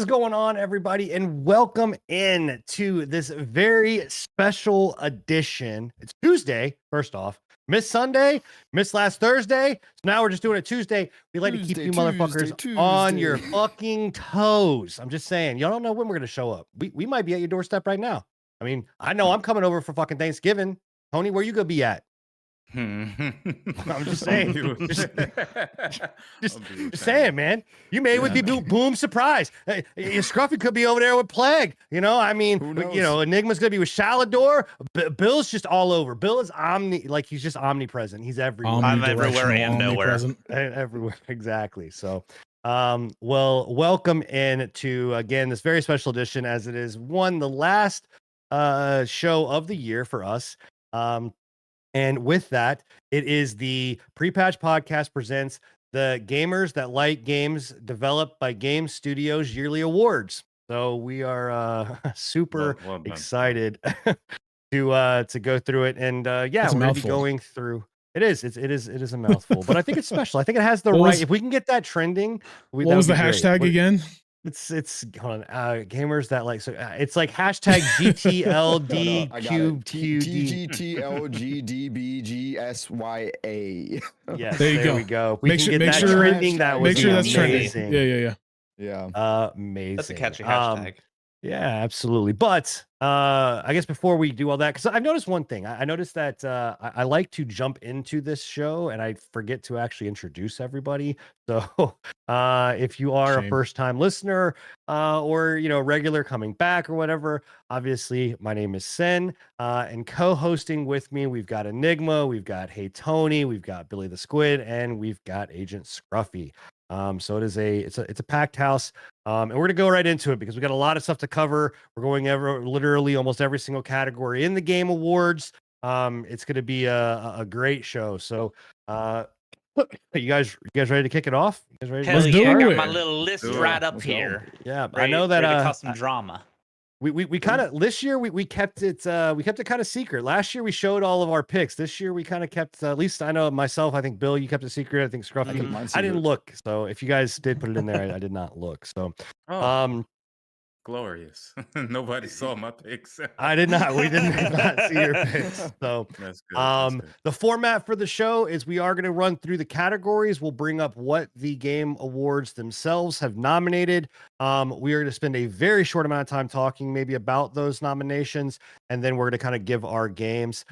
going on, everybody, and welcome in to this very special edition. It's Tuesday, first off. Missed Sunday, missed last Thursday, so now we're just doing it Tuesday. We like to keep you motherfuckers on your fucking toes. I'm just saying, y'all don't know when we're gonna show up. We might be at your doorstep right now. I mean, I know I'm coming over for fucking Thanksgiving. Tony, where you gonna be at? I'm just saying. just saying, man. You may would be boom surprise. Scruffy could be over there with Plague. You know, I mean, you know, Enigma's gonna be with Shalador. Bill's just all over. Bill is he's just omnipresent. He's everywhere. I'm everywhere and nowhere. Everywhere, exactly. So, well, welcome in to again this very special edition, as it is the last show of the year for us. And with that, it is the Pre-Patch Podcast presents the Gamers That Like Games developed by Game Studios Yearly Awards. So we are super excited to go through it. And we're going to be going through. It is a mouthful, but I think it's special. I think it has the right. If we can get that trending, what was the hashtag again? It's hold on, gamers that like, so it's like hashtag GTLDQTGTLGDBGSYA. Yes, there we go. We can get that trending. That would be amazing. Yeah. Amazing. That's a catchy hashtag. Yeah, absolutely. But I guess before we do all that, because I've noticed one thing. I noticed that I like to jump into this show and I forget to actually introduce everybody. So if you are a first-time listener or regular coming back or whatever, obviously my name is Sen, and co-hosting with me we've got Enigma, we've got Hey Tony, we've got Billy the Squid, and we've got Agent Scruffy. So it's a packed house. And we're gonna go right into it because we got a lot of stuff to cover. We're going literally almost every single category in the Game Awards. It's gonna be a great show. So you guys ready to kick it off? You guys ready? Hell yeah, I got my little list right up here. Yeah, ready, I know that ready to cause some drama. We kind of this year we kept it kind of secret. Last year we showed all of our picks. This year we kind of kept, at least I know myself, I think Bill, you kept it secret. I think Scruffy, I didn't look. So if you guys did put it in there, I did not look. So glorious. Nobody saw my picks. I did not. We did not see your picks. So that's good. That's good. The format for the show is we are going to run through the categories. We'll bring up what the Game Awards themselves have nominated. We are going to spend a very short amount of time talking maybe about those nominations, and then we're going to kind of give our games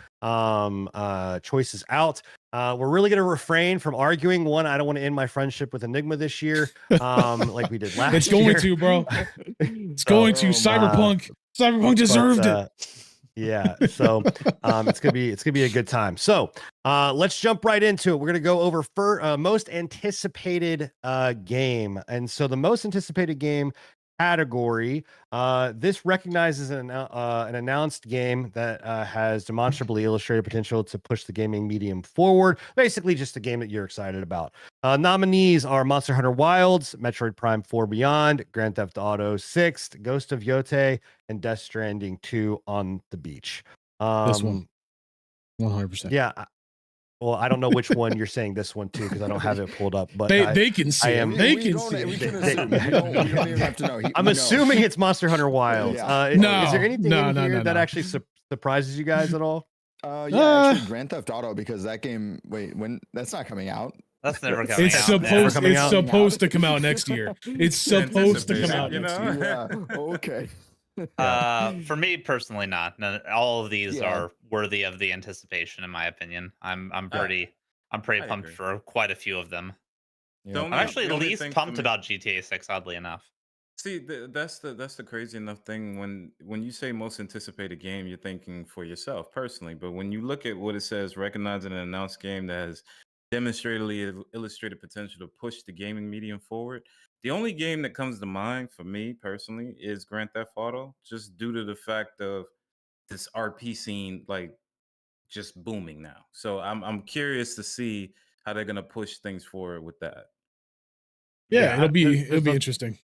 choices out. We're really going to refrain from arguing. One, I don't want to end my friendship with Enigma this year, like we did last year. It's going to, bro. It's going to. Cyberpunk deserved it. Yeah. So it's gonna be a good time. So let's jump right into it. We're gonna go over most anticipated game, and so the most anticipated game category, this recognizes an announced game that has demonstrably illustrated potential to push the gaming medium forward. Basically just a game that you're excited about. Nominees are Monster Hunter Wilds, Metroid Prime 4 Beyond, Grand Theft Auto 6, Ghost of Yotei, and Death Stranding 2 on the Beach. This one 100%. Yeah. Well, I don't know which one you're saying this one too because I don't have it pulled up. But they can see it. They can see it. We don't even have to know. I'm assuming it's Monster Hunter Wilds. Yeah. Is there anything in here that actually surprises you guys at all? Actually, Grand Theft Auto, because that game. Wait, when that's not coming out. That's never coming out. It's supposed to come out next year. It's supposed to come out next year. Yeah. Okay. For me personally, not. No, all of these are worthy of the anticipation, in my opinion. I'm pretty pumped for quite a few of them. Yeah. I'm actually least pumped about GTA 6, oddly enough. See, that's the crazy enough thing. When you say most anticipated game, you're thinking for yourself personally. But when you look at what it says, recognizing an announced game that has demonstrably illustrated potential to push the gaming medium forward, the only game that comes to mind for me personally is Grand Theft Auto, just due to the fact of this RP scene like just booming now. So I'm curious to see how they're gonna push things forward with that. Yeah, it'll be interesting.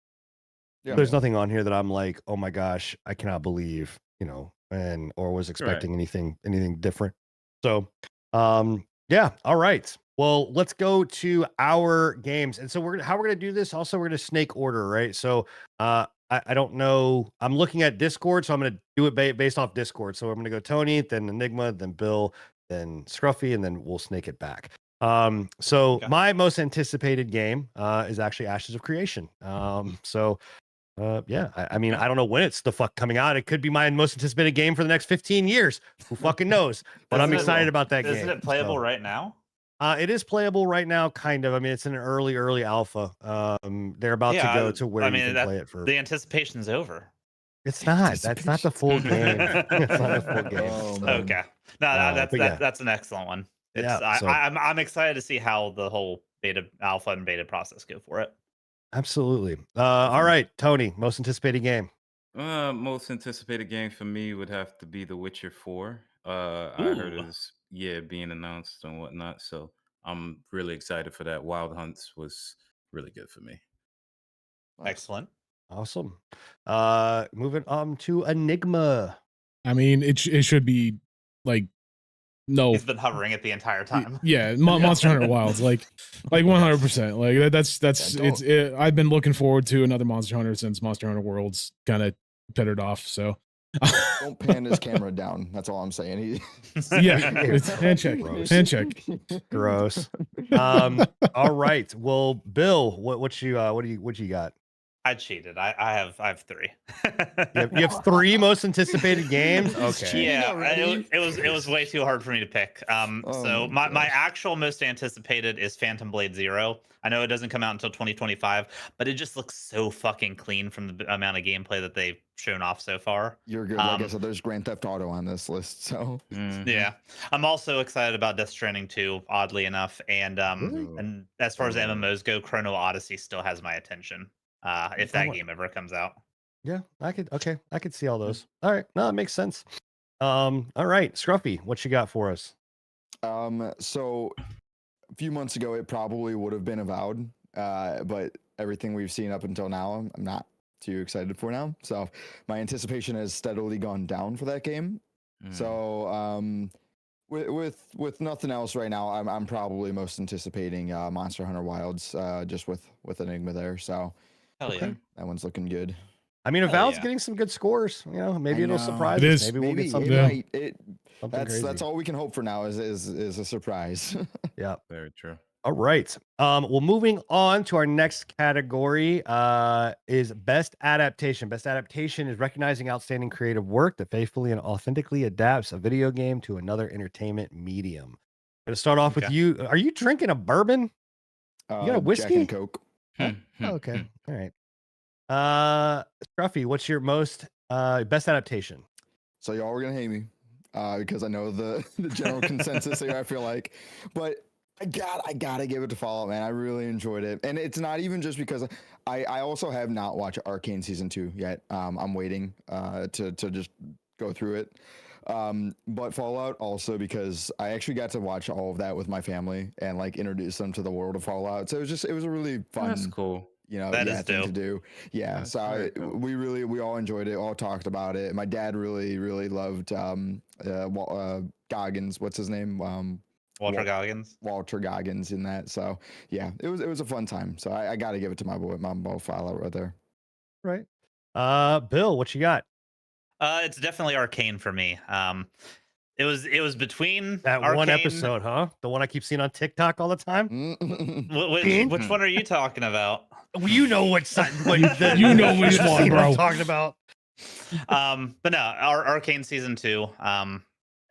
Yeah. There's nothing on here that I'm like, oh my gosh, I cannot believe, or was expecting anything different. So, yeah, all right. Well, let's go to our games. And so how we're going to do this. Also, we're going to snake order, right? So I don't know. I'm looking at Discord, so I'm going to do it based off Discord. So I'm going to go Tony, then Enigma, then Bill, then Scruffy, and then we'll snake it back. So Okay. my most anticipated game is actually Ashes of Creation. Yeah, I mean, I don't know when it's the fuck coming out. It could be my most anticipated game for the next 15 years. Who fucking knows? But I'm excited about that game. Isn't it playable so. right now? It is playable right now, kind of. I mean, it's in an early alpha. They're about to go to where you can play it for. The anticipation's over. It's not. That's not the full game. It's not a full game. Oh, so. man. Okay. No, that's an excellent one. It's, Yeah, so- I'm excited to see how the whole alpha and beta process go for it. Absolutely. All right, Tony, most anticipated game. Most anticipated game for me would have to be The Witcher 4. I heard Ooh. it's being announced and whatnot, so I'm really excited for that. Wild Hunts was really good for me. Excellent. Awesome. Moving on to Enigma. I mean, it should be like no. He's been hovering it the entire time. Yeah, Monster Hunter Wilds, like 100%. Like that's Yeah, I've been looking forward to another Monster Hunter since Monster Hunter Worlds kind of petered off. So Don't pan his camera down. That's all I'm saying. yeah, it's hand check, Gross. hand check. Gross. All right. Well, Bill, what you got? I cheated. I have 3. You have 3 most anticipated games. Okay. Yeah, already? it was way too hard for me to pick. So my my gosh. actual most anticipated is Phantom Blade 0. I know it doesn't come out until 2025, but it just looks so fucking clean from the amount of gameplay that they've shown off so far. You're good. Like I said, there's Grand Theft Auto on this list, so Mhm. Yeah, I'm also excited about Death Stranding 2, oddly enough, and Really? and as far as MMOs go, Chrono Odyssey still has my attention. If that game ever comes out. Yeah, I could see all those. All right. No, that makes sense. All right, Scruffy, what you got for us? So a few months ago, it probably would have been Avowed, but everything we've seen up until now, I'm not too excited for now. So my anticipation has steadily gone down for that game. Mm. So with nothing else right now, I'm probably most anticipating Monster Hunter Wilds, just with Enigma there. So Hell yeah. that one's looking good. I mean, Hell Avowed's yeah. getting some good scores. You know, maybe I it'll know. surprise It us. is. Maybe we'll get Maybe something. it Yeah. might. something That's crazy. all we can hope for now is a surprise. Yeah. Very true. All right. Well, moving on to our next category is best adaptation. Best adaptation is recognizing outstanding creative work that faithfully and authentically adapts a video game to another entertainment medium. I'm gonna start off with Okay. you. Are you drinking a bourbon? got a Jack whiskey? and Coke. Oh, okay. All right. Scruffy, what's your most best adaptation? So y'all are gonna hate me because I know the general consensus here. I feel like, but I gotta give it to Fallout, man. I really enjoyed it, and it's not even just because I also have not watched Arcane season 2 yet. I'm waiting to just go through it. But Fallout also because I actually got to watch all of that with my family and like introduce them to the world of Fallout. So it was a really fun. That's cool. You know, That is thing to dope. do. Yeah. That's So very dope. we all enjoyed it, all talked about it. My dad really loved Goggins. What's his name? Walter Goggins. Walter Goggins in that. So yeah, it was a fun time. So I got to give it to my boy Fallout right there. Right. Bill, what you got? It's definitely Arcane for me. It was between That one Arcane- episode, huh? The one I keep seeing on TikTok all the time. Which one are you talking about? Well, you know what side, You know which one, I'm bro. talking about. But no, our Arcane season 2,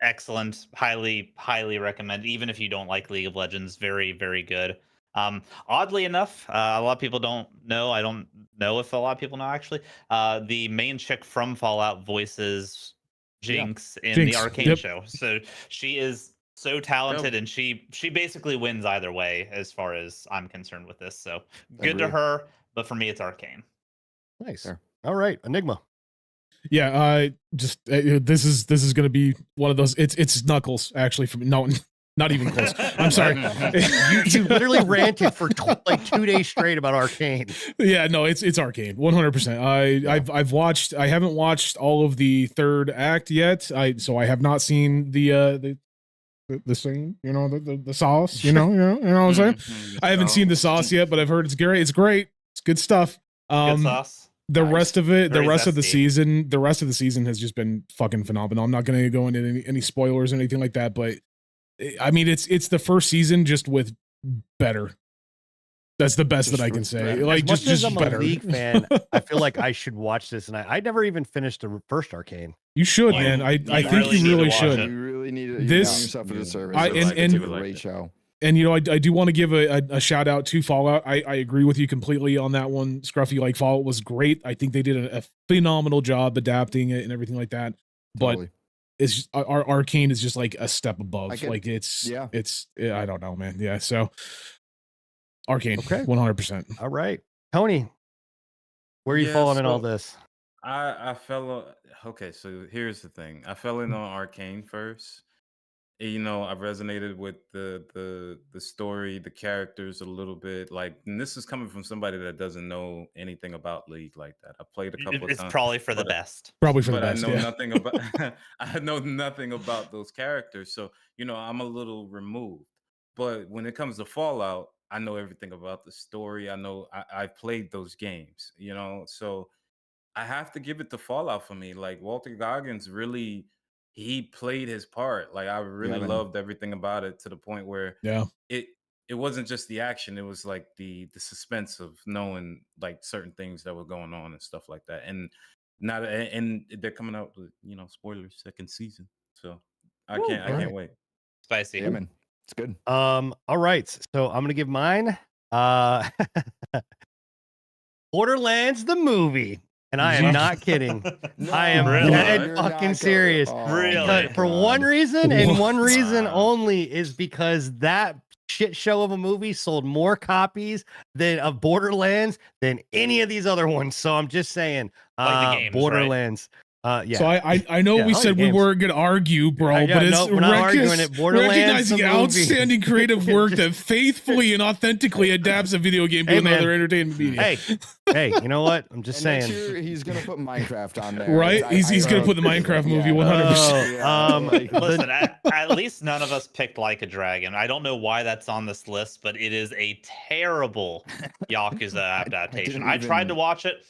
excellent, highly recommend. Even if you don't like League of Legends, very good. Oddly enough, a lot of people don't know. I don't know if a lot of people know actually. The main chick from Fallout voices Jinx in Jinx, the Arcane yep. show, so she is so talented, and she basically wins either way as far as I'm concerned with this. So good to Agreed. her, but for me, it's Arcane. Nice. Sure. All right, Enigma. Yeah, just this is gonna be one of those. It's Knuckles actually. From no, not even close. I'm sorry. You literally ranted for like 2 days straight about Arcane. Yeah, no, it's Arcane, 100%. I've watched. I haven't watched all of the third act yet. So I have not seen the scene. You know, the sauce. You know what I'm saying. I haven't seen the sauce yet, but I've heard it's great. It's great. It's good stuff. Good sauce. the Nice. rest of it, the Very rest of the zesty. season, the rest of the season has just been fucking phenomenal. I'm not going to go into any spoilers or anything like that, but I mean, it's the first season just with better. That's the best that I can say. better. Like As much just as I'm better. a League fan, I feel like I should watch this, and I never even finished the first Arcane. You should, You- man. I you think really you need to really watch should. it. You really need to. You're This- doing yourself a disservice. I- It's and- a and- great show. And you know, I do want to give a shout out to Fallout. I agree with you completely on that one, Scruffy. Like Fallout was great. I think they did a phenomenal job adapting it and everything like that. But Totally. it's just, our Arcane is just like a step above. I get- Like it's yeah. I don't know, man. Yeah, so Arcane, Okay. 100%. All right, Tony, where are you Yeah, falling in all so- this? I fell okay, so here's the thing. I fell in on Arcane first. You know, I resonated with the story, the characters a little bit. Like, and this is coming from somebody that doesn't know anything about League like that. I played a couple of It's times. probably for the but- best. Probably for the but best. I know Yeah. nothing about I know nothing about those characters. So, you know, I'm a little removed. But when it comes to Fallout, I know everything about the story. I know I've played those games, you know. So I have to give it to Fallout for me. Like Walter Goggins really he played his part. Like I really man. loved everything about it to the point where Yeah. it wasn't just the action, it was like the suspense of knowing like certain things that were going on and stuff like that. And not and they're coming out with, you know, spoilers, second season. So I Woo, can't alright. wait. Spicy. Yeah, man. It's good. All right, so I'm gonna give mine. Borderlands the movie, and I am Jeez. not kidding. No, I am Really? dead you're not fucking gonna- serious. Oh, Really? my For one God. reason and one reason Wow. only is because that shit show of a movie sold more copies than of Borderlands than any of these other ones. So I'm just saying, Like the games, right? Borderlands. Yeah. So I know Yeah, we I like said we games. weren't gonna argue, bro, Yeah, but it's no, we're not arguing it. Borderlands, recognizing the movie. outstanding creative work Just- that faithfully and authentically adapts a video game to Hey, another man. entertainment media. hey, hey, you know what? I'm just And next saying. year, he's gonna put Minecraft on there. Right? He's gonna wrote- put the Minecraft movie Yeah. 100%. Yeah, like- Listen, at least none of us picked Like a Dragon. I don't know why that's on this list, but it is a terrible Yakuza adaptation. didn't I tried to even- watch it.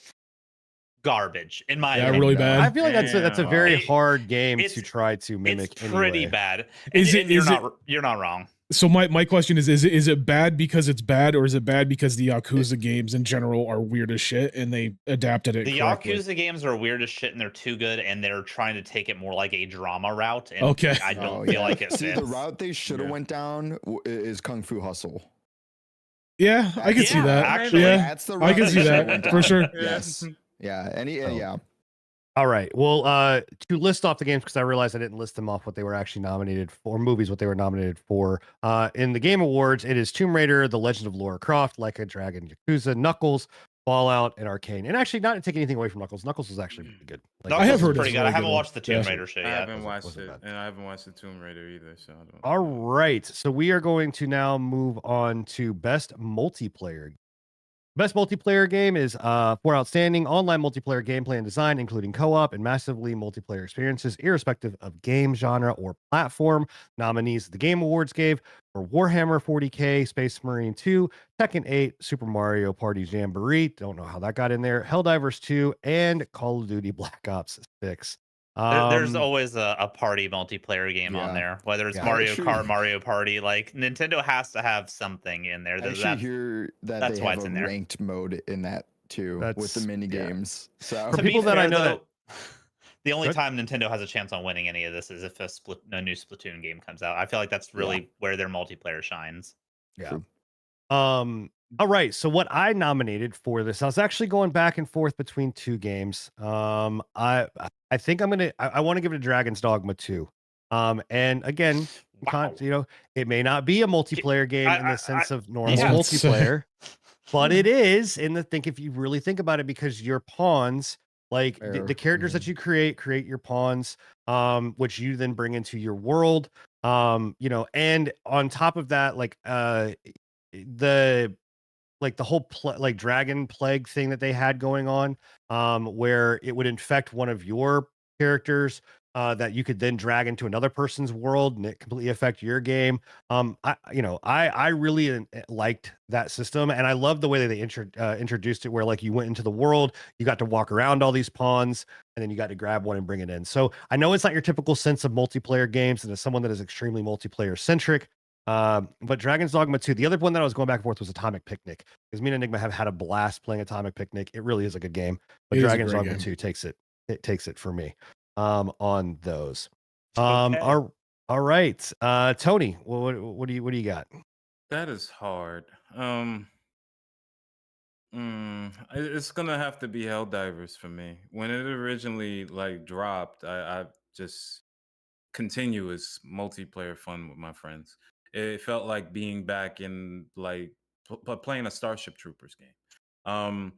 Garbage, in my Yeah, opinion. really bad. I feel like that's a very Damn. hard game It's- to try to mimic. It's pretty anyway. bad. Is And it- you're not wrong. So my question is it bad because it's bad, or is it bad because the Yakuza games in general are weird as shit and they adapted it The correctly? Yakuza games are weird as shit and they're too good, and they're trying to take it more like a drama route. And Okay. I don't Oh, feel yeah. like it See, fits. the route they should have Yeah. went down is Kung Fu Hustle. Yeah, I can see Yeah, that. actually. Yeah, That's the I route can they see should've that went for down. sure. Yes. Yeah. Oh. Yeah. All right. Well, to list off the games, because I realized I didn't list them off what they were actually nominated for, movies, what they were nominated for. In the Game Awards, it is Tomb Raider, The Legend of Lara Croft, Like a Dragon, Yakuza, Knuckles, Fallout, and Arcane. And actually, not to take anything away from Knuckles, Knuckles was actually pretty good. Like, I have Knuckles is heard it's pretty good. really I haven't good. watched the Tomb Yeah. Raider shit I yet. haven't watched wasn't it, bad. and I haven't watched the Tomb Raider either, so I don't. All right. So we are going to now move on to best multiplayer. Best multiplayer game is for outstanding online multiplayer gameplay and design, including co-op and massively multiplayer experiences, irrespective of game genre or platform. Nominees the Game Awards gave for Warhammer 40K, Space Marine 2, Tekken 8, Super Mario Party Jamboree. Don't know how that got in there. Helldivers 2, and Call of Duty Black Ops 6. There's always a party multiplayer game on Yeah. there, whether it's Yeah. Mario Actually- Kart, Mario Party. Like Nintendo has to have something in there. I That, actually that, hear that that's they why have it's a in there. ranked mode in that too with the That's- mini yeah. games. So For to people be that I fair, know though, the only Good. time Nintendo has a chance on winning any of this is if a new Splatoon game comes out. I feel like that's really where their multiplayer shines. Yeah. True. All right. So what I nominated for this, I was actually going back and forth between two games. I think I want to give it a Dragon's Dogma 2. And again, Wow. you know, it may not be a multiplayer game in I- the sense of normal yeah. multiplayer, but it is in the if you really think about it, because your pawns, like Fair, the characters that you create your pawns, which you then bring into your world. You know, and on top of that, like the whole like dragon plague thing that they had going on, where it would infect one of your characters, that you could then drag into another person's world and it completely affect your game. I really liked that system, and I love the way that they introduced it, where like you went into the world, you got to walk around all these pawns, and then you got to grab one and bring it in. So I know it's not your typical sense of multiplayer games, and as someone that is extremely multiplayer centric, but Dragon's Dogma 2, the other one that I was going back and forth was Atomic Picnic, because me and Enigma have had a blast playing Atomic Picnic. It really is a good game, but It is a Dragon's great Dogma game. 2 takes it for me on those. Okay. All right. Tony, what do you got? That is hard. It's gonna have to be Helldivers for me. When it originally like dropped, I just continuous multiplayer fun with my friends. It felt like being back in like playing a Starship Troopers game. Um,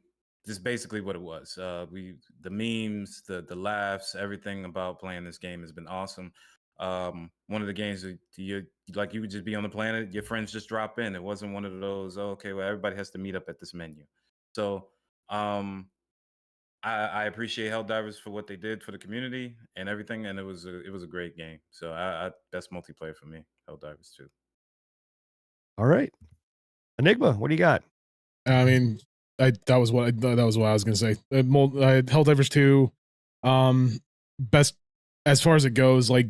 just basically what it was. The memes, the laughs, everything about playing this game has been awesome. One of the games that you would just be on the planet, your friends just drop in. It wasn't one of those, "Oh, okay, well everybody has to meet up at this menu." So um I appreciate Helldivers for what they did for the community and everything, and it was a great game. So I that's multiplayer for me, Helldivers too. All right. Enigma, what do you got? I mean, that was what I was gonna say. Helldivers 2, best as far as it goes. Like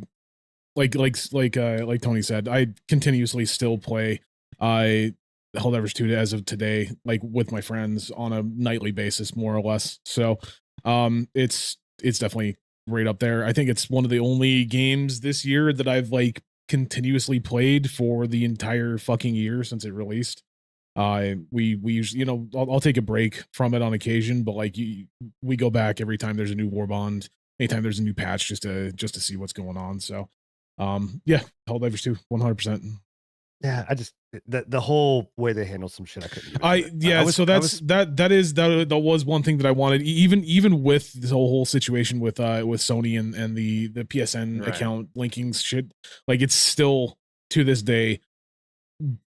Tony said, I continuously still play Helldivers 2 as of today, like with my friends on a nightly basis, more or less. So, it's definitely right up there. I think it's one of the only games this year that I've like continuously played for the entire fucking year since it released. We usually, I'll take a break from it on occasion, but like we go back every time there's a new war bond, anytime there's a new patch, just to see what's going on. So, yeah, Helldivers 2, 100%. Yeah, I just the whole way they handle some shit, I couldn't. That was one thing that I wanted. Even with this whole situation with Sony and the PSN Right. account linking shit, like it's still to this day,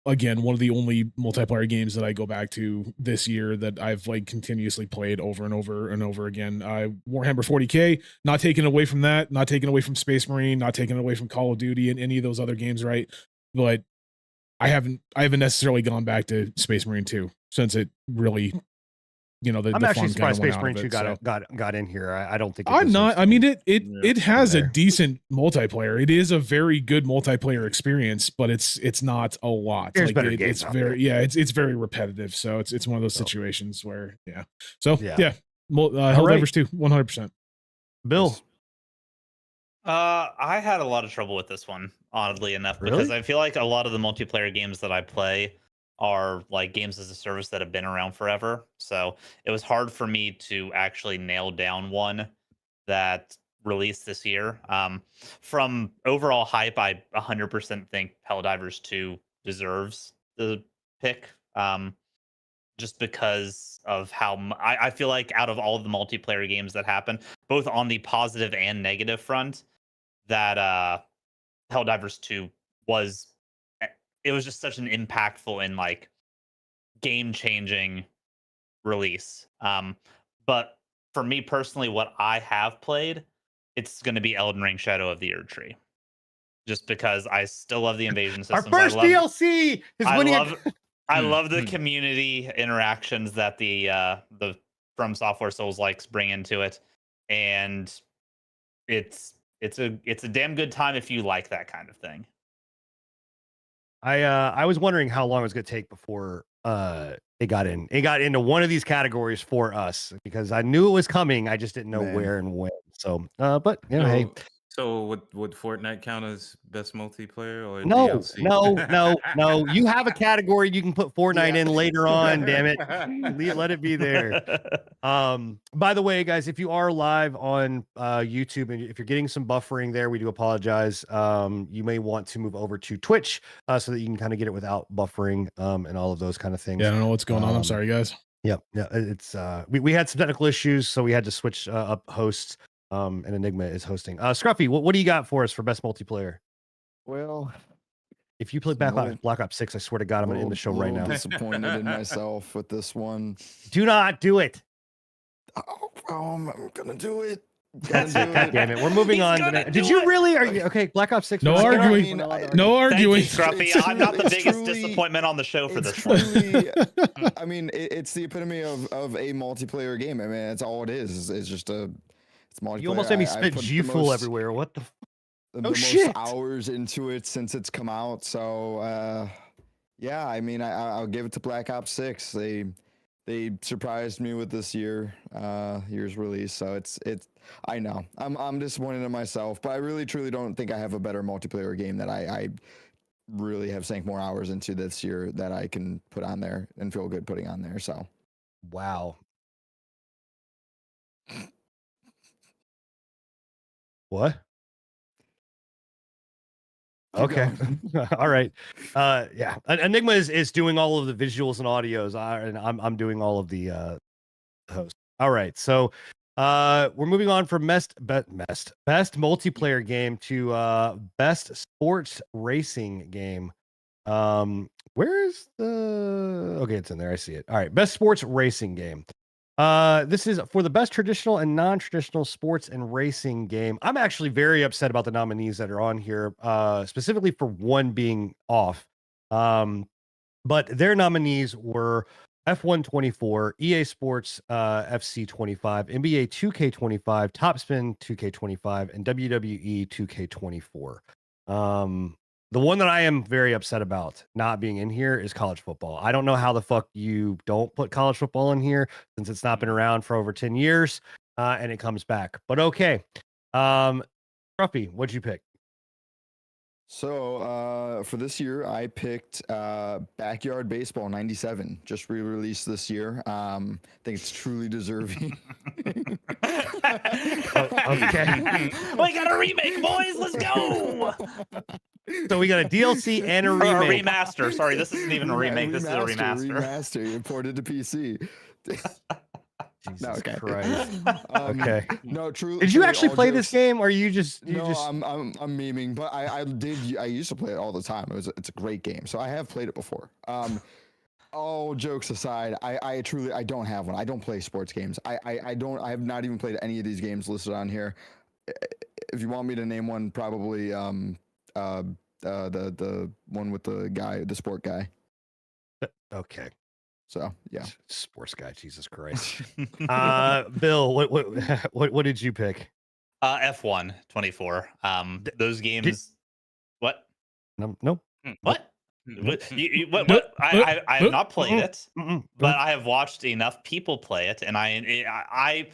again, one of the only multiplayer games that I go back to this year that I've like continuously played over and over and over again. Warhammer 40K, not taken away from that, not taken away from Space Marine, not taken away from Call of Duty and any of those other games, right? But I haven't necessarily gone back to Space Marine 2 since it really, I'm actually surprised Space Marine 2 so. got in here. I don't think it I'm deserves not. to I mean, be. it has a there. decent multiplayer. It is a very good multiplayer experience, but it's not a lot. There's Like better it's games out very there. it's very repetitive. So it's one of those So. situations where So Yeah. Helldivers 2, 100%. Bill, I had a lot of trouble with this one, oddly enough, because Really? I feel like a lot of the multiplayer games that I play are like games as a service that have been around forever. So it was hard for me to actually nail down one that released this year. From overall hype, I 100% think Helldivers 2 deserves the pick. Just because of how I feel like out of all the multiplayer games that happen, both on the positive and negative front, that Helldivers 2 was it was just such an impactful and like game changing release. But for me personally, what I have played, it's going to be Elden Ring Shadow of the Erdtree. Just because I still love the invasion our systems. first DLC is I winning. love I Hmm, love the hmm. community interactions that the From Software Souls likes bring into it, and it's a damn good time if you like that kind of thing. I was wondering how long it was going to take before it got in. It got into one of these categories for us because I knew it was coming. I just didn't know Man. where and when. So, but hey. So would Fortnite count as best multiplayer or No, DLC? no. You have a category you can put Fortnite Yeah. in later on. Damn it, let it be there. By the way, guys, if you are live on YouTube and if you're getting some buffering there, we do apologize. You may want to move over to Twitch so that you can kind of get it without buffering and all of those kind of things. Yeah, I don't know what's going on. I'm sorry, guys. Yep. Yeah, it's we had some technical issues, so we had to switch up hosts. And Enigma is hosting. Scruffy, what do you got for us for best multiplayer? Well, If you play Little- Black Ops 6, I swear to God, I'm gonna end the show right now. Disappointed in myself with this one. Do not do it. Oh, I'm gonna do it. That's Gonna it. do God damn it. We're moving He's on. To gonna Did do you it. really? Are you okay? Black Ops 6. No we're not gonna arguing. argue, we're not allowed to No argue. Thank you, arguing. Scruffy. It's I'm not the it's biggest truly- disappointment on the show for It's this one. truly, I mean, it's the epitome of a multiplayer game. I mean, that's all it is. It's just it's multiplayer. You almost made me I spit put G the Fool most- everywhere. What the? the Oh, most shit. hours into it since it's come out. So yeah, I mean, I'll give it to Black Ops 6. They surprised me with this year's release. So it's I know I'm disappointed in myself, but I really truly don't think I have a better multiplayer game that I really have sank more hours into this year that I can put on there and feel good putting on there. So Wow. What? Keep Okay. going. All right. Yeah. Enigma is doing all of the visuals and audios, and I'm doing all of the host. All right. So we're moving on from best multiplayer game to best sports racing game. Where's the okay, it's in there. I see it. All right, best sports racing game. This is for the best traditional and non-traditional sports and racing game. I'm actually very upset about the nominees that are on here, specifically for one being off. But their nominees were F1 24, EA Sports FC 25, NBA 2K25, Topspin 2K25, and WWE 2K24. The one that I am very upset about not being in here is college football. I don't know how the fuck you don't put college football in here since it's not been around for over 10 years and it comes back. But okay. Ruffy, what'd you pick? So for this year, I picked Backyard Baseball '97, just re-released this year. I think it's truly deserving. Okay. We got a remake, boys. Let's go. So we got a DLC and a Or a remake. remaster. Sorry, this isn't even a remake. This is a remaster. Remaster, imported to PC. Jesus okay. Christ. Okay. Okay. No, truly. Did you truly, actually all play this jokes- game, or you just No, I'm memeing, but I used to play it all the time. It's a great game, so I have played it before. All jokes aside, I truly don't have one. I don't play sports games. I have not even played any of these games listed on here. If you want me to name one, probably the one with the sport guy. okay. So yeah. Sports guy, Jesus Christ. Bill, what did you pick? F1 24. Those games. What? Nope. What? What? I have not played it, but I have watched enough people play it, and I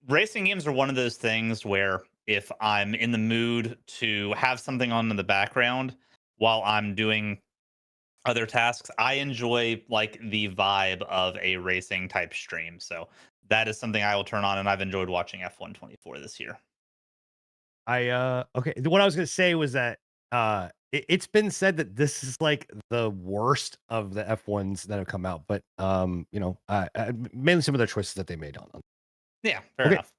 racing games are one of those things where if I'm in the mood to have something on in the background while I'm doing other tasks, I enjoy like the vibe of a racing type stream. So that is something I will turn on, and I've enjoyed watching F1 24 this year. Okay. What I was gonna say was that it's been said that this is like the worst of the F1s that have come out, but mainly some of the choices that they made on them. Yeah, fair Okay. enough.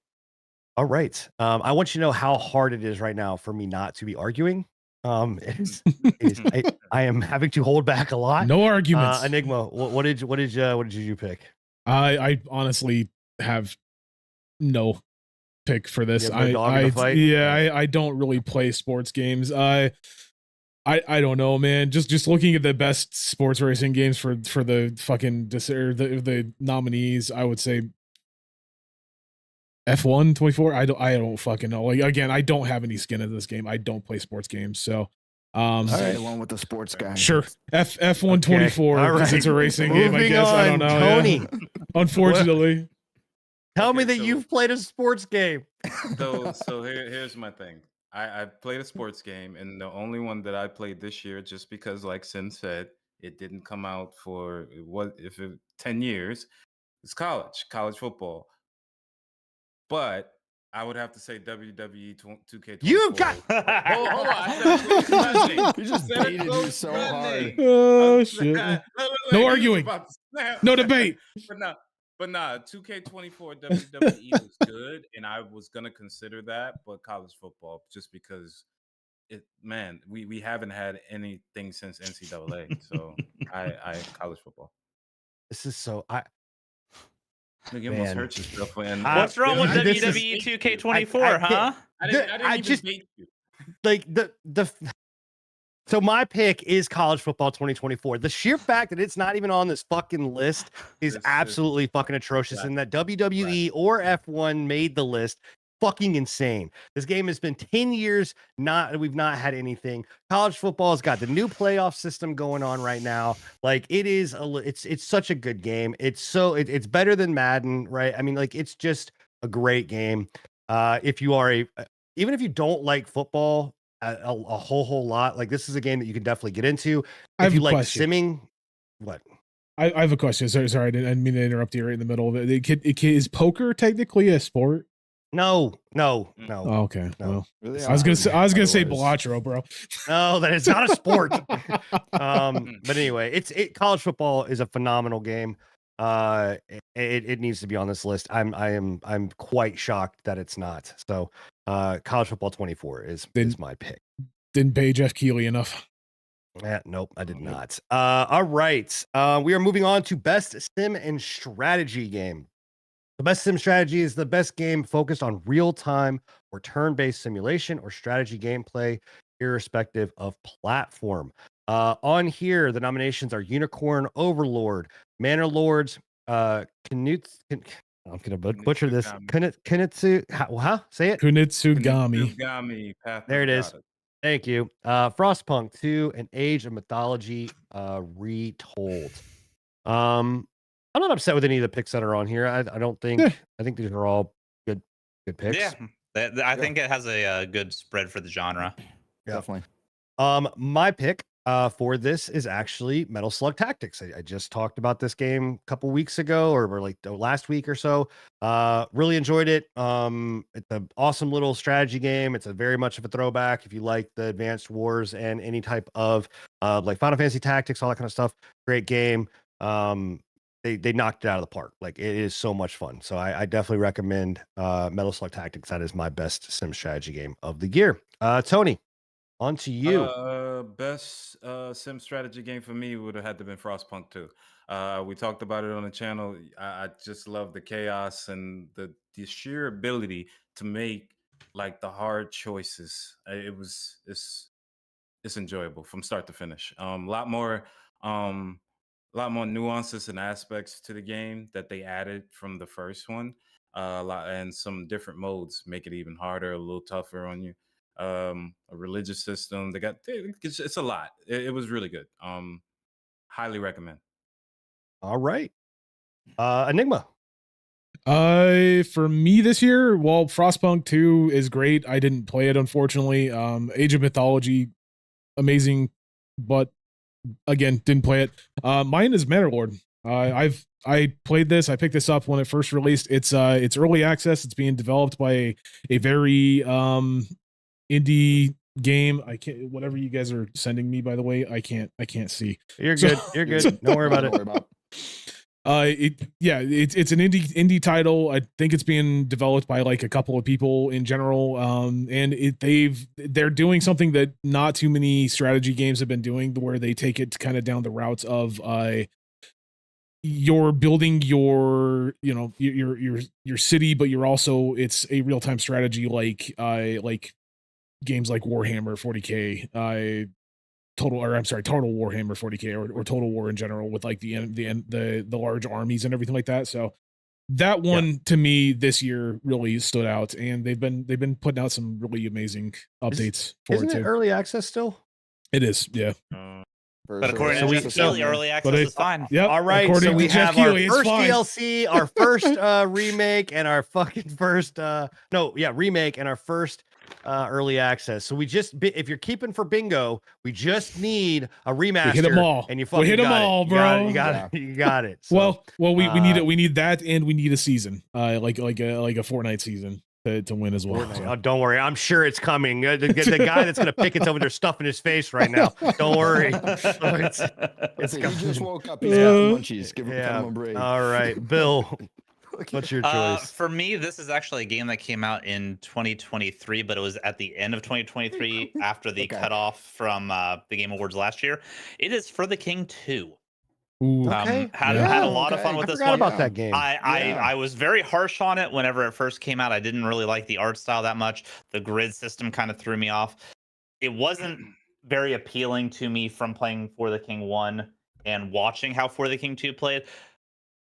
All right. I want you to know how hard it is right now for me not to be arguing. I am having to hold back a lot. No arguments. Enigma, what did you pick? I honestly have no pick for this. You have no dog in the fight? I don't really play sports games. I don't know, man. Just looking at the best sports racing games for the fucking the nominees, I would say F1 24. I don't fucking know. Like again, I don't have any skin in this game. I don't play sports games, so Stay along with the sports guy. sure. F1 24 All because right. it's a racing game. I Moving guess I on, don't know. Tony. Yeah. Unfortunately, Tell me Okay, that so- you've played a sports game. So here's my thing. I played a sports game, and the only one that I played this year, just because, like Sin said, it didn't come out for 10 years. It's college football. But I would have to say WWE 2K24. You've got- Hold on. I said it threatening. He just I said it baited you so hard. threatening. oh Look, shit. look, No he was arguing. about to snap. No debate. But nah, 2K24 WWE was good, and I was gonna consider that, but college football, just because we haven't had anything since NCAA, so I college football. This is so You almost Man. hurt yourself. And What's wrong with this is- WWE I 2K24, huh? didn't I even just- bait you. like so my pick is college football 2024. The sheer fact that it's not even on this fucking list is This is absolutely fucking atrocious. black. And that WWE or F1 made the list, fucking insane. This game has been 10 years, we've not had anything. College football has got the new playoff system going on right now. Like it is it's such a good game. It's better than Madden, right? I mean, like it's just a great game. If you are even if you don't like football a whole lot, like this is a game that you can definitely get into. I If have you a like question. simming, what? I have a question. Sorry, I didn't mean to interrupt you right in the middle of it. Is poker technically a sport? No. Oh, okay. No. Well, Really I was gonna say otherwise. Balatro, bro. No, that is not a sport. But anyway, college football is a phenomenal game. It needs to be on this list. I'm quite shocked that it's not. So college football 24 is my pick. Didn't pay Jeff Keighley enough. Nope, I did not. All right. We are moving on to best sim and strategy game. The best sim strategy is the best game focused on real-time or turn-based simulation or strategy gameplay, irrespective of platform. On here, the nominations are Unicorn Overlord, Manor Lords, I'm gonna butcher this. Kunitsu, say it. Kunitsugami. Kunitsugami, Path There of it is. Goddess. Thank you. Frostpunk 2, an Age of Mythology retold. I'm not upset with any of the picks that are on here. I don't think. Yeah. I think these are all good picks. Yeah, I think it has a good spread for the genre. Yeah. Definitely. My pick for this is actually Metal Slug Tactics. I just talked about this game a couple weeks ago, or like last week or so. Really enjoyed it. It's an awesome little strategy game. It's a very much of a throwback if you like the Advanced Wars and any type of like Final Fantasy Tactics, all that kind of stuff. Great game. They knocked it out of the park. Like it is so much fun. So I definitely recommend Metal Slug Tactics. That is my best sim strategy game of the year. Tony, on to you. Best sim strategy game for me would have had to been Frostpunk 2. We talked about it on the channel. I just love the chaos and the sheer ability to make like the hard choices. It's enjoyable from start to finish. A lot more nuances and aspects to the game that they added from the first one. And some different modes make it even harder, a little tougher on you. A religious system. It's a lot. It was really good. Highly recommend. All right. Enigma. For me this year, well, Frostpunk 2 is great. I didn't play it, unfortunately. Age of Mythology, amazing, but again, didn't play it. Mine is Manor-Lord. I played this. I picked this up when it first released. It's early access. It's being developed by a very indie game. I can't, whatever you guys are sending me, by the way, I can't see. You're good. You're good. Don't worry about it. It's an indie title. I think it's being developed by like a couple of people in general. And they're doing something that not too many strategy games have been doing, where they take it kind of down the routes of you're building your city, but you're also, it's a real-time strategy like games like Warhammer 40K, Total Warhammer 40K or Total War in general, with like the large armies and everything like that. So that one to me this year really stood out, and they've been putting out some really amazing updates for it Isn't too. it early access still? It is, yeah. But according to Jeff Keighley, early access is fine. Yep. All right, according so we to Jeff have Keighley, our it's first fine. DLC, our first remake, and our fucking first remake and our first early access. So we just, if you're keeping for bingo, we just need a remaster. We hit them all. And you fucking hit them got all, it. bro. You got it. So, well, we need that, and we need a season, like a Fortnite season to win as well. So. Oh, don't worry. I'm sure it's coming. The guy that's going to pick it's over there stuffing his face right now. Don't worry. It's He coming. just woke up. He's got the munchies. Give him a break. All right, Bill. What's your choice? For me, this is actually a game that came out in 2023, but it was at the end of 2023 after the cutoff from the Game Awards last year. It is For the King 2. Ooh, Okay. Had Yeah. a lot of fun Okay. with I this forgot one. about that game. I was very harsh on it whenever it first came out. I didn't really like the art style that much. The grid system kind of threw me off. It wasn't very appealing to me from playing For the King 1 and watching how For the King 2 played.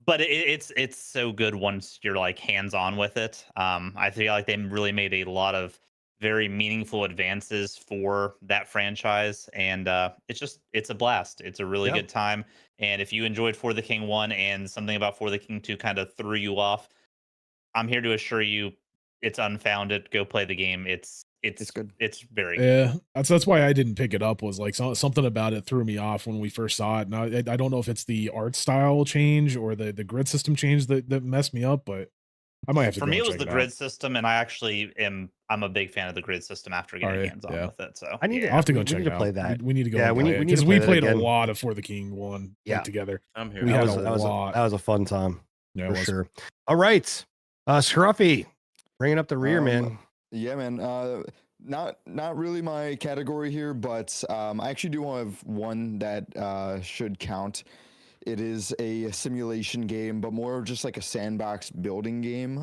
But it's so good once you're like hands on with it. I feel like they really made a lot of very meaningful advances for that franchise, and it's a blast. It's a really Yeah. good time. And if you enjoyed For the King 1 and something about For the King 2 kind of threw you off, I'm here to assure you it's unfounded. Go play the game. It's good. It's very good. Yeah, that's why I didn't pick it up. Was like something about it threw me off when we first saw it. Now I don't know if it's the art style change or the grid system change that messed me up, but I might have to. For go me, and it was check the out. grid system, and I'm a big fan of the grid system after getting you? hands on Yeah. with it. So I need I'll have to go we check need it to out. play that. We need to go. Yeah, and we play need- it, we need to because play we that played a again. lot of For the King 1 Yeah. together. I'm here. We had that a was lot. that was a fun time Yeah, it for was. sure. All right, Scruffy, bringing up the rear, man. Yeah, man. Not really my category here, but I actually do have one that should count. It is a simulation game, but more of just like a sandbox building game.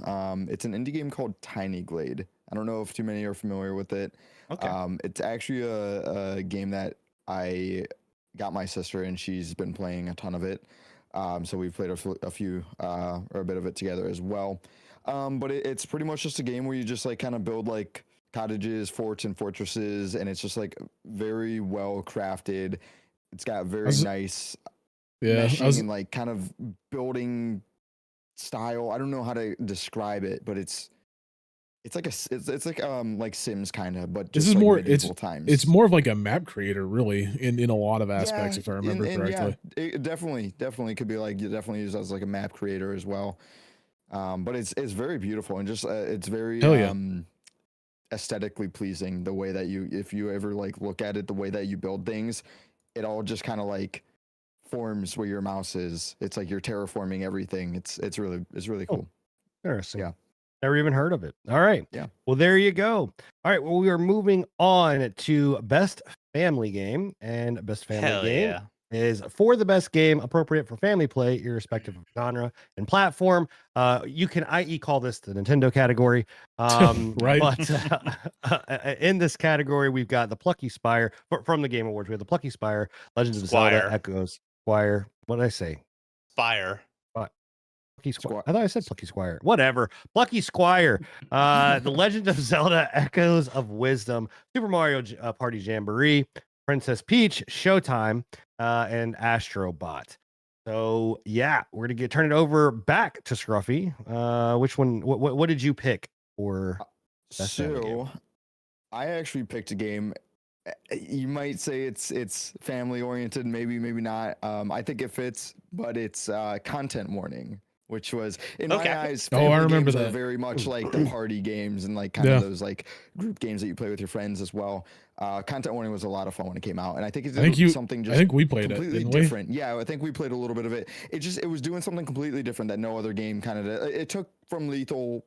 It's an indie game called Tiny Glade. I don't know if too many are familiar with it. okay. It's actually a game that I got my sister, and she's been playing a ton of it. So we've played a few or a bit of it together as well. But it's pretty much just a game where you just like kind of build like cottages, forts, and fortresses, and it's just like very well crafted. It's got very was- nice Yeah, meshing and like kind of building style. I don't know how to describe it, but it's like it's like Sims kind of, but This just is like more- medieval times. it's more of like a map creator, really, in a lot of aspects, Yeah, if I remember correctly. Yeah, it definitely could be like, you definitely use as like a map creator as well. But it's very beautiful, and just it's very Hell yeah. aesthetically pleasing, the way that if you ever like look at it, the way that you build things, it all just kind of like forms where your mouse is. It's like you're terraforming everything. It's really Oh. cool. Interesting. Yeah. Never even heard of it. All right. Yeah. Well, there you go. All right. Well, we are moving on to best family game, and best family Hell game yeah. is for the best game appropriate for family play, irrespective of genre and platform. You can, i.e., call this the Nintendo category. Right. But in this category, we've got the Plucky Spire from the Game Awards. We have the Plucky Spire, Legends of Zelda, Squire. Echoes, Squire. What did I say? Spire. Plucky Squire. I thought I said Plucky Squire. Whatever. Plucky Squire. The Legend of Zelda: Echoes of Wisdom, Super Mario Party Jamboree, Princess Peach, Showtime, and Astro Bot. So yeah, we're gonna turn it over back to Scruffy. Which one? What did you pick for? Best family game. So I actually picked a game. You might say it's family oriented, maybe not. I think it fits, but it's content warning, which was in Okay. my eyes. Oh, I family remember games are that. very much like the party games and like kind Yeah. of those like group games that you play with your friends as well. Content warning was a lot of fun when it came out, and I think it I think did something I just think we played it, completely didn't we? different. Yeah, I think we played a little bit of it. It was doing something completely different that no other game kind of did. It took from Lethal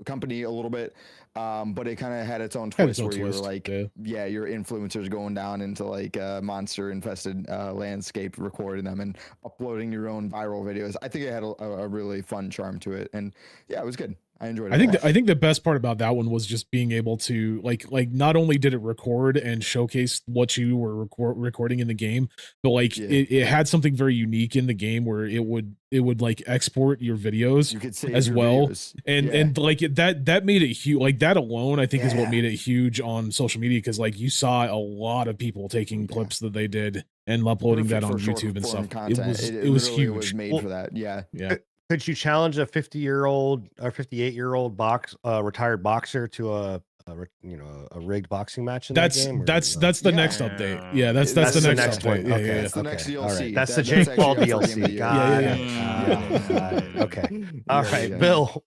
Company a little bit, but it kind of had its own Had twist its own where you were twist, like, yeah. your influencers going down into like a monster infested landscape, recording them and uploading your own viral videos. I think it had a really fun charm to it, and yeah, it was good. I enjoyed it. I think the best part about that one was just being able to like not only did it record and showcase what you were recording in the game, but like Yeah. it had something very unique in the game where it would like export your videos you could save as your well. videos. and Yeah. and like that made it huge. Like that alone, I think is what Yeah. made it huge on social media, because like you saw a lot of people taking Yeah. clips that they did and uploading that Perfect on for short YouTube and form stuff. content. It was literally huge. was made Well, for that. Yeah. Yeah. Could you challenge a 50-year-old or 58-year-old retired boxer to a rigged boxing match in That's that game? that's or no? that's the Yeah. next update. Yeah, that's That's the the next next update. one. Yeah, Okay. yeah, That's the next Okay. All DLC. right. That's That- the that's Jake Paul actually up for Game of the DLC. Year. Got Yeah, it. yeah, Got it. Okay. All Yeah, right, yeah. Bill.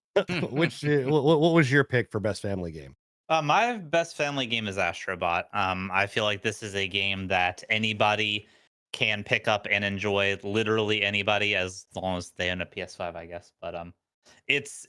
What was your pick for best family game? My best family game is Astrobot. I feel like this is a game that anybody can pick up and enjoy. Literally anybody, as long as they own a PS5, I guess. But it's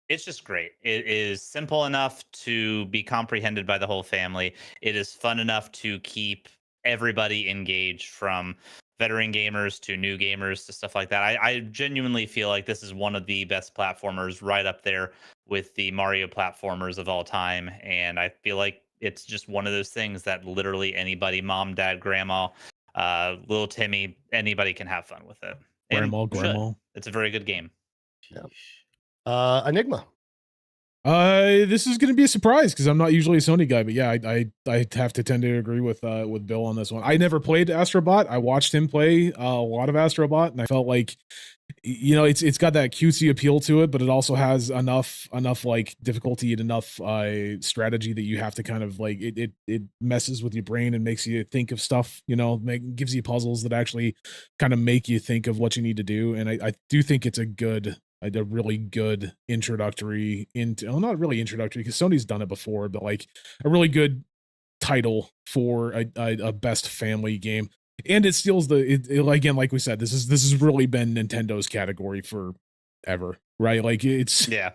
just great. It is simple enough to be comprehended by the whole family. It is fun enough to keep everybody engaged, from veteran gamers to new gamers to stuff like that. I genuinely feel like this is one of the best platformers, right up there with the Mario platformers of all time. And I feel like it's just one of those things that literally anybody, mom, dad, grandma, little Timmy, anybody can have fun with it. And Grandma. it's a very good game. Enigma. This is going to be a surprise because I'm not usually a Sony guy, but yeah, I have to tend to agree with Bill on this one. I never played Astrobot. I watched him play a lot of Astrobot, and I felt like, you know, it's got that cutesy appeal to it, but it also has enough like difficulty and enough strategy that you have to kind of like it messes with your brain and makes you think of stuff. You know, gives you puzzles that actually kind of make you think of what you need to do, and I do think it's a really good introductory into, well, not really introductory because Sony's done it before, but like a really good title for a best family game. And it steals again, like we said, this has really been Nintendo's category forever, right? Like it's, Yeah.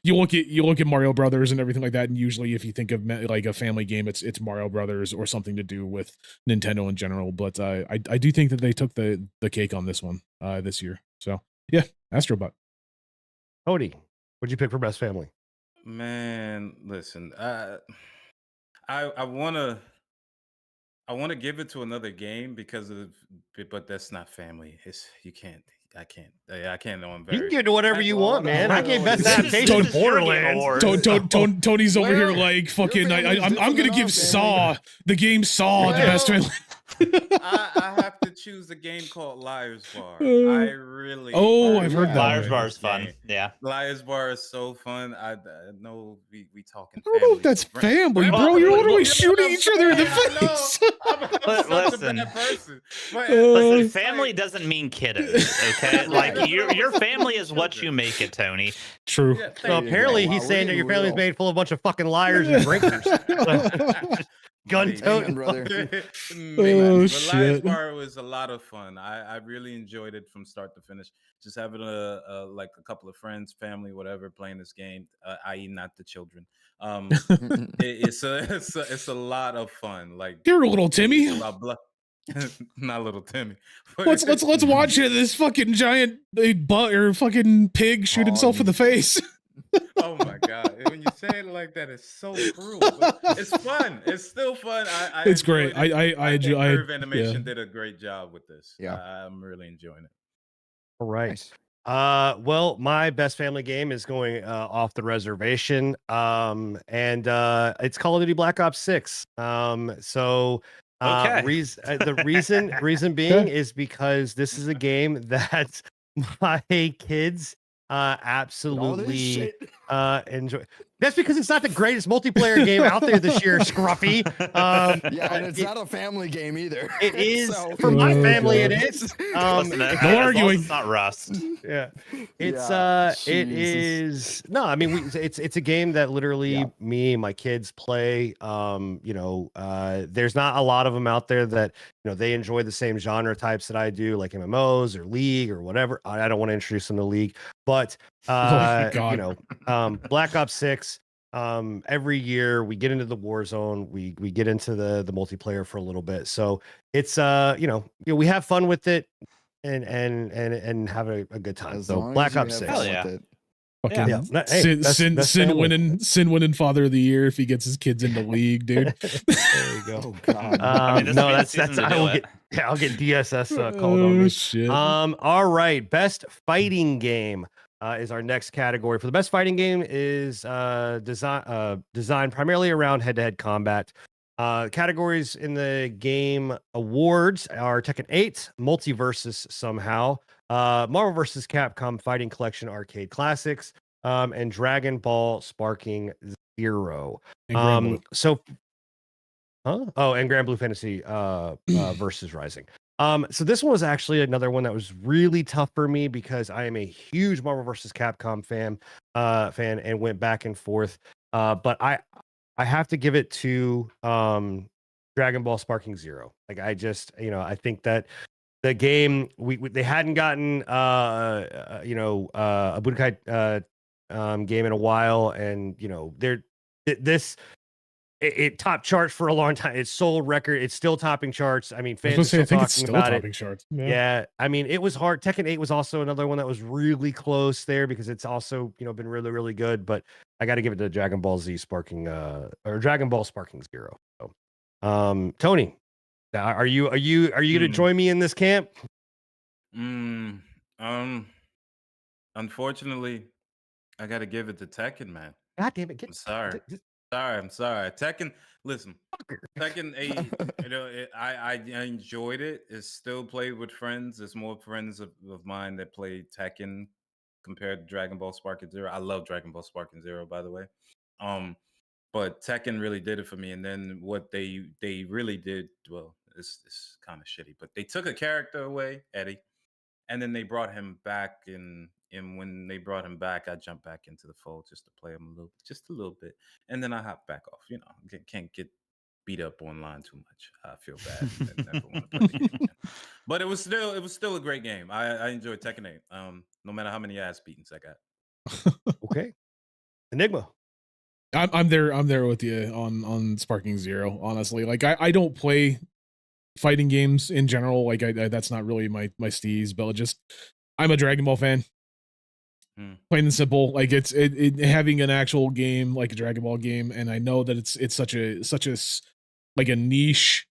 you look at Mario Brothers and everything like that, and usually if you think of like a family game, it's Mario Brothers or something to do with Nintendo in general. But I do think that they took the cake on this one this year. So yeah, Astrobot. Cody, what'd you pick for best family? Man, listen, I wanna give it to another game because of, but that's not family. I can't know. I'm You can very. give it to whatever you want, man. I gave best This is- adaptation this to is your game Borderlands. award. Tony's over here Well, like fucking. your family's I'm different gonna than give our Saw family. the game Saw the Well, best family. I have to choose a game called Liar's Bar. I really. Oh, I've heard yeah. that. Liar's one. Bar is fun. game. Yeah. Liar's Bar is so fun. I know we talking. I don't know if family, that's so family, Well, bro. You're well, literally well, shooting each other in the I know. face. I'm such Listen. a bad person. But Listen, it's family like- doesn't mean kiddos, okay? Like your family is what you make it, Tony. True. Yeah, So thank you. apparently Wow, he's we're saying that getting your family's real. made full of a bunch of fucking liars and drinkers. Gun Maybe. toting. brother. Maybe. Oh, But shit. Liar's Bar was a lot of fun. I really enjoyed it from start to finish. Just having like a couple of friends, family, whatever, playing this game, i.e., not the children. It's a lot of fun. Like Here, little Timmy. it's about blood. Not little Timmy. But Let's watch it. This fucking giant butt or fucking pig shoot himself in the face. Oh my god! When you say it like that, it's so cruel. But it's fun. It's still fun. It's great. enjoyed it. I think enjoy. Curve Animation did a great job with this. Yeah. I'm really enjoying it. All right. Nice. Well, my best family game is going off the reservation. And it's Call of Duty Black Ops 6. So Okay. the reason being is because this is a game that my kids All this absolutely shit. enjoy. That's because it's not the greatest multiplayer game out there this year, Scruffy. Yeah, and it's not a family game either. It is So- for my Oh, family. God. It is. Listen, no as long as arguing. it's not Rust. Yeah, it's Yeah, it Jesus. is no. I mean, it's a game that literally Yeah. me and my kids play. There's not a lot of them out there that they enjoy the same genre types that I do, like MMOs or League or whatever. I don't want to introduce them to League, but my God. Black Ops 6. Every year we get into the war zone, we get into the multiplayer for a little bit. So it's we have fun with it and have a good time. As So long as Black you Ops have 6. Hell fun yeah. with it. Fucking Yeah. No, hey, best family. sin winning father of the year if he gets his kids into league, dude. There you go. Oh god. I mean, this No, would be the that's season to I do will it. get I'll get DSS called on me. Shit. All right, best fighting game is our next category. For the best fighting game is designed primarily around head-to-head combat. Categories in the game awards are Tekken 8, Multiversus Somehow, Marvel vs. Capcom Fighting Collection Arcade Classics, and Dragon Ball Sparking Zero. And Grand Blue. So, oh, and Grand Blue Fantasy versus Rising. So this one was actually another one that was really tough for me because I am a huge Marvel vs. Capcom fan and went back and forth. But I have to give it to Dragon Ball Sparking Zero. Like I just, I think that the game they hadn't gotten a Budokai game in a while, and this it topped charts for a long time. It sold record. It's still topping charts. I mean, I was fans gonna are say, I still think it's talking still about it. topping charts. Yeah, I mean, it was hard. Tekken 8 was also another one that was really close there because it's also, been really, really good. But I got to give it to Dragon Ball Z Sparking, or Dragon Ball Sparking Zero. So, Tony, are you gonna join me in this camp? Mm, unfortunately, I got to give it to Tekken, man. God damn it! I'm sorry. I'm sorry. Tekken, listen, Tekken 8, I enjoyed it. It's still played with friends. There's more friends of mine that play Tekken compared to Dragon Ball Sparking Zero. I love Dragon Ball Sparking Zero, by the way. But Tekken really did it for me. And then what they really did, well, it's kind of shitty, but they took a character away, Eddie, and then they brought him back and when they brought him back, I jumped back into the fold just to play him just a little bit, and then I hopped back off. Can't get beat up online too much. I feel bad and never want to play the game again. But it was still a great game. I enjoyed Tekken 8. No matter how many ass beatings I got. Okay, Enigma. I'm there with you on Sparking Zero. Honestly, like I don't play fighting games in general. Like I that's not really my steez, but just I'm a Dragon Ball fan. Plain and simple. Like it's having an actual game like a Dragon Ball game, and I know that it's such a like a niche,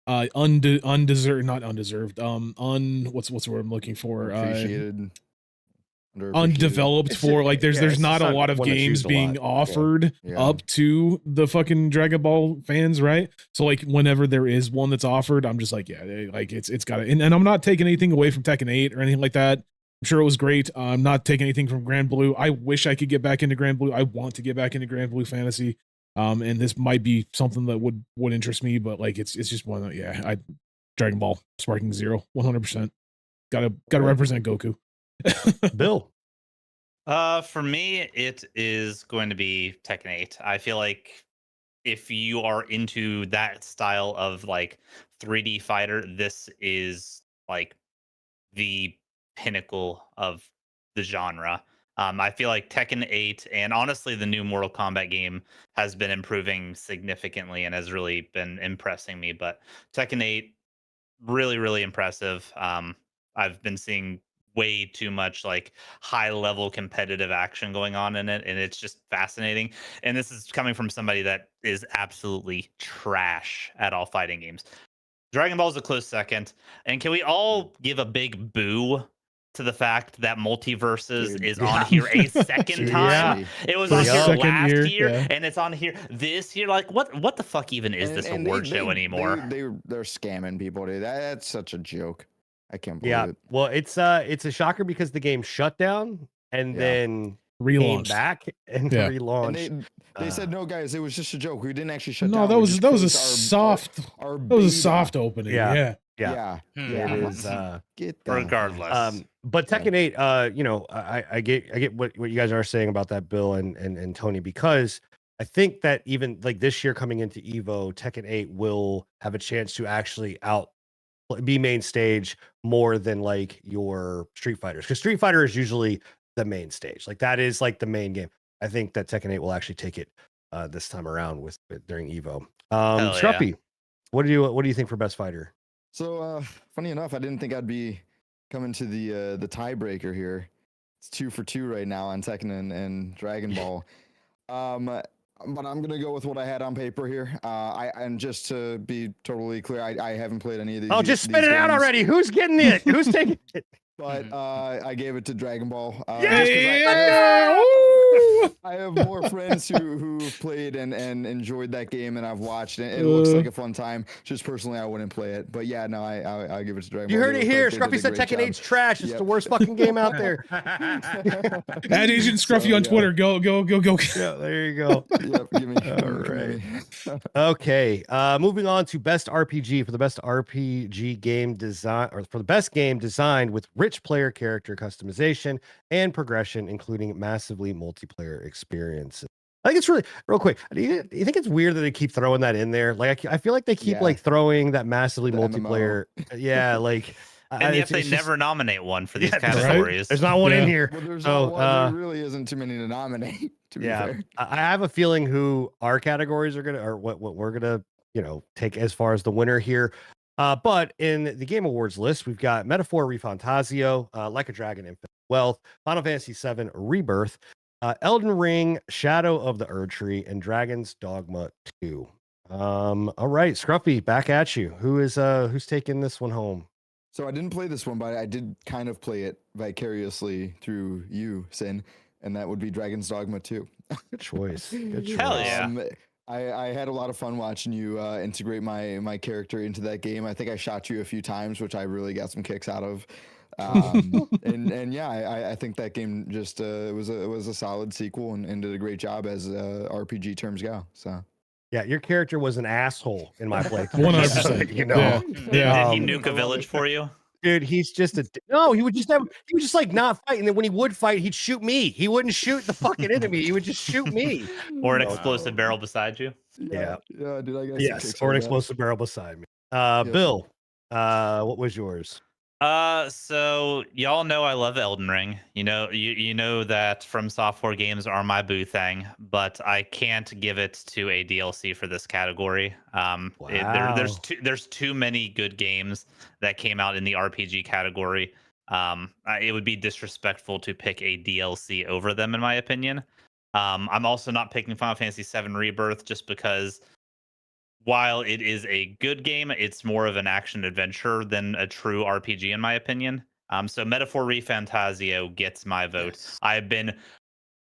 undeserved, not undeserved, what's the word I'm looking for? Appreciated. Undeveloped for like there's not a lot of one that's games used a being lot. offered Yeah. up to the fucking Dragon Ball fans, right? So like whenever there is one that's offered, I'm just like, yeah, like it's got it. And I'm not taking anything away from Tekken 8 or anything like that. I'm sure it was great. I'm not taking anything from Grand Blue. I wish I could get back into Grand Blue. I want to get back into Grand Blue Fantasy. And this might be something that would interest me, but like it's just one that, yeah, Dragon Ball Sparking Zero 100%. Gotta represent Goku. Bill. For me, it is going to be Tekken 8. I feel like if you are into that style of like 3D fighter, this is like the pinnacle of the genre. I feel like Tekken 8 and honestly the new Mortal Kombat game has been improving significantly and has really been impressing me. But Tekken 8, really, really impressive. I've been seeing way too much like high level competitive action going on in it, and it's just fascinating. And this is coming from somebody that is absolutely trash at all fighting games. Dragon Ball is a close second. And can we all give a big boo to the fact that Multiverses Dude, is yeah. on here a second time? Seriously. It was For on a here second last year, year, yeah. and it's on here this year. Like, what the fuck even is this And award show anymore? They're scamming people, dude. That's such a joke. I can't believe Yeah, it. well, it's a shocker because the game shut down and Yeah. then came Relaunched. back and Yeah. And relaunched. they said, no, guys, it was just a joke. We didn't actually shut No, down. that We was just a closed soft our that was a beta." soft opening. Yeah. Yeah. Yeah. Yeah. It what? is. Get the- Regardless. But Tekken 8, I get what you guys are saying about that, Bill and Tony, because I think that even like this year coming into Evo, Tekken 8 will have a chance to actually be main stage more than like your Street Fighters, because Street Fighter is usually the main stage. Like that is like the main game. I think that Tekken 8 will actually take it this time around with during Evo. Hell yeah. Scruffy, what do you think for best fighter? So funny enough, I didn't think I'd be coming to the tiebreaker here. It's 2 for 2 right now on Tekken and Dragon Ball. But I'm gonna go with what I had on paper here. And just to be totally clear, I haven't played any of these. Oh, just these spit it out games, already. Who's getting it? Who's taking it? But I gave it to Dragon Ball. just 'cause Yeah. I have more friends who've played and enjoyed that game, and I've watched it. It looks like a fun time. Just personally, I wouldn't play it, but yeah, no, I give it to Dragon You Ball. heard They it look here. like they Scruffy did a said great Tekken job. 8's trash. It's Yep. the worst fucking game out there. At Agent Scruffy So, on yeah. Twitter. Go. Yeah, there you go. Yep, give me. All Okay, moving on to best RPG. For the best RPG game design, or for the best game designed with rich player character customization and progression, including massively multiplayer experiences. I think it's really real quick. Do you think it's weird that they keep throwing that in there? Like, I feel like they keep Yeah. like throwing that massively The MMO. multiplayer. Yeah, like And yet it's they just- never nominate one for these Yeah, that's right. categories. There's not one in Yeah. here. Well, there's So, not one. There really isn't too many to nominate. To be yeah, fair. I have a feeling who our categories are gonna, or what we're gonna, take as far as the winner here. But in the Game Awards list, we've got Metaphor Refantasio, Like a Dragon, Infinite Wealth, Final Fantasy VII Rebirth, Elden Ring, Shadow of the Erd Tree, and Dragon's Dogma 2. All right, Scruffy, back at you. Who's taking this one home? So I didn't play this one, but I did kind of play it vicariously through you, Sin, and that would be Dragon's Dogma 2. Good choice. Good choice. Hell yeah. I had a lot of fun watching you integrate my character into that game. I think I shot you a few times, which I really got some kicks out of. And yeah, I think that game just it was a solid sequel and did a great job as RPG terms go. So Yeah, your character was an asshole in my playthrough. 100%. You know, Yeah. Did he Um, nuke a village for you? dude, he's just no. He would just like not fight, and then when he would fight, he'd shoot me. He wouldn't shoot the fucking enemy. He would just shoot me. Or an Wow. explosive barrel beside you? Yeah. yeah, dude, I got some Yes, kicks or an out of that. explosive barrel beside me. Yeah. Bill, what was yours? So y'all know I love Elden Ring. You know that From Software games are my boo thing, but I can't give it to a DLC for this category. There's Wow. there's too many good games that came out in the RPG category. It would be disrespectful to pick a DLC over them, in my opinion. I'm also not picking Final Fantasy VII Rebirth just because while it is a good game, it's more of an action adventure than a true RPG, in my opinion. So Metaphor Refantasio gets my vote. Yes. I've been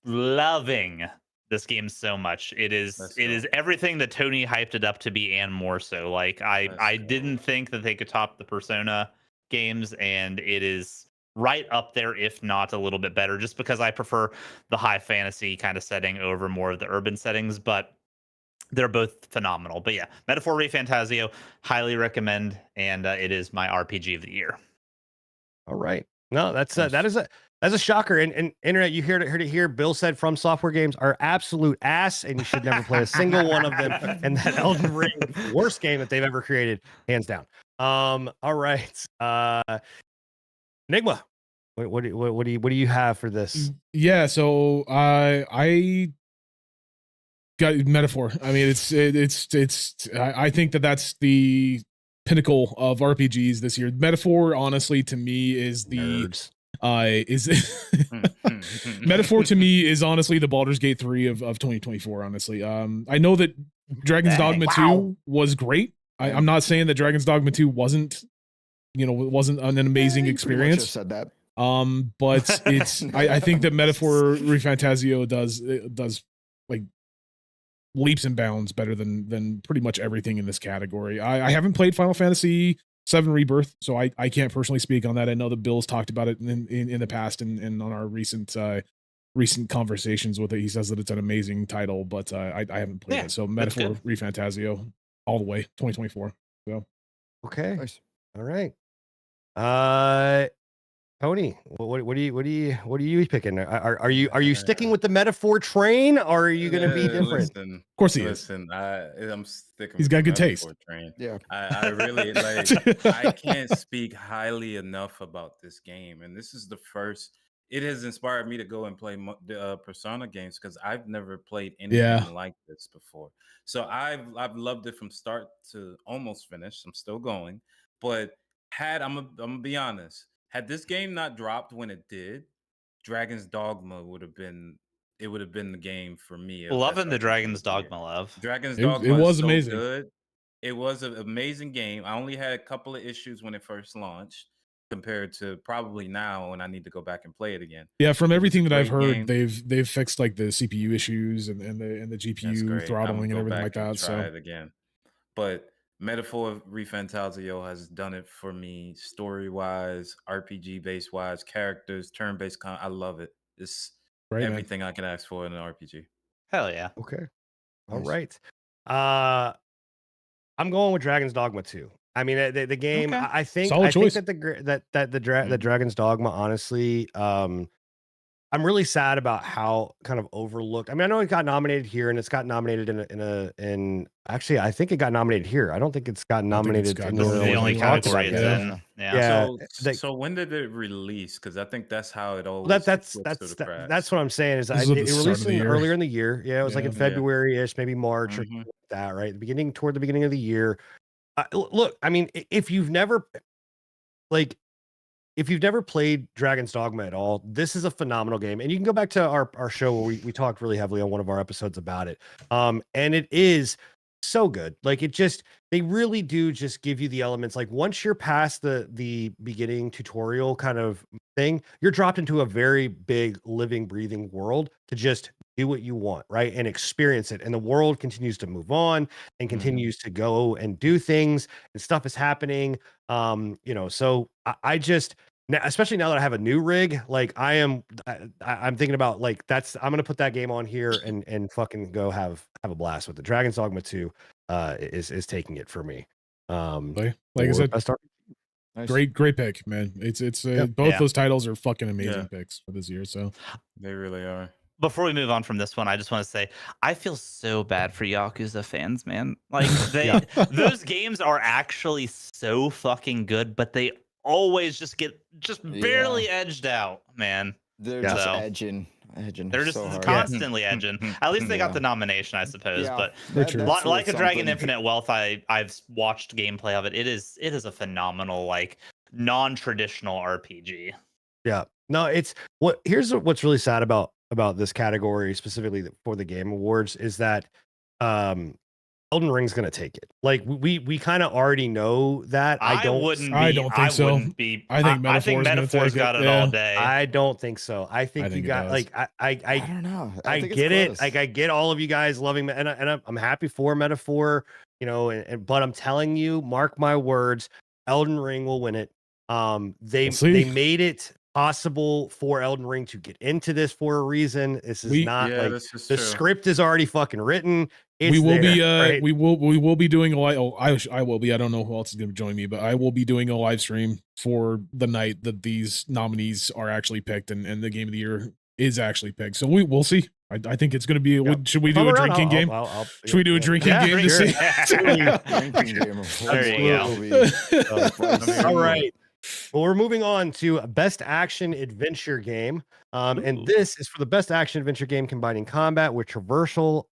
loving this game so much. It is Let's it is go. everything that Tony hyped it up to be and more so. Like I Let's go. didn't think that they could top the Persona games, and it is right up there, if not a little bit better, just because I prefer the high fantasy kind of setting over more of the urban settings. But they're both phenomenal. But yeah, Metaphor Refantasio, highly recommend, and it is my RPG of the year. All right. No, that's Nice. that's a shocker. And internet, you heard it here. Bill said From Software games are absolute ass, and you should never play a single one of them. And that Elden Ring, worst game that they've ever created, hands down. All right. Enigma, what do you have for this? Yeah, so I got Metaphor. I mean, I think that's the pinnacle of RPGs this year. Metaphor, honestly, to me is the Nerds. Metaphor to me is honestly the Baldur's Gate 3 of 2024. Honestly, I know that Dragon's Dang, Dogma wow. 2 was great. I'm not saying that Dragon's Dogma 2 wasn't an amazing You pretty much experience. just said that. But it's I think that Metaphor Refantasio does like leaps and bounds better than pretty much everything in this category. I haven't played Final Fantasy VII Rebirth, so I can't personally speak on that. I know that Bill's talked about it in the past and on our recent conversations with it. He says that it's an amazing title, but I haven't played Yeah, it. So that's Metaphor good. Refantasio all the way 2024. So Okay. Nice. All right. Tony, what are you picking? Are you sticking with the Metaphor train, or are you going to be different? Listen, of course he is. listen, I'm sticking. He's with got the good taste. Metaphor Train. Yeah. I really like. I can't speak highly enough about this game, and this is the first. It has inspired me to go and play the Persona games because I've never played anything Yeah. like this before. So I've loved it from start to almost finish. I'm still going, but I'm gonna be honest. Had this game not dropped when it did, Dragon's Dogma would have been the game for me. of best Loving the RPG Dragon's of the year. Dogma love. Dragon's It Dogma was is so amazing. good. It was an amazing game. I only had a couple of issues when it first launched compared to probably now when I need to go back and play it again. Yeah, from It was a everything that I've great heard, game. they've fixed like the CPU issues and the That's GPU great. throttling and go everything back like and that. try So it again. But Metaphor Refantasio has done it for me story wise, RPG based wise, characters, turn based. I love it. It's right, man. everything I can ask for in an RPG. Hell yeah. Okay. All Nice. right. I'm going with Dragon's Dogma 2. I mean, the game. Okay. I think Solid I think choice. that the Dragon's Dogma, honestly, I'm really sad about how kind of overlooked. I mean, I know it got nominated here, and it's got nominated in actually, I think it got nominated here. I don't think it's gotten I think it's nominated gotten in This is the nominated only in talked category about category it's yet. it's in. Yeah. Yeah, So, they- so when did it release? Because I think that's how it always Well, that's slips through the cracks. that's what I'm saying is This I, is at it the start released of the in year. earlier in the year. Yeah, it was like in Yeah. February-ish, maybe March or Mhm. something like that, right? Toward the beginning of the year. Look, I mean, if you've never like if you've never played Dragon's Dogma at all, this is a phenomenal game. And you can go back to our show where we talked really heavily on one of our episodes about it. And it is so good. Like they really do just give you the elements. Like once you're past the beginning tutorial kind of thing, you're dropped into a very big living, breathing world to just do what you want, right? And experience it. And the world continues to move on and continues to go and do things, and stuff is happening. So I just now, especially now that I have a new rig, like I'm thinking about like I'm gonna put that game on here and fucking go have a blast with it. Dragon's Dogma 2 is taking it for me. Like I for said, best RPG. Nice. great pick, man. It's Yeah. both Yeah. those titles are fucking amazing Yeah. picks for this year. So They really are. Before we move on from this one, I just want to say I feel so bad for Yakuza fans, man. Like Yeah. those games are actually so fucking good, but they always just get barely edged out, man. They're Yeah. just So- edging. They're just so hard. constantly edging. At least they got Yeah. the nomination, I suppose. Yeah, But true. that's like a Dragon something. Infinite Wealth, I've watched gameplay of it. It is a phenomenal, like non-traditional RPG. Yeah. No, what's really sad about this category specifically for the Game Awards is that Elden Ring's gonna take it. Like we kind of already know that. I don't wouldn't be. I don't think so. Wouldn't be. I think I think Metaphor's gonna Metaphor's take got it, it all yeah. day. I don't think so. I think think you it got does. like I I don't know. I think it's get it. close. Like I get all of you guys loving and I'm happy for Metaphor, but I'm telling you, mark my words, Elden Ring will win it. They We'll see. made it possible for Elden Ring to get into this for a reason. This is not Yeah, like this is the true. script is already fucking written. It's we will there, be right? we will be doing a live. Oh, I will be. I don't know who else is going to join me, but I will be doing a live stream for the night that these nominees are actually picked and the game of the year is actually picked. So we'll see. I think it's going to be. Yeah. Should we Come do a around, drinking game? Should we do a drinking Yeah, game to sure. see? Drinking game of There you go. Absolutely. All right. Well, we're moving on to best action adventure game. And Ooh. this is for the best action adventure game combining combat with traversal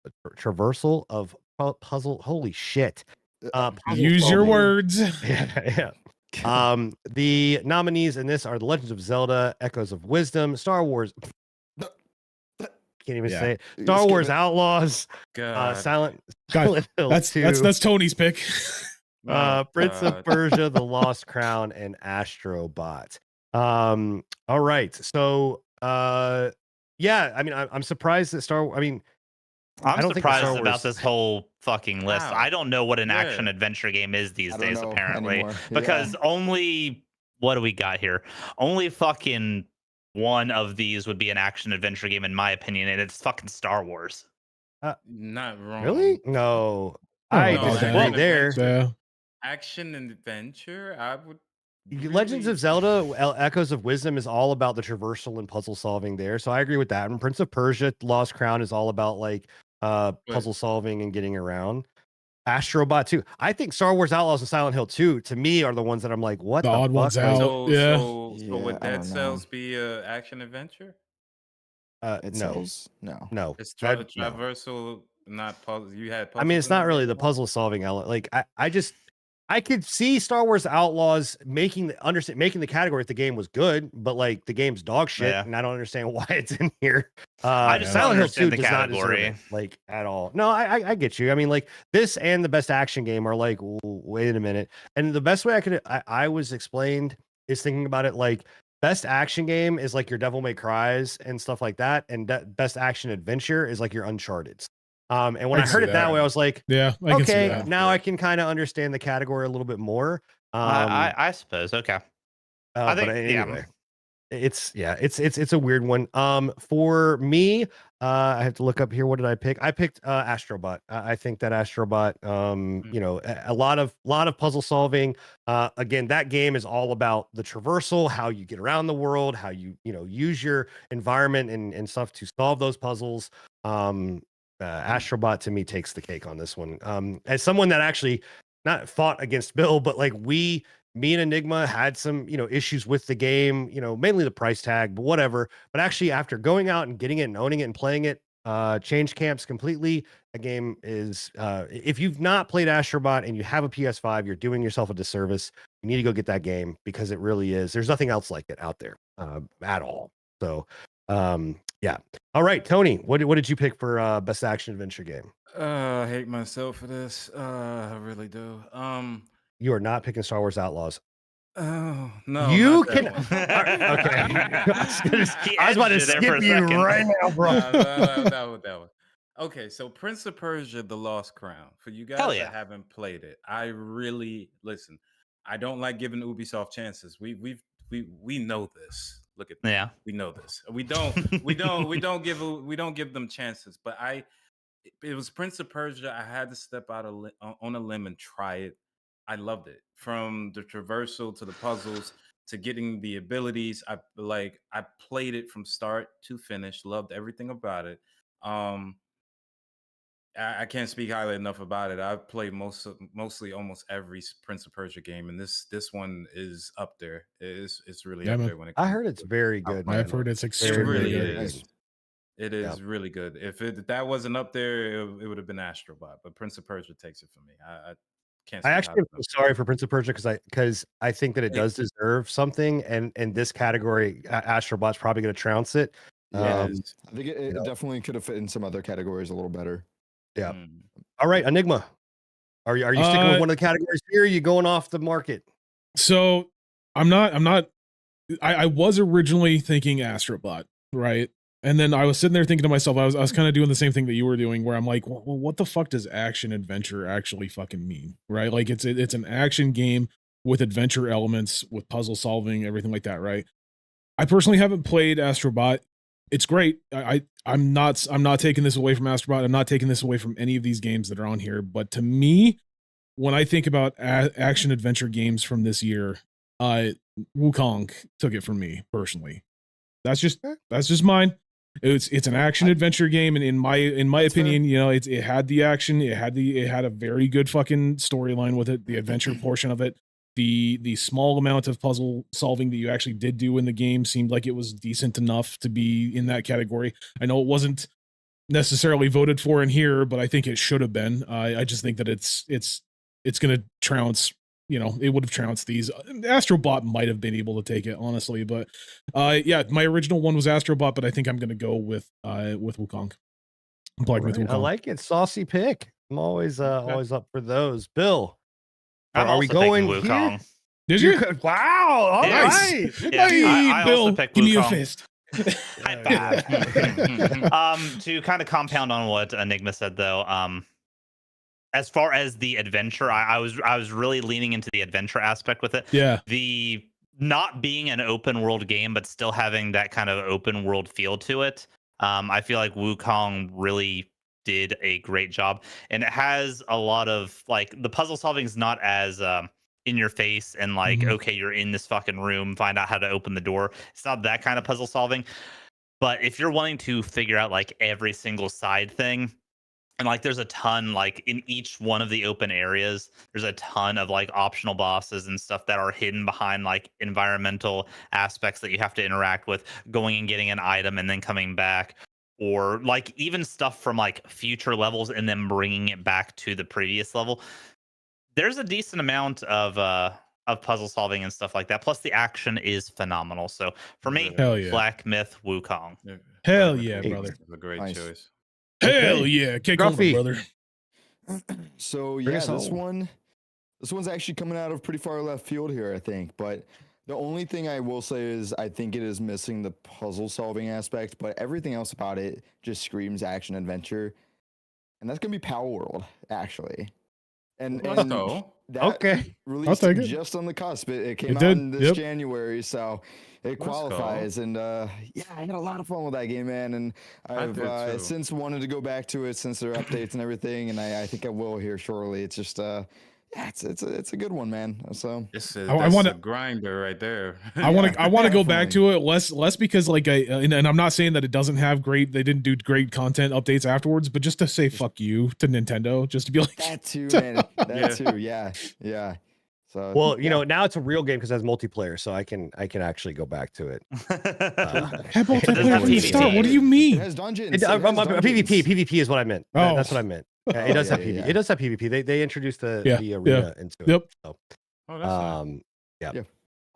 of puzzle. Holy shit. Puzzle Use your solving. words. Yeah. The nominees in this are The Legends of Zelda, Echoes of Wisdom, Star Wars. Can't even Yeah. say it. You Star skip Wars it. Outlaws, God. Silent God, Hill That's 2. that's Tony's pick. Prince of God. Persia, The Lost Crown, and Astrobot. All right. So yeah, I mean, I'm surprised that I I'm don't think the surprised Star about Wars- this whole fucking list. Wow. I don't know what an Yeah. action adventure game is these I don't days, know apparently. anymore. Because only what do we got here? Only fucking one of these would be an action adventure game, in my opinion, and it's fucking Star Wars. Not wrong. Really? No. I I don't know about disagree that. there. Yeah. Action and adventure. I would. Legends of really- Zelda Echoes of Wisdom is all about the traversal and puzzle solving there. So I agree with that. And Prince of Persia Lost Crown is all about like puzzle solving and getting around. Astrobot 2. I think Star Wars Outlaws and Silent Hill 2 to me are the ones that I'm like, what The the, odd ones fuck? out. So, Yeah. so Yeah, would I Dead don't know. Cells be a action adventure? It No, sells. No. no. It's no. traversal, not puzzle. You had. I mean, it's puzzles in not really there? the puzzle solving element. Like I could see Star Wars Outlaws making the category if the game was good, but like the game's dog shit, Yeah. and I don't understand why it's in here. I just don't Silent Hill understand 2 the does not deserve category. it, like at all. No, I get you. I mean, like this and the best action game are like, wait a minute. And the best way I was explained is thinking about it like best action game is like your Devil May Cries and stuff like that, and best action adventure is like your Uncharted's. And when I I can heard see it that that. way, I was like, Yeah. I can see okay, that. now I can kind of understand the category a little bit more. I suppose. Okay. But think- yeah. anyway, it's a weird one. For me, I have to look up here. What did I pick? I picked Astrobot. I think that Astrobot, you know, a lot of puzzle solving. Again, that game is all about the traversal, how you get around the world, how you know use your environment and stuff to solve those puzzles. Astrobot to me takes the cake on this one. As someone that actually not fought against Bill, but like me and Enigma had some, you know, issues with the game, you know, mainly the price tag, but whatever. But actually, after going out and getting it and owning it and playing it, change camps completely. The game is, if you've not played Astrobot and you have a PS5, you're doing yourself a disservice. You need to go get that game because it really is. There's nothing else like it out there at all. So, yeah. All right, Tony, what did you pick for best action adventure game? I hate myself for this. I really do. You are not picking Star Wars Outlaws. Oh no, You not that can. one. Okay. He I was about to edged you there for skip a you second. right now, bro. That one. Okay, so Prince of Persia: The Lost Crown. For you Hell guys yeah. that haven't played it, I really listen. I don't like giving Ubisoft chances. We know this. Look at Yeah. we know this. We don't give them chances. But it was Prince of Persia. I had to step out on a limb and try it. I loved it, from the traversal to the puzzles to getting the abilities. I played it from start to finish. Loved everything about it. I can't speak highly enough about it. I've played mostly almost every Prince of Persia game, and this one is up there. It's really Yeah, up man. there when it I comes heard to it's very good, I've man. heard it's It extremely really good. Nice. is. It is really good. If that wasn't up there, it would have been Astrobot. But Prince of Persia takes it for me. I can't. I speak actually highly am enough. sorry for Prince of Persia because I think that it Hey. does deserve something, and in this category, Astrobot's probably going to trounce it. Yeah, It is. I think it definitely could have fit in some other categories a little better. Yeah. Mm. All right, Enigma. Are you sticking with one of the categories here? Or are you going off the market? So I'm not. I was originally thinking Astrobot, right? And then I was sitting there thinking to myself, I was kind of doing the same thing that you were doing, where I'm like, well, what the fuck does action adventure actually fucking mean, right? Like it's an action game with adventure elements, with puzzle solving, everything like that, right? I personally haven't played Astrobot. It's great. I'm not taking this away from Astrobot. I'm not taking this away from any of these games that are on here. But to me, when I think about action adventure games from this year, Wukong took it from me personally. That's just mine. It's an action adventure game, and in my That's fair. opinion, you know, it had the action, it had a very good fucking storyline with it, the adventure portion of it. The small amount of puzzle solving that you actually did do in the game seemed like it was decent enough to be in that category. I know it wasn't necessarily voted for in here, but I think it should have been. I just think that it's going to trounce. You know, it would have trounced these. Astrobot might have been able to take it, honestly, but yeah, my original one was Astrobot, but I think I'm going to go with Wukong. I'm playing with Right, Wukong. I like it. Saucy pick. I'm always always up for those. Bill, I'm are we also picking going here? Wukong. Did You you? could, wow! All Yeah. right. Yeah, Hey, I also Bill, picked give me a Wukong. fist. High five. To kind of compound on what Enigma said, though, as far as the adventure, I was really leaning into the adventure aspect with it. Yeah. The not being an open world game, but still having that kind of open world feel to it. I feel like Wukong really did a great job, and it has a lot of like the puzzle solving is not as in your face and like okay, you're in this fucking room, find out how to open the door. It's not that kind of puzzle solving. But if you're wanting to figure out like every single side thing, and like there's a ton like in each one of the open areas, there's a ton of like optional bosses and stuff that are hidden behind like environmental aspects that you have to interact with, going and getting an item and then coming back, or like even stuff from like future levels and then bringing it back to the previous level. There's a decent amount of puzzle solving and stuff like that. Plus the action is phenomenal. So for me, Hell yeah. Black Myth Wukong. Yeah, Hell Black yeah, Myth brother. is a great Nice. choice. Hell Okay. yeah. Kick over, Gruffy. brother. So Bring yeah, us home. this one's actually coming out of pretty far left field here, I think. But the only thing I will say is I think it is missing the puzzle solving aspect, but everything else about it just screams action adventure, and that's gonna be Power World, actually. And So that Okay. released take it. just on the cusp. It came It out did, in this yep. January, so it Let's go. qualifies. And yeah, I had a lot of fun with that game, man. And I've did too. since wanted to go back to it since their updates and everything. And I think I will here shortly. It's just yeah, it's a good one, man. So This I that's wanna- a grinder right there. I want to go back Definitely. to it less because like and I'm not saying that it doesn't have they didn't do great content updates afterwards, but just to say fuck you to Nintendo, just to be like that too, man. That Yeah. too, yeah. So Well, you yeah. know, now it's a real game because it has multiplayer, so I can actually go back to it. had It doesn't multiplayer have from the PvP. start. What do you It mean? has dungeons. It, It has PvP. dungeons. PvP is what I meant. Oh. That's what I meant. Yeah, Oh, it does have yeah, PvP. yeah. It does have PvP. They introduced the Yeah, arena into it. Yep. So, Oh, that's nice. yeah. Yeah.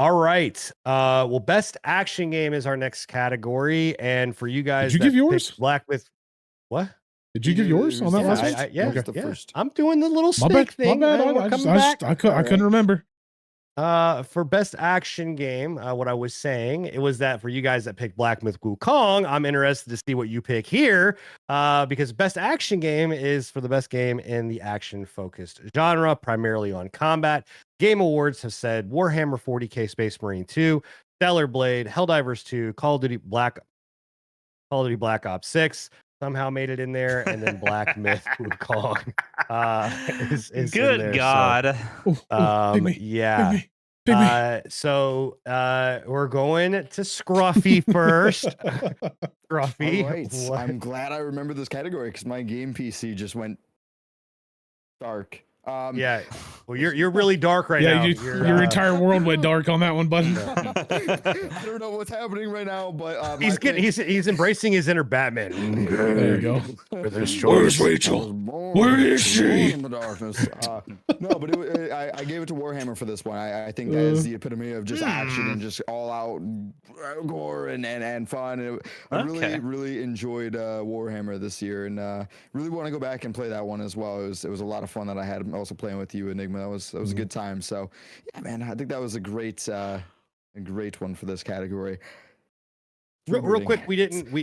All right. Well, best action game is our next category, and for you guys, you that give picked yours? Black with what? Did you give yours on that Yeah, last I- one? yeah, Okay. the yeah. first. I'm doing the little My snake bad. thing. My bad. We're I coming back. couldn't remember. For best action game, what I was saying, it was that for you guys that picked Black Myth Wukong, I'm interested to see what you pick here, because best action game is for the best game in the action focused genre, primarily on combat. Game Awards have said Warhammer 40K Space Marine 2, Stellar Blade, Helldivers 2, Call of Duty Black Ops 6 somehow made it in there, and then Black Myth Wukong is in Good there, so, God. Pick me. yeah. Pick me. So we're going to Scruffy first. Scruffy. All right. what- I'm glad I remember this category because my game PC just went dark. Yeah. Well, you're really dark right Yeah, now. your entire world went dark on that one, buddy. I don't know what's happening right now, but my he's getting pick- he's embracing his inner Batman. There you go. Where's Where's I Rachel? was born Where is she? In the darkness. No, but I gave it to Warhammer for this one. I think that is the epitome of just action and just all out gore and fun. I Okay. really enjoyed Warhammer this year, and really want to go back and play that one as well. It was a lot of fun that I had also playing with you, Enigma. That was a good time. So yeah, man, I think that was a great one for this category. Real quick,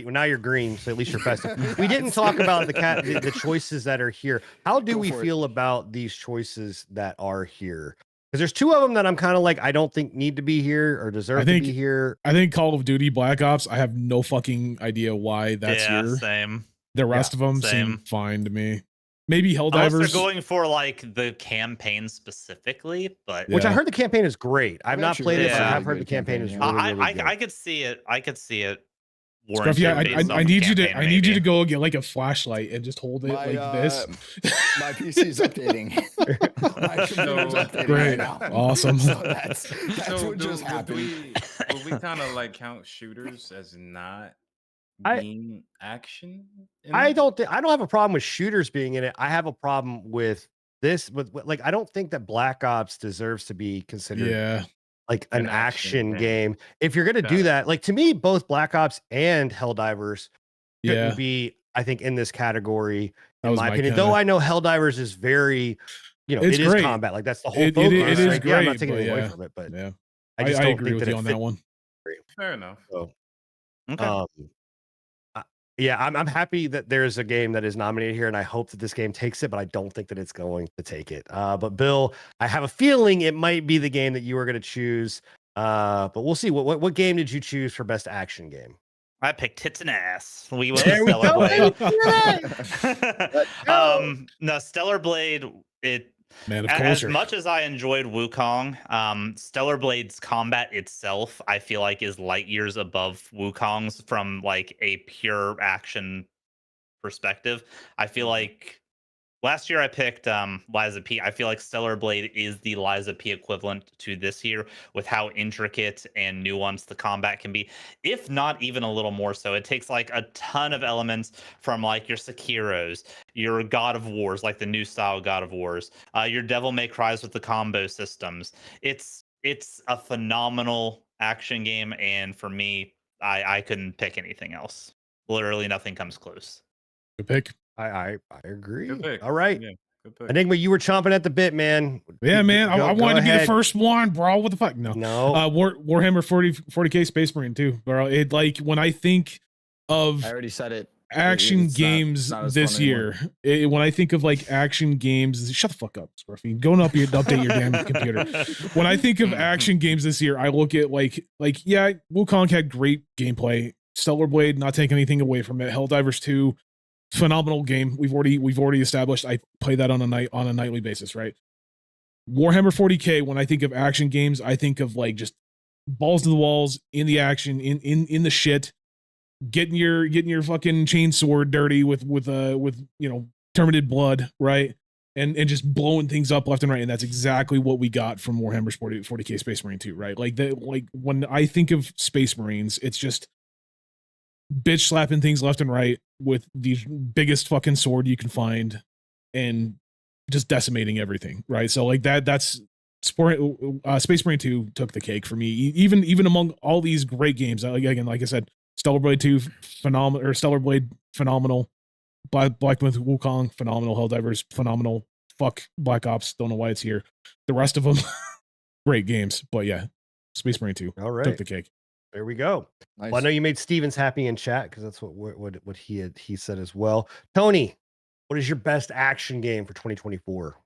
now you're green, so at least you're festive. We didn't talk about the choices that are here. How do Go we for it. feel about these choices that are here? Because there's two of them that I'm kind of like, I don't think need to be here or deserve to be here. I think Call of Duty Black Ops, I have no fucking idea why that's yeah, here. same. The rest of them same. seem fine to me. Maybe Unless they're Helldivers. going for like the campaign specifically, but Which I Yeah. heard the campaign is great. I've I've not actually played it, but I heard have it's heard a the good campaign is campaign, really, really good. I could see it. I could see it. Scruffy, yeah, warranted based off I of need you to campaign, I need you to maybe. go get like a flashlight and just hold it My, like this. My PC's updating. My computer's updating Great. right now. Awesome. So that's So what just happened. would we kind of like count shooters as not I- being action? in I it? don't have a problem with shooters being in it. I have a problem with this, like I don't think that Black Ops deserves to be considered Yeah. like an An action action game. game. If you're gonna Got do it. that, like to me, both Black Ops and Helldivers shouldn't Yeah. be, I think, in this category, That in was my my opinion. kinda- Though I know Helldivers is very, It's it is great. combat. Like that's the whole It focus. is right? Yeah, I'm not great, taking but anything away yeah. from it, but Yeah. I just I don't agree think with that you it on fit- that one. Fair enough. So, Okay. yeah, I'm happy that there's a game that is nominated here, and I hope that this game takes it, but I don't think that it's going to take it. But Bill, I have a feeling it might be the game that you were going to choose. But we'll see. What game did you choose for best action game? I picked Tits and Ass. We went There we Stellar go, Blade. go. No, Stellar Blade. Man of As culture. much as I enjoyed Wukong, Stellar Blade's combat itself, I feel like, is light years above Wukong's from like a pure action perspective. I feel like last year I picked Liza P. I feel like Stellar Blade is the Liza P equivalent to this year with how intricate and nuanced the combat can be, if not even a little more so. It takes like a ton of elements from like your Sekiros, your God of Wars, like the new style God of Wars, your Devil May Cries with the combo systems. It's a phenomenal action game, and for me, I couldn't pick anything else. Literally nothing comes close. Good pick. I agree. Good pick. All right, Yeah, good pick. Enigma, you were chomping at the bit, man. Yeah, man. I Go wanted to be the ahead. first one, bro. What the fuck? No. No, Warhammer 40K Space Marine too, bro. It like when I think of I already said it. action it's games not as this fun anymore. year, when I think of like action games, shut the fuck up, Scruffy. Go and update your damn computer. When I think of action games this year, I look at like yeah, Wukong had great gameplay. Stellar Blade, not taking anything away from it. Helldivers 2, phenomenal game. We've already established I play that on a nightly basis, right? Warhammer 40K, when I think of action games, I think of like just balls to the walls in the action, in the shit, getting your fucking chainsword dirty with terminated blood, right? And just blowing things up left and right. And that's exactly what we got from Warhammer 40K Space Marine 2, right? Like when I think of Space Marines, it's just bitch slapping things left and right with the biggest fucking sword you can find and just decimating everything, right? So like that's Space Marine 2 took the cake for me. Even among all these great games, again, like I said, Stellar Blade 2 phenomenal, or Stellar Blade phenomenal, Black Myth Wukong phenomenal, Helldivers phenomenal. Fuck Black Ops, don't know why it's here. The rest of them great games, but yeah, Space Marine 2 All right. took the cake. There we go. Nice. Well, I know you made Stevens happy in chat because that's what he said as well. Tony, what is your best action game for 2024?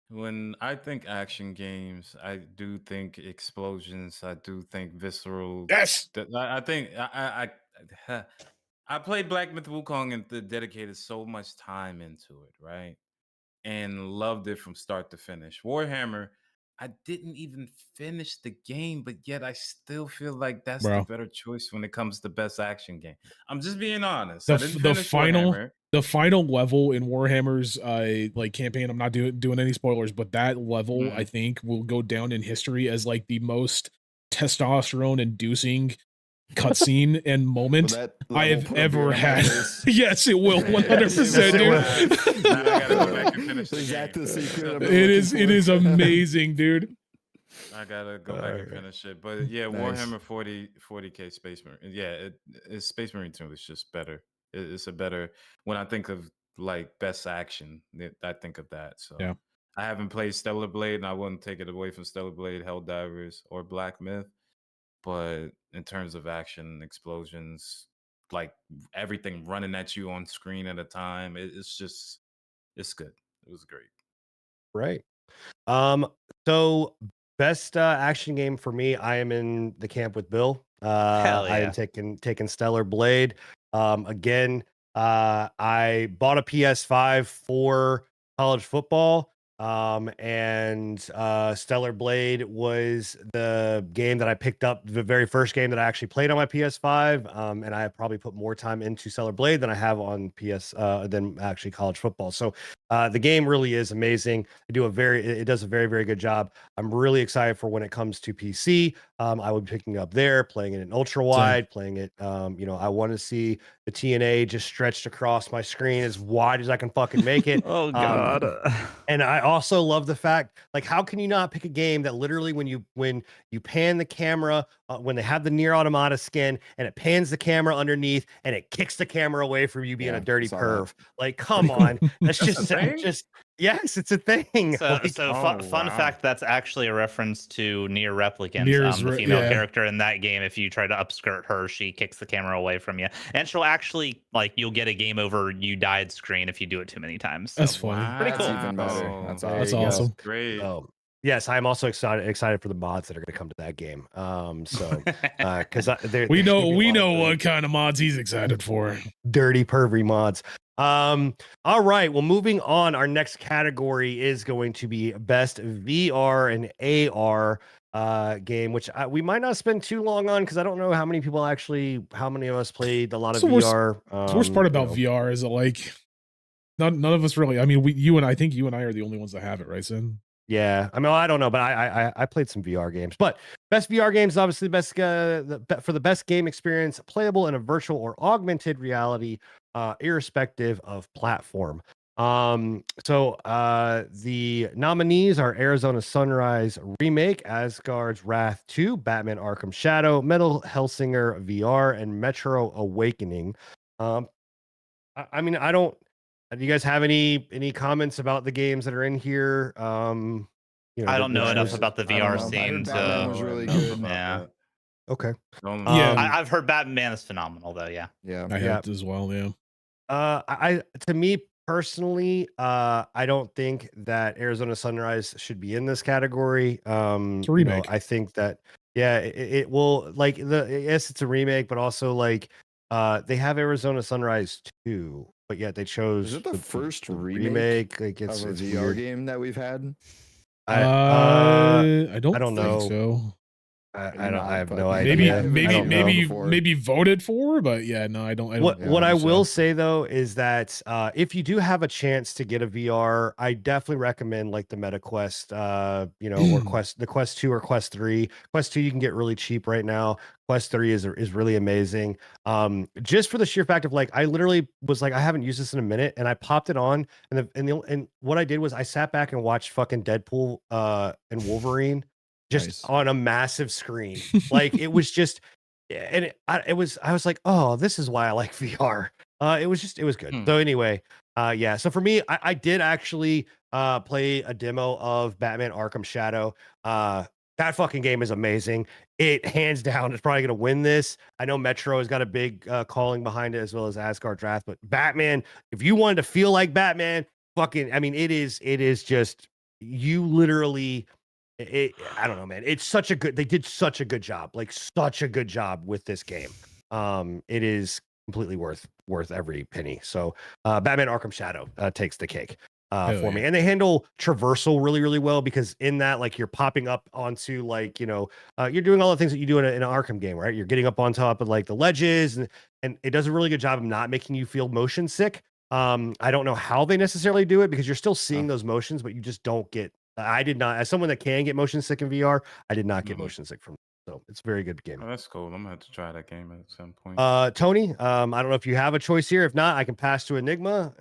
When I think action games, I do think explosions. I do think visceral. Yes. I think I played Black Myth Wukong and dedicated so much time into it, right? And loved it from start to finish. Warhammer, I didn't even finish the game, but yet I still feel like that's the better choice when it comes to best action game. I'm just being honest. I didn't finish Warhammer. The final level in Warhammer's like campaign, I'm not doing any spoilers, but that level I think will go down in history as like the most testosterone inducing cutscene and moment I have ever had. Yes, it will 100%, dude. I gotta go back and finish the Is that game. the secret? It is amazing, dude. I gotta go back and finish it. But yeah, Nice. Warhammer 40K Space Marine. Yeah, it's Space Marine 2 is just better. It's a better, when I think of like best action, I think of that. So yeah. I haven't played Stellar Blade, and I wouldn't take it away from Stellar Blade, Helldivers, or Black Myth. But in terms of action, explosions, like everything running at you on screen at a time, it's good. It was great. Right. So best action game for me, I am in the camp with Bill. Hell yeah. I am taking Stellar Blade. Again, I bought a PS5 for college football. And Stellar Blade was the game that I picked up, the very first game that I actually played on my PS5. And I have probably put more time into Stellar Blade than I have on than actually college football. So the game really is amazing. It does a very, very good job. I'm really excited for when it comes to PC. I will be picking up there, playing it in ultra wide, playing it. I want to see the TNA just stretched across my screen as wide as I can fucking make it. Oh god. And I also love the fact, like, how can you not pick a game that literally when you pan the camera, when they have the Nier Automata skin and it pans the camera underneath and it kicks the camera away from you being a dirty perv. Like, come on. That's just yes, it's a thing. So, like, fun fact, that's actually a reference to Nier Replicant, Nier's the female character in that game. If you try to upskirt her, she kicks the camera away from you, and she'll actually, like, you'll get a game over you died screen if you do it too many times. So. That's funny. Pretty cool. That's even better. That's awesome. Great. Yes, I'm also excited for the mods that are going to come to that game. So because we know what kind of mods he's excited for. Dirty pervy mods. All right, well, moving on, our next category is going to be best VR and AR game, which we might not spend too long on because I don't know how many of us played a lot of VR. The worst part about VR is that, like, none of us really, I mean, I think you and I are the only ones that have it, right, Sin? Yeah, I mean, I don't know, but I played some VR games. But best VR games is obviously the best for the best game experience, playable in a virtual or augmented reality, irrespective of platform. So the nominees are Arizona Sunrise Remake, Asgard's Wrath 2, Batman Arkham Shadow, Metal Hellsinger VR, and Metro Awakening. I mean, I don't. Do you guys have any comments about the games that are in here? I don't know enough about the VR scene. Batman was really good. Yeah. Okay. Yeah. I've heard Batman is phenomenal, though. Yeah. Yeah. I have as well. Yeah. To me personally, I don't think that Arizona Sunrise should be in this category. It's a remake. I think that yeah, it will like yes, it's a remake, but also like they have Arizona Sunrise 2, but yet they chose Is it the first remake. Like of it's a it's VR weird. game that we've had? I don't don't think know. so. I don't. not, I have but no Maybe idea. I maybe don't know maybe before. maybe voted for, but yeah, no, I don't. What yeah, what I think so. will say though is that if you do have a chance to get a VR, I definitely recommend like the MetaQuest, or the Quest 2 or Quest 3. Quest 2 you can get really cheap right now. Quest 3 is really amazing. Just for the sheer fact of like I literally was like I haven't used this in a minute, and I popped it on, and what I did was I sat back and watched fucking Deadpool and Wolverine just Nice. on a massive screen. Like it was just and I was like, oh, this is why I like VR. It was good. Hmm. So anyway, yeah. So for me, I did actually play a demo of Batman Arkham Shadow. That fucking game is amazing. It hands down is probably gonna win this. I know Metro has got a big calling behind it as well as Asgard's Wrath, but Batman, if you wanted to feel like Batman, fucking, I mean, it is just you literally I don't know, man. They did such a good job, like such a good job with this game. It is completely worth every penny. So, Batman Arkham Shadow takes the cake Hell for me, yeah. and they handle traversal really, really well because in that, like, you're popping up onto like you're doing all the things that you do in an Arkham game, right? You're getting up on top of like the ledges, and it does a really good job of not making you feel motion sick. I don't know how they necessarily do it because you're still seeing those motions, but you just don't get. I did not, as someone that can get motion sick in VR, I did not get Mhm. motion sick from it. So it's a very good game. Oh, that's cool. I'm gonna have to try that game at some point. Tony, I don't know if you have a choice here. If not, I can pass to Enigma.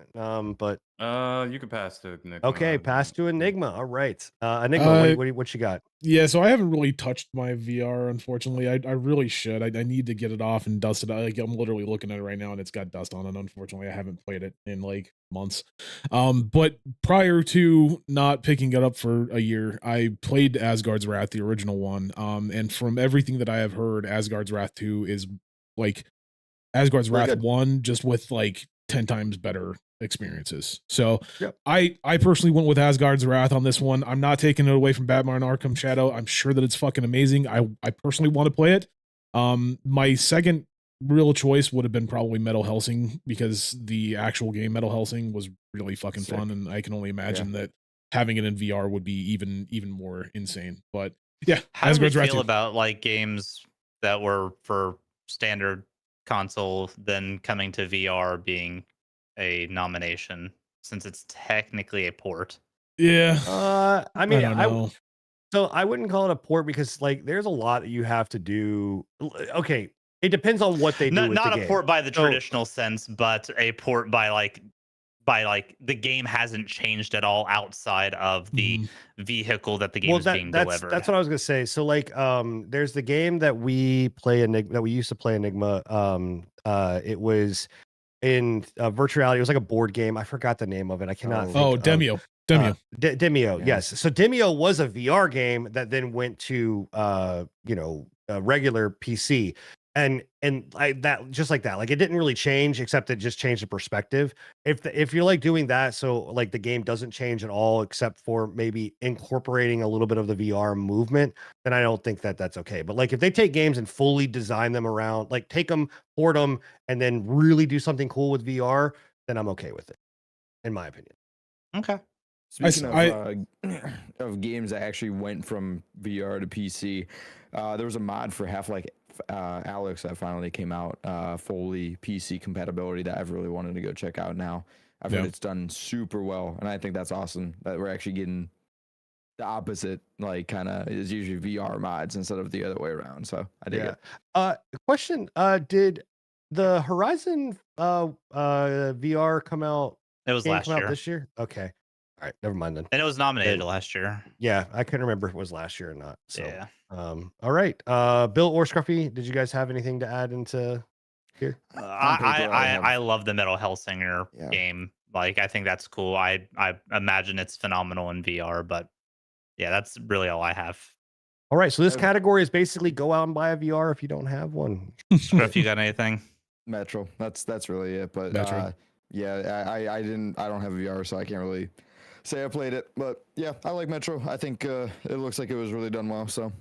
But You can pass to Enigma. okay, pass to Yeah. Enigma. All right, Enigma, Uh, what you got? Yeah, so I haven't really touched my VR, unfortunately. I really should. I need to get it off and dust it. Like I'm literally looking at it right now, and it's got dust on it. Unfortunately, I haven't played it in like months. But prior to not picking it up for a year, I played Asgard's Wrath, the original one. And from everything that I have heard, Asgard's Wrath 2 is like Asgard's Really Wrath good. 1, just with like 10 times better experiences. So Yep. I personally went with Asgard's Wrath on this one. I'm not taking it away from Batman Arkham Shadow. I'm sure that it's fucking amazing. I personally want to play it. My second real choice would have been probably Metal Hellsing because the actual game Metal Hellsing was really fucking Sick. fun, and I can only imagine that having it in VR would be even more insane. But yeah, How do we Asgard's Wrath feel 2. about like games that were for standard console then coming to VR being a nomination since it's technically a port? Yeah, I mean, don't know. so I wouldn't call it a port because like there's a lot that you have to do. Okay, it depends on what they do. Not with not the a game. port by the So- traditional sense, but a port by like the game hasn't changed at all outside of the Mhm. vehicle that the game is being that's delivered. what I was gonna say. So like there's the game that we play Enigma that we used to play Enigma. It was in virtual reality. It was like a board game. I forgot the name of it. I cannot think Oh, of- Demio. Demio. Demio, Yeah. yes. So Demio was a VR game that then went to regular PC. And that just like that, like it didn't really change except it just changed the perspective. If you're like doing that, so like the game doesn't change at all except for maybe incorporating a little bit of the VR movement, then I don't think that that's okay. But like if they take games and fully design them around, like take them, port them, and then really do something cool with VR, then I'm okay with it, in my opinion. Okay. Speaking I- of games that actually went from VR to PC, there was a mod for Half-Life Alyx that finally came out, fully PC compatibility that I've really wanted to go check out now. I've heard Yeah. it's done super well, and I think that's awesome that we're actually getting the opposite, like kind of is usually VR mods instead of the other way around. So I dig it. Question, did the Horizon VR come out It was last year. this year? Okay. All right, never mind then. And it was nominated And- last year. Yeah, I couldn't remember if it was last year or not. So Yeah. all right. Bill or Scruffy, did you guys have anything to add into here? On paper, I have- I love the Metal Hellsinger Yeah. game. Like I think that's cool. I imagine it's phenomenal in VR, but yeah, that's really all I have. All right, so this I've- category is basically go out and buy a VR if you don't have one. If you got anything, Metro. That's really it. But Metro. yeah, I don't have a VR, so I can't really say I played it. But yeah, I like Metro. I think it looks like it was really done well. So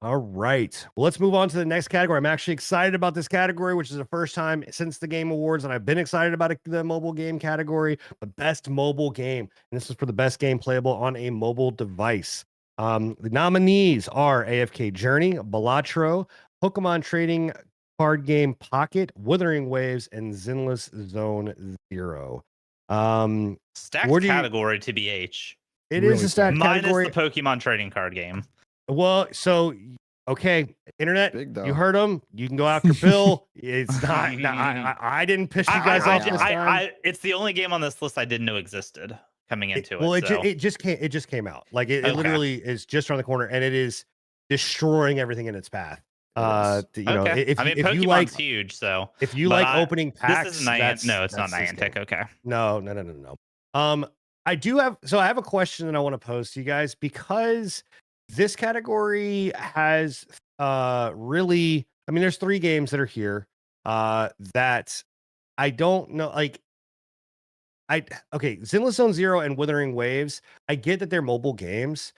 All right. Well, let's move on to the next category. I'm actually excited about this category, which is the first time since the Game Awards, and I've been excited about the mobile game category, the best mobile game. And this is for the best game playable on a mobile device. The nominees are AFK Journey, Balatro, Pokemon Trading Card Game Pocket, Wuthering Waves, and Zenless Zone Zero. Stacked Where do you- category to BH. It Really is a stacked Minus category. the Pokemon trading card game. Well, so okay, internet, Big, though. you heard him. You can go after Bill. It's not. no, I didn't piss you guys off this time. It's the only game on this list I didn't know existed coming into it. Well, so. it just came. It just came out. Like it Okay. literally is just around the corner, and it is destroying everything in its path. You know, okay. if I mean, if Pokemon's you like huge, so if you but like opening packs, this is Niantic. No, it's not that's this Niantic. game. Okay. No. I do have I have a question that I want to pose to you guys because this category has really, I mean, there's 3 games that are here that I don't know, like okay, Zenless Zone Zero and Wuthering Waves, I get that they're mobile games.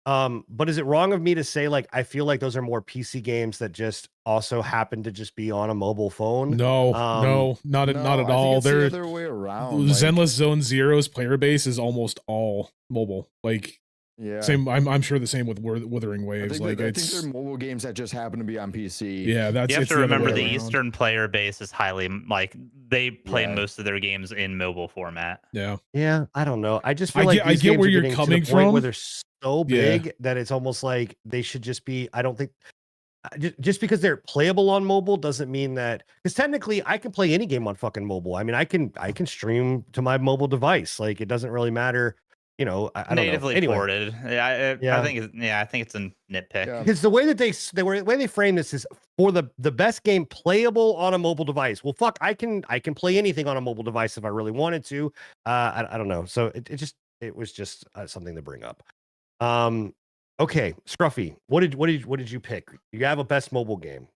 But is it wrong of me to say, like, I feel like those are more PC games that just also happen to just be on a mobile phone? No, not at I all. think it's the They're other way around. Like, Zenless Zone Zero's player base is almost all mobile. Like yeah. same, I'm sure the same with Wuthering I Waves. think, Like I think it's they're mobile games that just happen to be on PC. yeah, that's You have it's to the other remember way the around. Eastern player base is highly like they play Yeah. most of their games in mobile format. Yeah, Yeah, I don't know. I just feel I like get- I these get games where are you're getting coming to the point where from. they're so Yeah. big that it's almost like they should just be. I don't think just because they're playable on mobile doesn't mean that, because technically I can play any game on fucking mobile. I mean, I can stream to my mobile device. Like it doesn't really matter. You know, I don't know. Natively Anyway, ported. I Yeah. think I think it's a nitpick. Yeah. because the way that the way they frame this is for the best game playable on a mobile device. Well, fuck, I can play anything on a mobile device if I really wanted to. I don't know. So it was just something to bring up. Okay, Scruffy, what did you pick? You have a best mobile game.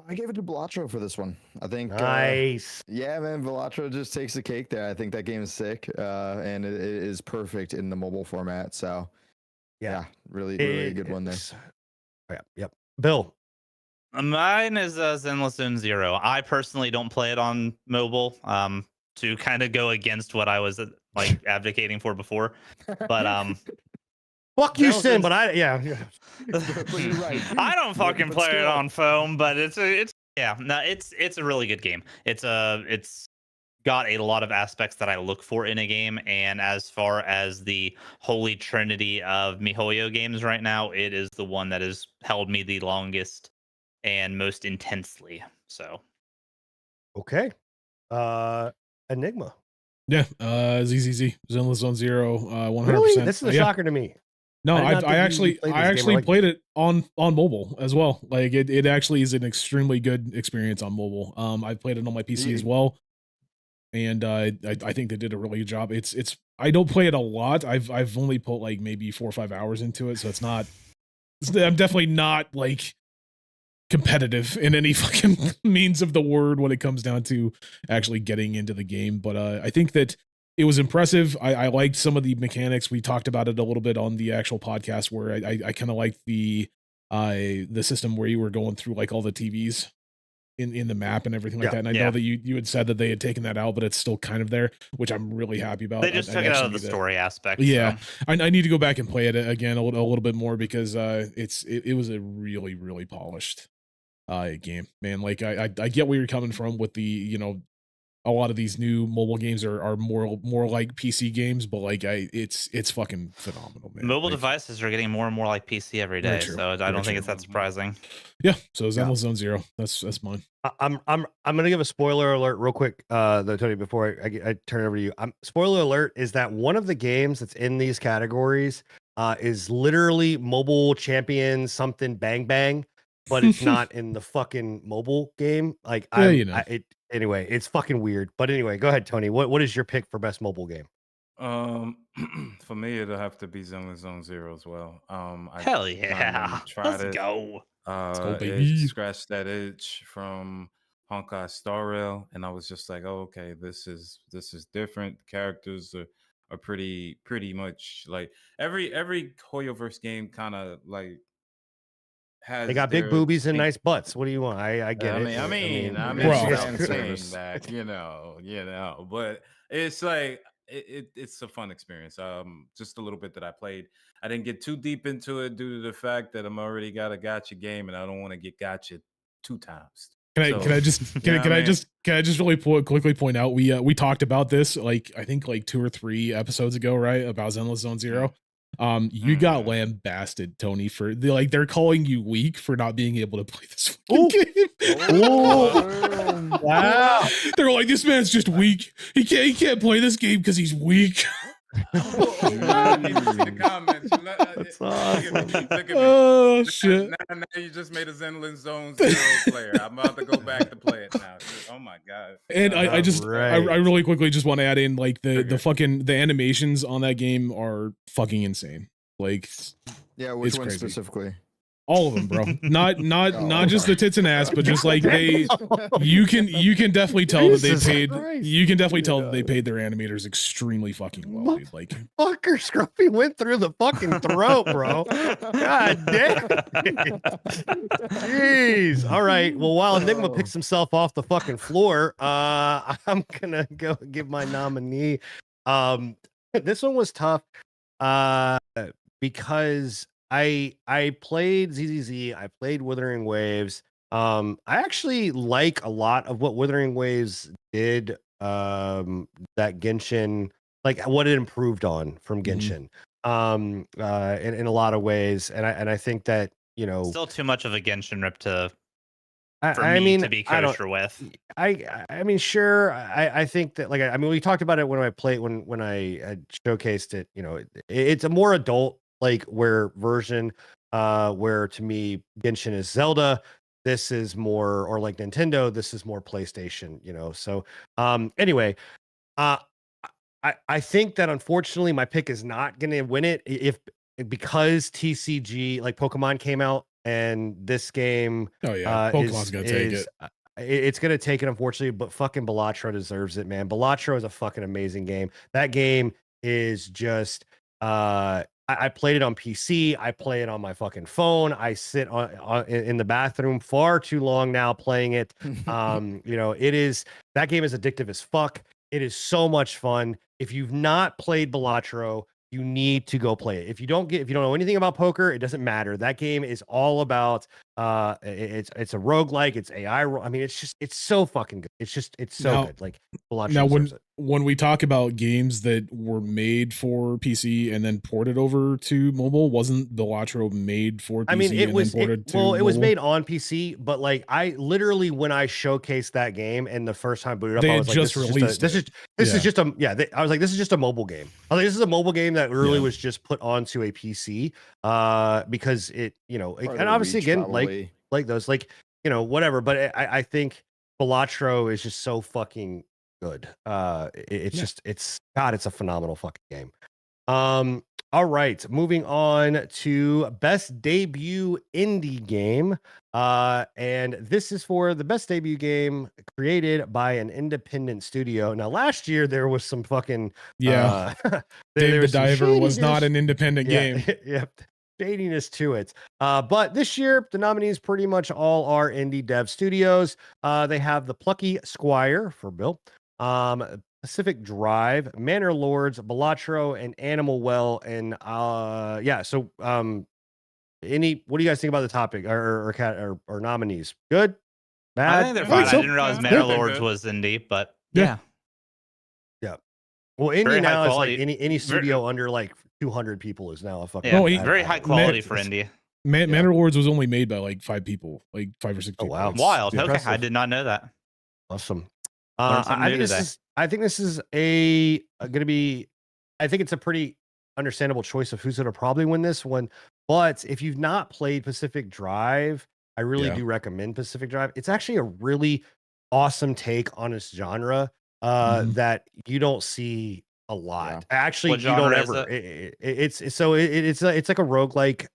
I gave it to Balatro for this one. I think. Nice. Yeah, man, Balatro just takes the cake there. I think that game is sick, and it is perfect in the mobile format. So, yeah, really a good one there. Yeah, yep. Bill. Mine is Zenless Zone Zero. I personally don't play it on mobile. To kind of go against what I was like advocating for before, but Fuck you, Zenless Sin, Zone- but yeah. But you're right. I don't fucking But play it still. on phone, but it's a really good game. It's got a lot of aspects that I look for in a game, and as far as the holy trinity of MiHoYo games right now, it is the one that has held me the longest and most intensely. So Okay. Enigma. yeah. ZZZ Zenless Zone Zero. 100%. Really? This is a Yeah. shocker to me. No, I did not think I you actually played this I game. I actually like played it on mobile as well. Like it actually is an extremely good experience on mobile. I've played it on my PC as Yeah. well, and I think they did a really good job. It's I don't play it a lot. I've only put like maybe 4 or 5 hours into it, so it's not. I'm definitely not like competitive in any fucking means of the word when it comes down to actually getting into the game. But I think that it was impressive. I liked some of the mechanics. We talked about it a little bit on the actual podcast where I kind of liked the system where you were going through like all the TVs in the map and everything like Yeah, that. And I yeah. know that you had said that they had taken that out, but it's still kind of there, which I'm really happy about. they just I took it out actually of the need to- story aspect. Yeah. so. I need to go back and play it again a little bit more because it was a really polished game, man. Like I get where you're coming from with the, you know, a lot of these new mobile games are more like PC games, but like it's fucking phenomenal, man. Mobile Like, devices are getting more and more like PC every Very day, true, so I very don't think true. it's that surprising. yeah. So Zenless Zone Zero, that's mine. I'm gonna give a spoiler alert real quick, though, Tony, before I turn it over to you. Spoiler alert is that one of the games that's in these categories is literally Mobile Champions something bang bang, but it's not in the fucking mobile game. Like Yeah, you know. Anyway, it's fucking weird. But anyway, go ahead, Tony. What is your pick for best mobile game? For me, it'll have to be Zenless Zone Zero as well. I Hell kinda yeah, tried let's it. go. go, It baby. scratched that itch from Honkai Star Rail, and I was just like, oh, okay, this is different. The characters are pretty much like every Hoyoverse game kind of like has They got big their boobies and distinct. nice butts. What do you want? I get it. I Bro. mean, it's- I'm saying that, but it's like it's a fun experience. Just a little bit that I played. I didn't get too deep into it due to the fact that I'm already got a gotcha game, and I don't want to get gotcha 2 times. Can I just Yeah, can I man. just really quickly point out we talked about this like I think like 2 or 3 episodes ago, right? About Zenless Zone Zero. You got lambasted, Tony, for they're calling you weak for not being able to play this fucking game. Wow. They're like, this man's just weak. He can't play this game because he's weak. The comments. That's awesome. Look at me. Oh shit. Now you just made a Zenless Zone Zero player. I'm about to go back to play it now. Oh my god. And I just Right. I really quickly just want to add in like the Okay. fucking the animations on that game are fucking insane. Like Yeah, which It's one crazy. specifically? all of them, bro. Not Oh, just okay. the tits and ass, but just like you can definitely tell that they Jesus paid Christ. you can definitely tell that they paid their animators extremely fucking well, dude. Like Fucker Scruffy went through the fucking throat, bro. God damn. Jeez. All right. Well, while Enigma picks himself off the fucking floor, I'm gonna go give my nominee. This one was tough. Because I played ZZZ, I played Wuthering Waves. I actually like a lot of what Wuthering Waves did. That Genshin, like what it improved on from Mhm. Genshin. In a lot of ways, and I think that Still too much of a Genshin rip for I me mean, to be I don't. kosher with. I mean, sure. I think that, like, I mean, we talked about it when I played when I showcased it. It's a more adult like version. Where to me, Genshin is Zelda. This is more, or like Nintendo. This is more PlayStation. So, anyway, uh, I think that unfortunately my pick is not going to win it because TCG, like Pokemon, came out, and this game oh yeah, Pokemon's is gonna take it. it's gonna take it, unfortunately, but fucking Balatro deserves it, man. Balatro is a fucking amazing game. That game is just I played it on PC. I play it on my fucking phone. I sit in the bathroom far too long now playing it. It is, that game is addictive as fuck. It is so much fun. If you've not played Balatro, you need to go play it. If you don't know anything about poker, it doesn't matter. That game is all about it's a roguelike, it's AI. I mean, it's so fucking good. It's so Now- good. Like Balatro Now deserves it. when we talk about games that were made for PC and then ported over to mobile, wasn't Balatro made for PC I mean, it and was then ported to it was mobile? made on PC, but like I literally, when I showcased that game and the first time booted up, They I had was like, just released this it. is just a I was like, this is just a mobile game. I was like, this is a mobile game that really Yeah. was just put onto a PC because it Part of and the obviously reach, again probably. like those, like whatever, but I think Balatro is just so fucking good. It's Yeah. just it's a phenomenal fucking game. All right, moving on to best debut indie game. And this is for the best debut game created by an independent studio. Now, last year there was some fucking Yeah. there Dave the was some Diver was not shadiness. an independent game. Yep, shadiness to it. But this year the nominees pretty much all are indie dev studios. They have the Plucky Squire for Bill, Pacific Drive, Manor Lords, Balatro, and Animal Well. And so what do you guys think about the topic or nominees? Good? Bad? I think they're I fine. think so. I didn't realize Yeah, Manor I think Lords that- was indie, but Yeah. yeah. Well, indie Very high now is like quality. any studio under like 200 people is now a fucking Oh, he- very high quality for it's- indie. Manor Lords was only made by like 5 people, like 5 or 6 Oh, people. wow. It's- Wild. yeah. Okay, I impressive. did not know that. Awesome. Learned something new today. I think this is gonna be. I think it's a pretty understandable choice of who's gonna probably win this one. But if you've not played Pacific Drive, I really Yeah. do recommend Pacific Drive. It's actually a really awesome take on this genre Mhm. that you don't see a lot. Yeah. Actually, What you don't genre is ever. It's like a roguelike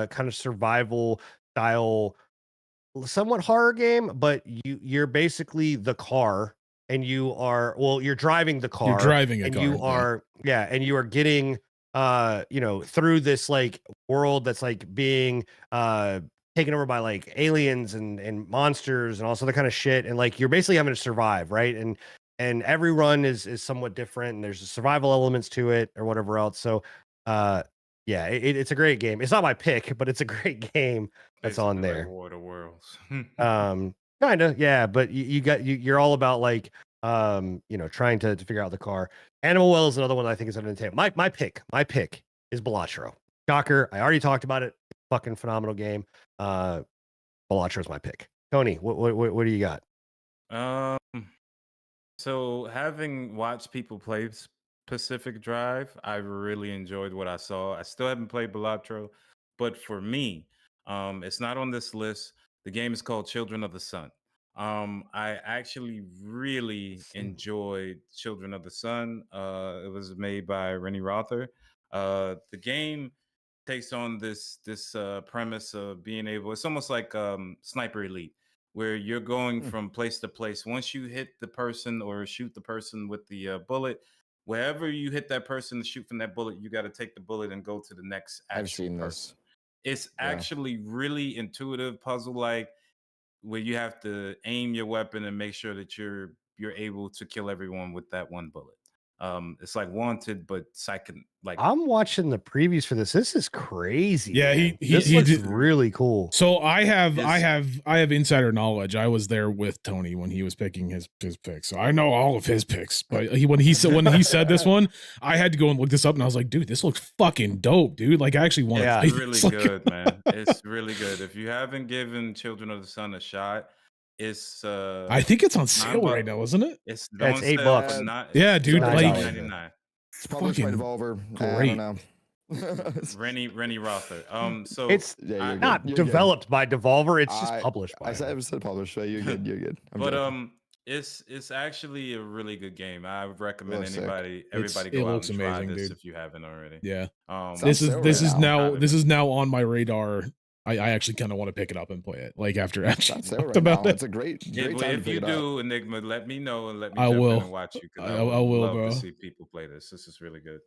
kind of survival style somewhat horror game, but you're basically the car, and you're driving the car, You're driving a and car. you are and you are getting through this like world that's like being taken over by like aliens and monsters and all this other kind of shit, and like you're basically having to survive, right? And every run is somewhat different, and there's survival elements to it or whatever else. So yeah, it's a great game. It's not my pick, but it's a great game that's on Basically like there. War of the Worlds. Kind of, yeah, but you're all about like trying to figure out the car. Animal Well is another one that I think is on the table. My pick is Balatro. Shocker, I already talked about it. Fucking phenomenal game. Balatro is my pick. Tony, what do you got? So having watched people play Pacific Drive, I really enjoyed what I saw. I still haven't played Balatro, but for me, it's not on this list. The game is called Children of the Sun. I actually really enjoyed Children of the Sun. It was made by Rennie Rother. The game takes on this premise of being able. It's almost like Sniper Elite, where you're going from place to place. Once you hit the person or shoot the person with the bullet, wherever you hit that person to shoot from that bullet, you got to take the bullet and go to the next I've actual seen person. this. It's actually really intuitive, puzzle like, where you have to aim your weapon and make sure that you're able to kill everyone with that one bullet. It's like Wanted, but second, like I'm watching the previews for this. This is crazy. Yeah, man. he this looks did- really cool. So I have This- insider knowledge. I was there with Tony when he was picking his picks, so I know all of his picks. But when he said this one, I had to go and look this up, and I was like, dude, this looks fucking dope, dude. Like I actually want to Yeah. play It's this. really Like- good, man. It's really good. If you haven't given Children of the Sun a shot, it's I think it's on sale $9. right now, isn't it? It's That's on $8. sale, but not. Yeah, it's dude, like- $9.99. It's published by Fucking Devolver. I great. don't know. Rennie Rother. So It's Yeah, you're good. not You're good. developed by Devolver. It's just published by. I said published. So you're good. You're good. I'm but joking. it's actually a really good game. I would recommend Looks sick. everybody it go out looks and try amazing, this dude. if you haven't already. Yeah, Um, Sounds so this right is now. now this is now on my radar. I actually kind of want to pick it up and play it. Like after actually That's it talked right about now. it. It's a great yeah, time to if pick you it up. do, Enigma, let me know and let me I jump will. in and watch you. 'Cause I would will, love bro. to see people play this. This is really good.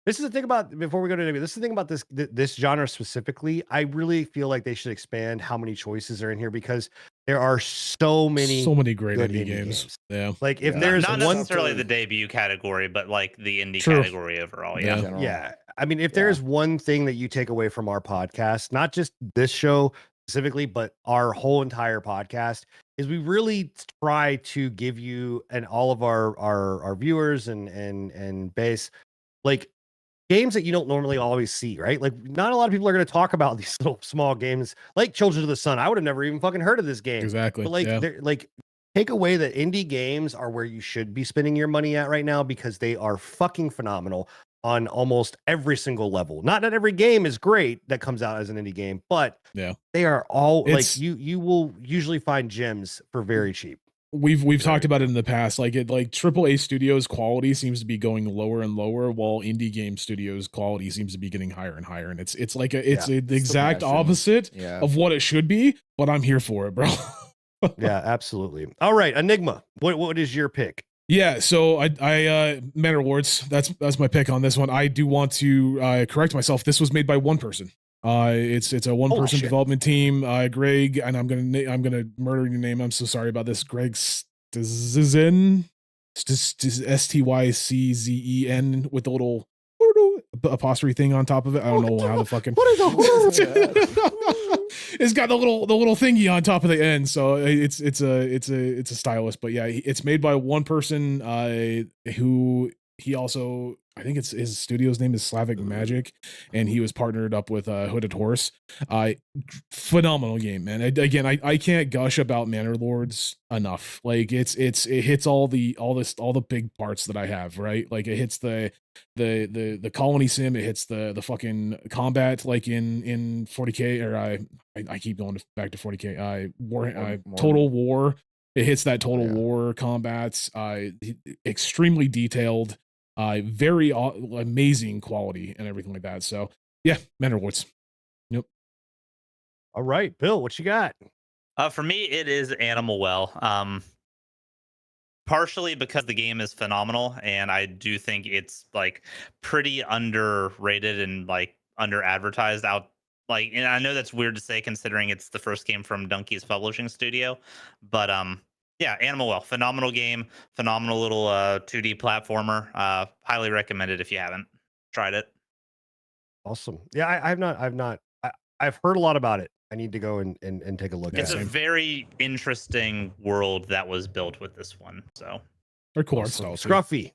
This is the thing about before we go to this is the thing about this genre specifically. I really feel like they should expand how many choices are in here because there are so many great good indie indie games. games. Yeah, Like if Yeah. there's not one necessarily the debut category, but like the indie True. category overall. Yeah. Yeah. In general. Yeah. I mean, if Yeah. there's one thing that you take away from our podcast, not just this show specifically, but our whole entire podcast, is we really try to give you and all of our viewers and base like games that you don't normally always see, right? Like not a lot of people are going to talk about these little small games like Children of the Sun. I would have never even fucking heard of this game. exactly. But like yeah. they're like take away that indie games are where you should be spending your money at right now because they are fucking phenomenal on almost every single level. Not that every game is great that comes out as an indie game, but Yeah. they are all It's- like you will usually find gems for very cheap. We've talked about it in the past. Like AAA studios quality seems to be going lower and lower, while indie game studios quality seems to be getting higher and higher. And it's like the exact passion. opposite Yeah. of what it should be. But I'm here for it, bro. Yeah, absolutely. All right, Enigma. What is your pick? Yeah, so I Manor Lords. That's my pick on this one. I do want to correct myself. This was made by one person. It's a one person shit. development team. Greg, and I'm gonna murder your name. I'm so sorry about this. Greg Styzen, Styczen with the little apostrophe thing on top of it. I don't know how the fucking. What is It's got the little thingy on top of the end, so it's a stylist. But yeah, it's made by one person. Who he also, I think his studio's name is Slavic Magic, and he was partnered up with Hooded Horse. Phenomenal game, man. I can't gush about Manor Lords enough. Like it hits all the big parts that I have, right? Like it hits the colony sim, it hits the fucking combat like in 40K, or I keep going back to 40K. Total War. It hits that Total War combats. Extremely detailed. Very amazing quality and everything like that. So yeah, Manor Lords. All right, Bill, what you got? For me, it is Animal Well. Partially because the game is phenomenal, and I do think it's like pretty underrated and like under advertised out. Like, and I know that's weird to say considering it's the first game from Donkey's publishing studio, but yeah, Animal Well, phenomenal game, phenomenal little 2D platformer. Highly recommended if you haven't tried it. Awesome. Yeah, I've heard a lot about it. I need to go and take a look It's at a it. very interesting world that was built with this one. So They're cool art Awesome. style. too. Scruffy,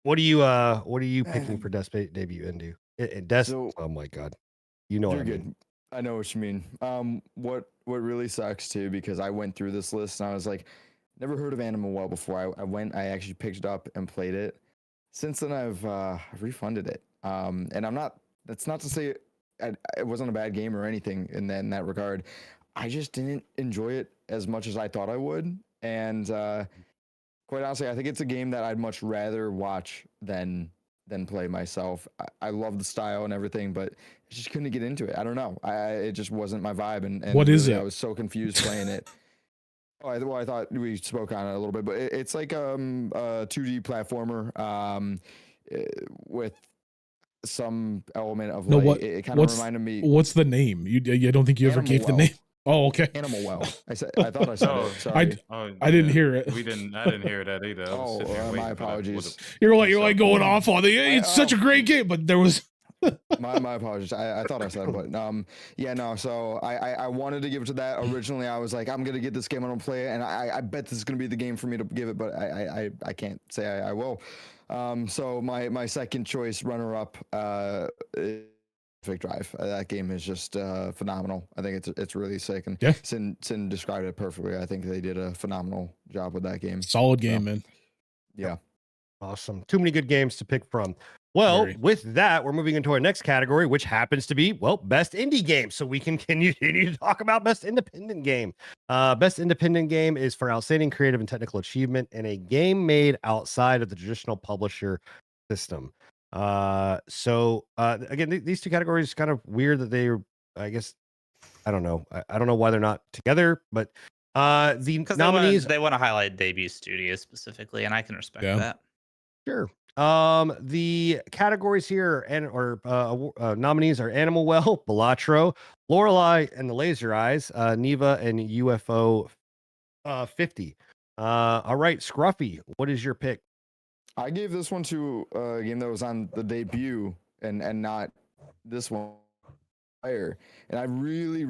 what are you picking for Death debut into? So- Oh my god, you know what You're I good. mean. I know what you mean. What really sucks too, because I went through this list and I was like, never heard of Animal Well before. I actually picked it up and played it. Since then, I've refunded it. And I'm not. That's not to say it wasn't a bad game or anything in that regard. I just didn't enjoy it as much as I thought I would. And quite honestly, I think it's a game that I'd much rather watch than play myself. I love the style and everything, but I just couldn't get into it. I don't know. It just wasn't my vibe. And What is really, it? I was so confused playing it. Well, I thought we spoke on it a little bit, but it's like a 2D platformer with some element of No, light. what- It kind of what's- reminded me What's the name? You don't think you ever Animal gave the Well. name? Oh, okay. Animal Well. I thought I said Oh, it. Sorry. Oh, I didn't yeah. hear it. I didn't hear that either. I was Oh, sitting there my waiting for that. apologies. You're So- like going off on it. It's such a oh. great game, but there was my apologies. I thought I said it, but yeah, no. So I wanted to give it to that. Originally, I was like, I'm gonna get this game, I'm gonna play it, and I bet this is gonna be the game for me to give it, but I can't say I will. So my second choice runner up is Pacific Drive. That game is just phenomenal. I think it's really sick, and Yeah. Sin described it perfectly. I think they did a phenomenal job with that game. solid game, man. Yeah. Awesome. Too many good games to pick from. Well, Very. with that, we're moving into our next category, which happens to be, well, best indie game. So we can continue to talk about best independent game. Best independent game is for outstanding creative and technical achievement in a game made outside of the traditional publisher system. Again, these two categories kind of weird that they, I guess, I don't know. I don't know why they're not together, but the because nominees they want to highlight debut studios specifically, and I can respect Yeah. that. Sure. The categories here nominees are Animal Well, Balatro, Lorelei and the Laser Eyes, Neva and UFO 50. All right, Scruffy, what is your pick? I gave this one to a game that was on the debut and not this one. And I really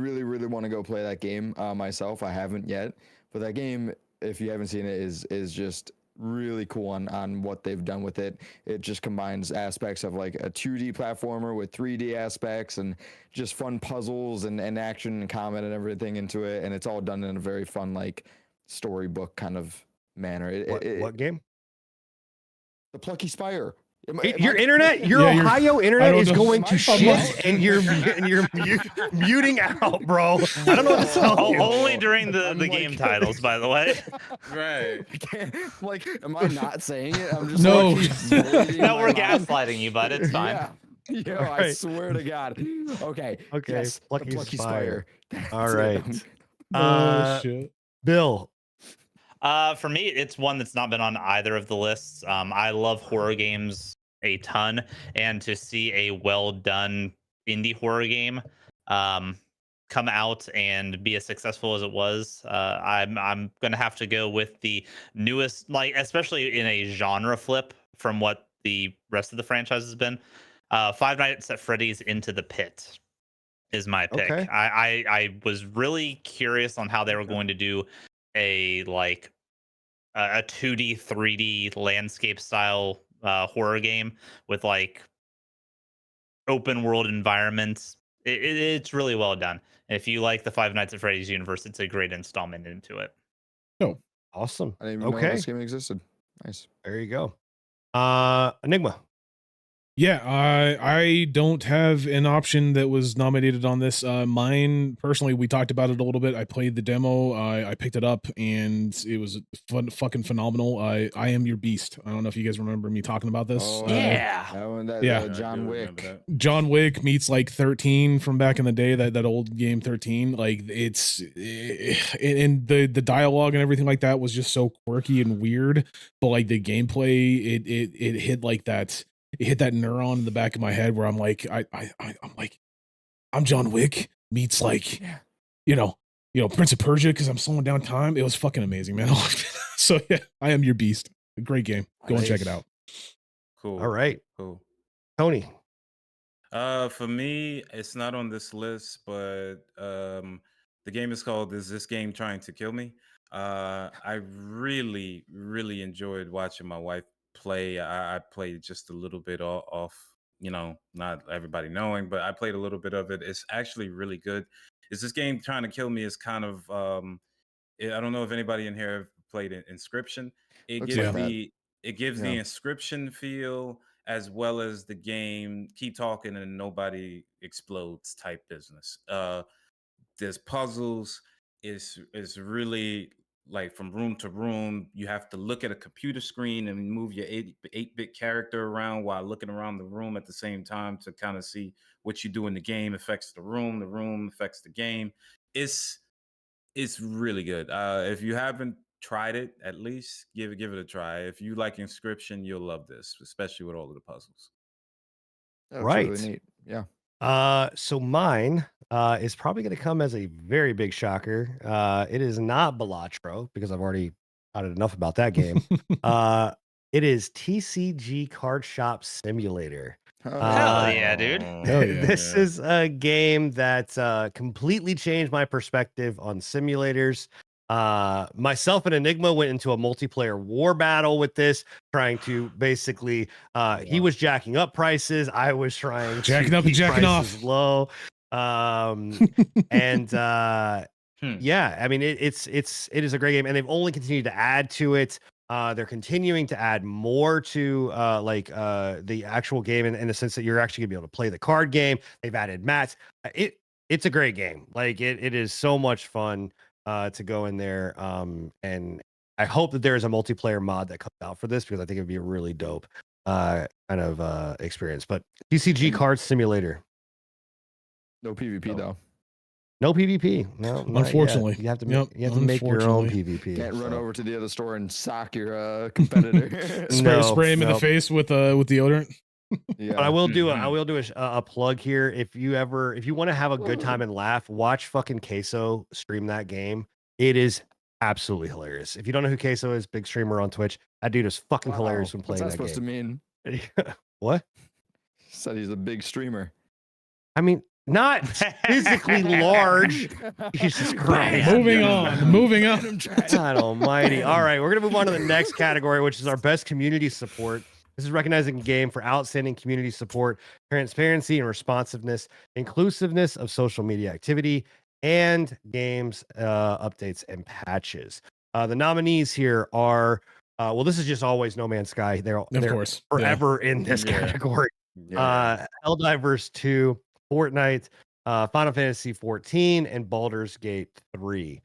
want to go play that game myself. I haven't yet, but that game, if you haven't seen it, is just really cool on what they've done with it. It just combines aspects of like a 2D platformer with 3D aspects and just fun puzzles and action and combat and everything into it, and it's all done in a very fun like storybook kind of manner. What game? The Plucky Spire. Your internet, your Yeah, Ohio I internet don't is know. going to I'm shit, like- and you're muting out, bro. I don't know what to tell you. Only during the I'm game like- titles, by the way. Right. I can't, like, am I not saying it? I'm just No. like, reading No, my we're mind. gaslighting you, bud. It's fine. Yeah. Yo, I Alright. swear to God. Okay. Okay, Yes, the Plucky Spire. That's All it. right. Oh shit. Bill. For me, it's one that's not been on either of the lists. I love horror games a ton, and to see a well done indie horror game come out and be as successful as it was, I'm gonna have to go with the newest, like especially in a genre flip from what the rest of the franchise has been. Five Nights at Freddy's Into the Pit is my pick. Okay. I was really curious on how they were going to do a 2D 3D landscape style horror game with like open world environments. It's really well done. If you like the Five Nights at Freddy's universe, it's a great installment into it. Awesome. I didn't even know Okay. this game existed. Nice. There you go. Enigma. Yeah, I don't have an option that was nominated on this. Mine personally, we talked about it a little bit. I played the demo. I picked it up, and it was fucking phenomenal. I Am Your Beast. I don't know if you guys remember me talking about this. Oh, Yeah. That one, that, Yeah. I John do remember Wick. that. John Wick meets like 13 from back in the day, that old game 13. Like and the dialogue and everything like that was just so quirky and weird, but like the gameplay, it hit like that. It hit that neuron in the back of my head where I'm like, I'm like, I'm John Wick meets like, you know, Prince of Persia because I'm slowing down time. It was fucking amazing, man. So yeah, I Am Your Beast. A great game. Go and check it Nice. out. Cool. All right, Cool. Tony. For me, it's not on this list, but the game is called "Is This Game Trying to Kill Me?" I really, really enjoyed watching my wife play. I played just a little bit off, not everybody knowing, but I played a little bit of it. It's actually really good. "Is This Game Trying to Kill Me?" is kind of I don't know if anybody in here have played Inscription. It Looks gives like that. the Yeah. Inscription feel, as well as the game keep talking and nobody explodes type business. There's puzzles. Is really like from room to room. You have to look at a computer screen and move your 8-bit character around while looking around the room at the same time to kind of see what you do in the game affects the room affects the game. It's really good. If you haven't tried it, at least give it a try. If you like Inscription, you'll love this, especially with all of the puzzles. That's Right. really neat. Yeah. So mine is probably going to come as a very big shocker. It is not Balatro because I've already thought enough about that game. It is TCG Card Shop Simulator. Oh, Hell yeah, dude. Hell yeah. This is a game that completely changed my perspective on simulators. Myself and Enigma went into a multiplayer war battle with this, trying to basically he was jacking up prices, I was trying Jacking to up and keep jacking prices off. low. And yeah, I mean it is a great game, and they've only continued to add to it. They're continuing to add more to the actual game in the sense that you're actually gonna be able to play the card game. They've added mats. It's a great game. Like it is so much fun to go in there. And I hope that there is a multiplayer mod that comes out for this because I think it'd be a really dope kind of experience. But TCG Card Simulator, no PvP though. no PvP. No, not yet. Unfortunately. you have to Yep, you have to make your own unfortunately. PvP. Can't run so. over to the other store and sock your competitor. Spray, No, spray him in no. the face with deodorant. Yeah. But I will do Mhm. I will do a plug here. If you want to have a good time and laugh, watch fucking Queso stream that game. It is absolutely hilarious. If you don't know who Queso is, big streamer on Twitch. That dude is fucking hilarious when What's playing that that supposed to game. mean? What? Said he's a big streamer. I mean, not physically large. Jesus Christ. Bam. Moving on. Moving on. God almighty. All right, we're going to move on to the next category, which is our best community support. This is recognizing a game for outstanding community support, transparency and responsiveness, inclusiveness of social media activity, and games updates and patches. The nominees here are, well, this is just always No Man's Sky. They're Of course. Yeah. forever in this Yeah. category. Yeah. Helldivers 2, Fortnite, Final Fantasy 14, and Baldur's Gate 3.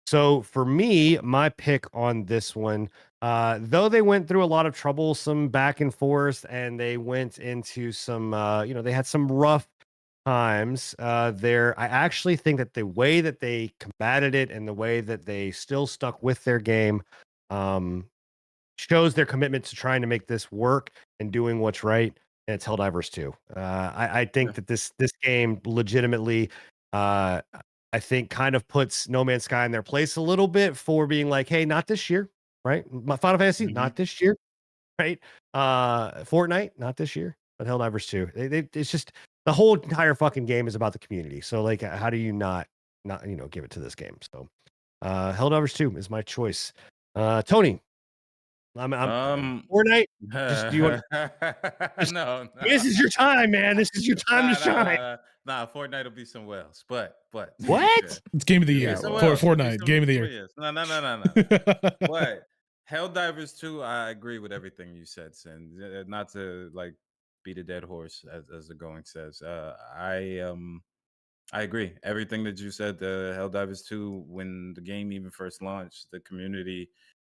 So for me, my pick on this one, though they went through a lot of troublesome back and forth, and they went into some, they had some rough times there. I actually think that the way that they combated it and the way that they still stuck with their game shows their commitment to trying to make this work and doing what's right. And it's Helldivers 2. I think that this game legitimately, I think kind of puts No Man's Sky in their place a little bit for being like, hey, not this year, right? My Final Fantasy, not this year, right? Fortnite, not this year, but Helldivers 2. It's just the whole entire fucking game is about the community. So like, how do you not give it to this game? So Helldivers 2 is my choice. Tony, I'm Fortnite. Just- do you want- no, This is your time, man. This is your time to shine. Nah, Fortnite will be somewhere else. But What? yeah. It's game of the Yeah, year. somewhere else. It'll be Fortnite, game of the year. No. But Helldivers 2, I agree with everything you said, Sin. Not to like beat a dead horse, as the going says. I agree. Everything that you said, Helldivers 2, when the game even first launched, the community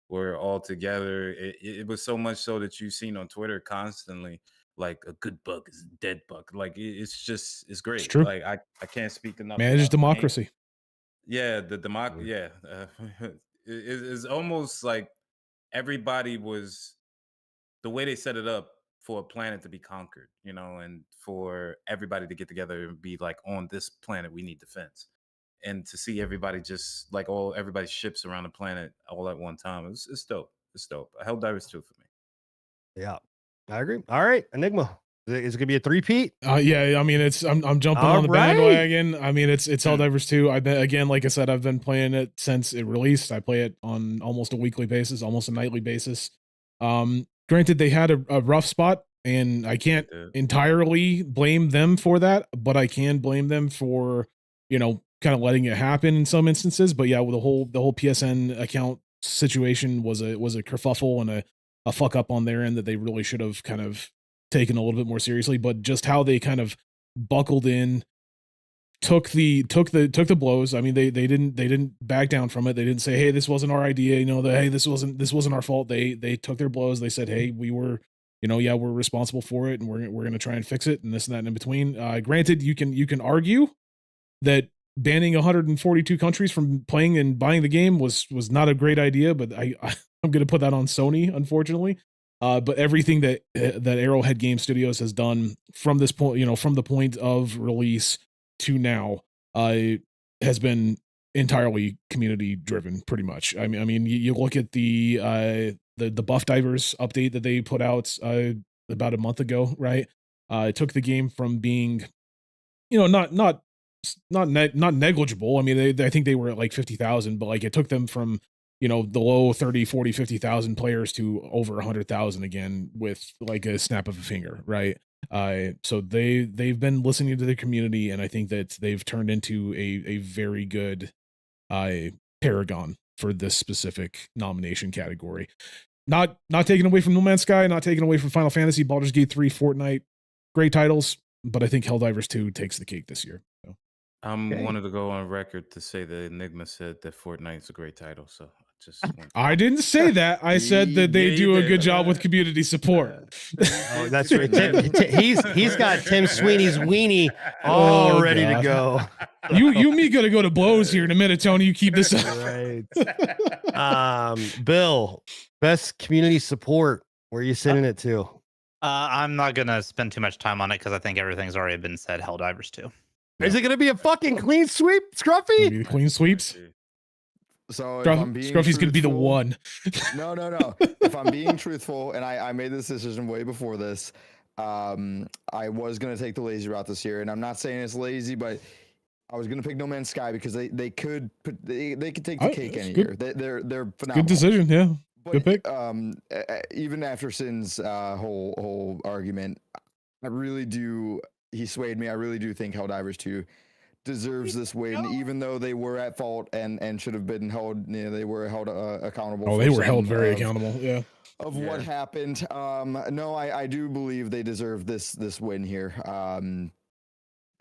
were all together. It was so much so that you've seen on Twitter constantly, like a good bug is a dead bug. Like it's great. It's true. Like I can't speak enough. Manages about the game. democracy. Yeah, the democracy. Yeah, it's almost like everybody was the way they set it up for a planet to be conquered, and for everybody to get together and be like, on this planet, we need defense. And to see everybody just like everybody's ships around the planet all at one time, it's dope. It's dope. Helldivers 2 for me. Yeah, I agree. All right, Enigma. Is it gonna be a three-peat? Yeah, I mean, I'm jumping on the Alright. bandwagon. I mean, it's Helldivers 2. I've been, again, like I said, I've been playing it since it released. I play it on almost a weekly basis, almost a nightly basis. Granted, they had a rough spot, and I can't entirely blame them for that, but I can blame them for, kind of letting it happen in some instances. But yeah, with the whole PSN account situation was a kerfuffle and a fuck up on their end that they really should have kind of taken a little bit more seriously. But just how they kind of buckled in, took the blows. I mean, they didn't back down from it. They didn't say, hey, this wasn't our idea, hey, this wasn't our fault. They took their blows. They said, hey, we were, yeah, we're responsible for it, and we're gonna try and fix it, and this and that and in between. Granted, you can argue that banning 142 countries from playing and buying the game was not a great idea, but I'm going to put that on Sony, unfortunately. But everything that Arrowhead Game Studios has done from this point, from the point of release to now, has been entirely community driven, pretty much. I mean, you look at the Buff Divers update that they put out about a month ago, right? It took the game from being, not negligible. I mean, I think they were at like 50,000, but like it took them from, the low 30, 40, 50,000 players to over 100,000 again with like a snap of a finger, right? So they've been listening to the community, and I think that they've turned into a very good paragon for this specific nomination category. Not taken away from No Man's Sky, not taken away from Final Fantasy, Baldur's Gate 3, Fortnite, great titles, but I think Helldivers 2 takes the cake this year. So. Wanted to go on record to say that Enigma said that Fortnite's a great title, so I didn't say that. I said that they do a good job with community support. Oh, that's right. He's got Tim Sweeney's weenie all ready to go. You me gonna go to blows here in a minute, Tony. You keep this up. Right. Bill, best community support. Where are you sending it to? I'm not gonna spend too much time on it because I think everything's already been said. Helldivers 2. Is it gonna be a fucking clean sweep, Scruffy? Maybe the clean sweeps. So if I'm being Scruffy's gonna be the truthful- one. No. If I'm being truthful, and I made this decision way before this, I was gonna take the lazy route this year, and I'm not saying it's lazy, but I was gonna pick No Man's Sky because they could take the cake any year. They're phenomenal. Good decision, yeah. But, Good pick. Even after Sin's whole argument, I really do. He swayed me. I really do think Helldivers 2 deserves this win, even though they were at fault and should have been held. They were held accountable. Oh, they were held very accountable. Yeah. Of what happened. No, I do believe they deserve this win here.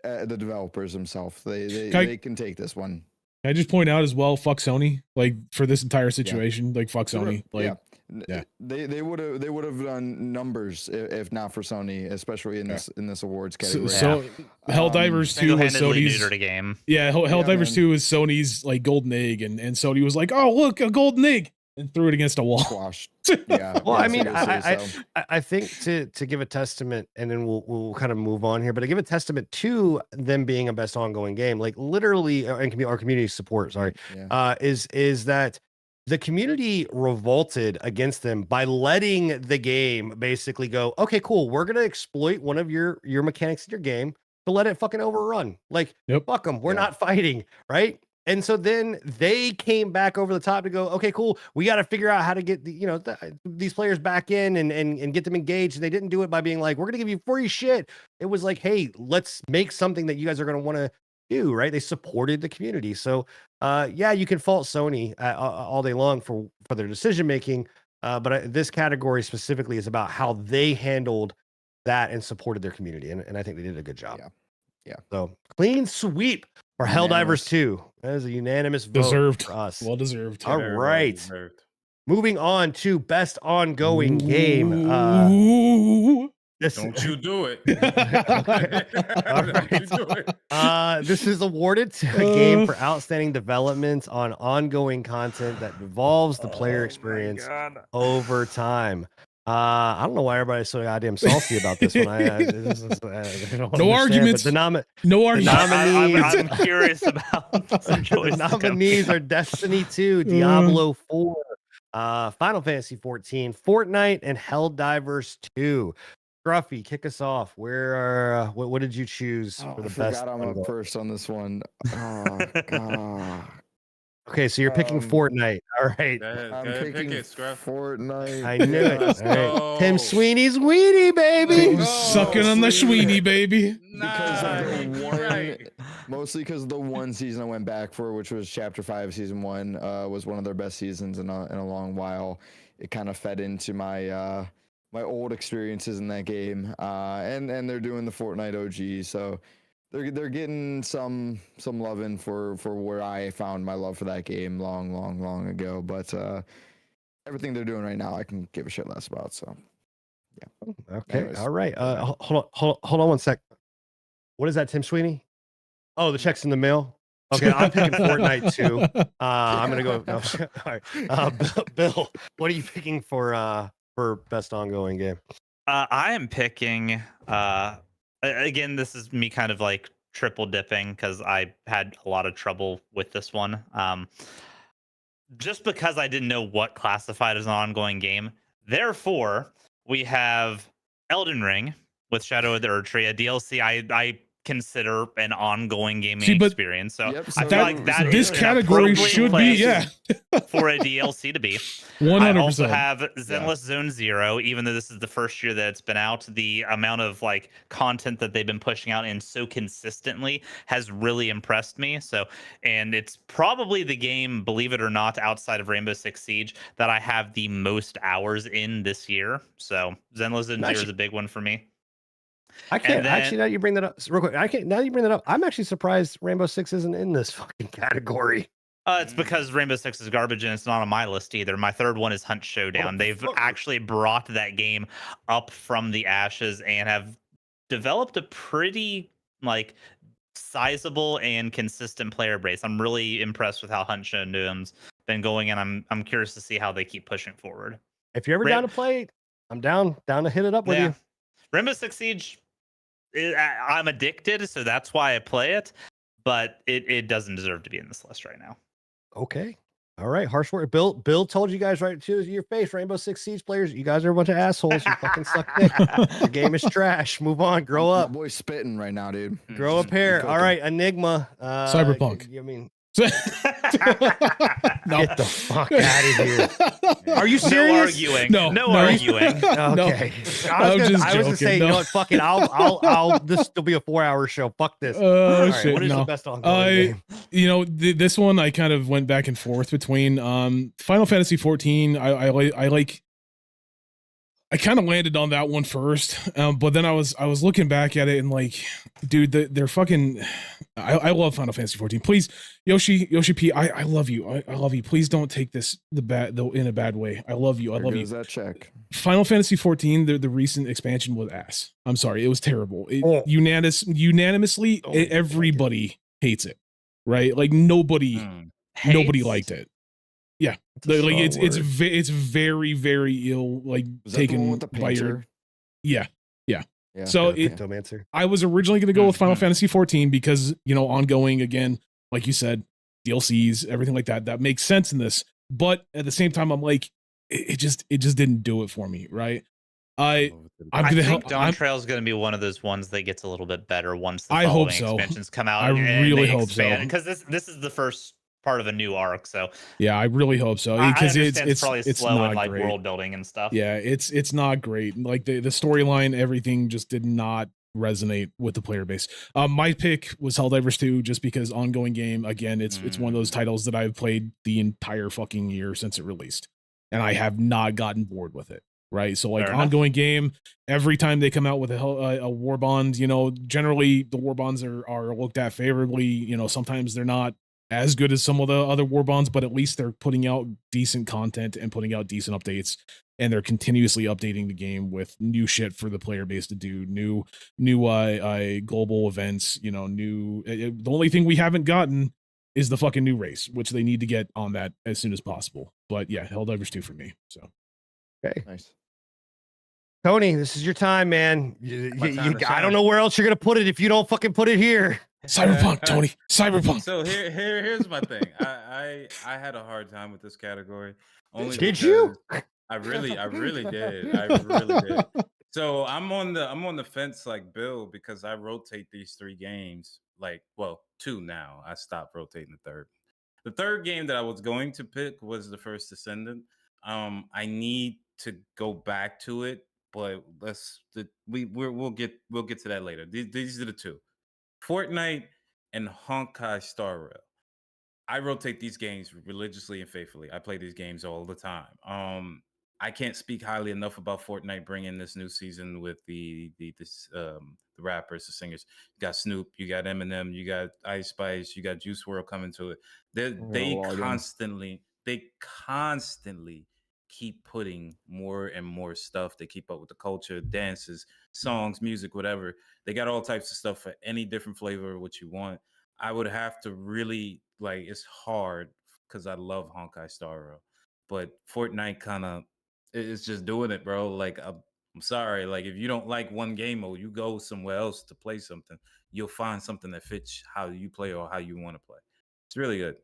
The developers themselves, they can take this one. Can I just point out as well, fuck Sony, like for this entire situation, like fuck Sony, like yeah. They would have done numbers if not for Sony, especially in this awards category. So Helldivers 2 was Sony's neutered a game. Yeah, Helldivers 2 is Sony's like golden egg, and Sony was like, oh look, a golden egg, and threw it against a wall. Squashed. Yeah. Well, I mean, I think to give a testament, and then we'll kind of move on here, but to give a testament to them being a best ongoing game, like literally, and our community support, is that the community revolted against them by letting the game basically go, okay, cool, we're gonna exploit one of your mechanics in your game to let it fucking overrun. Like, fuck them, we're not fighting, right? And so then they came back over the top to go, okay, cool, we got to figure out how to get these players back in and get them engaged. And they didn't do it by being like, we're gonna give you free shit. It was like, hey, let's make something that you guys are gonna want to do, right? They supported the community. So you can fault Sony all day long for their decision making, But this category specifically is about how they handled that and supported their community, and I think they did a good job. Yeah. So clean sweep for Helldivers 2. That is a unanimous vote Deserved. for us. Well deserved. All Very well right. deserved. Moving on to best ongoing game. Ooh. This Don't you do it. All Don't you do it. this is awarded to a game for outstanding development on ongoing content that evolves the player experience over time. I don't know why everybody's so goddamn salty about this one. I don't understand, arguments. But No argument. I'm curious about some the choices. nominees are Destiny 2, Diablo 4, Final Fantasy 14, Fortnite, and Helldivers 2. Scruffy, kick us off. Where are what did you choose for the I best? forgot I'm ongoing? up first on this one. Oh, God. Okay, so you're picking Fortnite. All right. I'm Go ahead, picking pick it, Scruff. Fortnite. I knew it. Let's All right. go. Tim Sweeney's weenie, baby. Go. Sucking on the Sweeney, baby. Because of the Nah, one, right. mostly because the one season I went back for, which was Chapter 5, Season 1, was one of their best seasons in a long while. It kind of fed into my my old experiences in that game, and they're doing the Fortnite OG, so they're getting some loving for where I found my love for that game long ago. But everything they're doing right now, I can give a shit less about. So Okay. Anyways. All right. Hold on one sec. What is that, Tim Sweeney? Oh, the check's in the mail. Okay, I'm picking Fortnite too. I'm gonna go. No. All right. Bill, what are you picking for best ongoing game? I am picking. Again, this is me kind of like triple dipping because I had a lot of trouble with this one. Just because I didn't know what classified as an ongoing game. Therefore, we have Elden Ring with Shadow of the Erdtree, a DLC I consider an ongoing gaming experience. So Yep, I so feel like that this is an category appropriate should be place for a DLC to be. 100%. I also have Zenless Zone Zero, even though this is the first year that it's been out. The amount of like content that they've been pushing out and so consistently has really impressed me. So, and it's probably the game, believe it or not, outside of Rainbow Six Siege that I have the most hours in this year. So Zenless Zone Zero is a big one for me. I can't then- actually. Now you bring that up real quick. I can't. Now you bring that up. I'm actually surprised Rainbow Six isn't in this fucking category. It's because Rainbow Six is garbage and it's not on my list either. My third one is Hunt Showdown. Oh, They've fuck. actually brought that game up from the ashes and have developed a pretty like sizable and consistent player base. I'm really impressed with how Hunt Showdown's been going, and I'm curious to see how they keep pushing forward. If you're ever down to play, I'm down to hit it up with you. Rainbow Six Siege, I'm addicted, so that's why I play it. But it doesn't deserve to be in this list right now. Okay. All right. Harsh word. Bill told you guys right to your face. Rainbow Six Siege players, you guys are a bunch of assholes. You fucking suck dick. The game is trash. Move on. Grow my up. boy's spitting right now, dude. Grow up here. All right. Enigma. Cyberpunk. I mean, No. get the fuck out of here. Are you No serious? arguing. No, No no. arguing. Okay. I'm just I was gonna joking, say, you no. know what? Fuck it. I'll this will be a 4-hour show. Fuck this. All Oh right, shit! what is No. the best ongoing game? You know, this one I kind of went back and forth between Final Fantasy 14. I kind of landed on that one first, but then I was looking back at it and like, dude, they're fucking. I love Final Fantasy 14. Please, Yoshi P, I love you. I love you. Please don't take this in a bad way. I love you. I There love goes you. that check. Final Fantasy 14, the recent expansion was ass. I'm sorry, it was terrible. Oh. Unanimously, Oh, you everybody hates it, right? Like nobody Hates. liked it. It's a Like strong word. it's very very ill, like Was that the one taken with the by your painter? yeah. Yeah. So okay, it- okay. Cryptomancer. I was originally going to go with Final Mhm. Fantasy 14 because, you know, ongoing again, like you said, DLCs, everything like that. That makes sense in this. But at the same time, I'm like, it just didn't do it for me, right? I'm I gonna think help. Dawn Trail is going to be one of those ones that gets a little bit better once the I hope following so. expansions come out. I really hope so. Because this is the first part of a new arc, so Yeah, I really hope so I because understand it's probably slow not in like great. world building and stuff. Yeah, it's not great. Like the storyline, everything just did not resonate with the player base. My pick was Helldivers 2 just because ongoing game. Again, it's one of those titles that I've played the entire fucking year since it released. and I have not gotten bored with it. Right, so like Fair enough. ongoing game, every time they come out with a war bond, you know, generally the war bonds are looked at favorably. You know, sometimes they're not as good as some of the other war bonds, but at least they're putting out decent content and putting out decent updates, and they're continuously updating the game with new shit for the player base to do, new global events. You know, the only thing we haven't gotten is the fucking new race, which they need to get on that as soon as possible. But yeah, Helldivers 2 for me. So. Okay. Nice. Tony, this is your time, man. My time to I don't shine. know where else you're gonna put it if you don't fucking put it here. Cyberpunk, Tony. Cyberpunk. So here's my thing. I had a hard time with this category. Only Did you? because I really did. I really did. So I'm on the fence like Bill because I rotate these 3 games. Like, well, 2 now. I stopped rotating the third. The third game that I was going to pick was the First Descendant. I need to go back to it, but we'll get to that later. These are the 2. Fortnite and Honkai Star Rail. I rotate these games religiously and faithfully. I play these games all the time. I can't speak highly enough about Fortnite bringing this new season with the rappers, the singers. You got Snoop, you got Eminem, you got Ice Spice, you got Juice WRLD coming to it. They constantly keep putting more and more stuff. They keep up with the culture, dances, songs, music, whatever. They got all types of stuff for any different flavor of what you want. I would have to really it's hard because I love Honkai Star Rail, but Fortnite kind of it's just doing it, bro. Like I'm sorry, like if you don't like one game mode, you go somewhere else to play something. You'll find something that fits how you play or how you want to play. It's really good.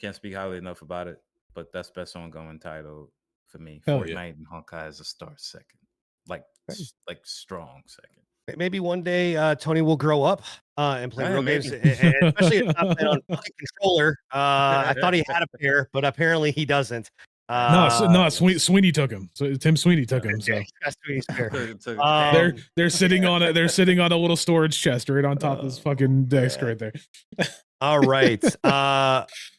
Can't speak highly enough about it, but that's best ongoing title for me. Hell Fortnite yeah. and Honkai is a star second, like strong second. Maybe one day Tony will grow up and play Yeah, real maybe. games, and especially if not playing on fucking controller. I thought he had a pair, but apparently he doesn't. Sweeney took him. So Tim Sweeney took him. So That's Tony's pair. they're sitting on it. They're sitting on a little storage chest right on top of this fucking desk right there. All right.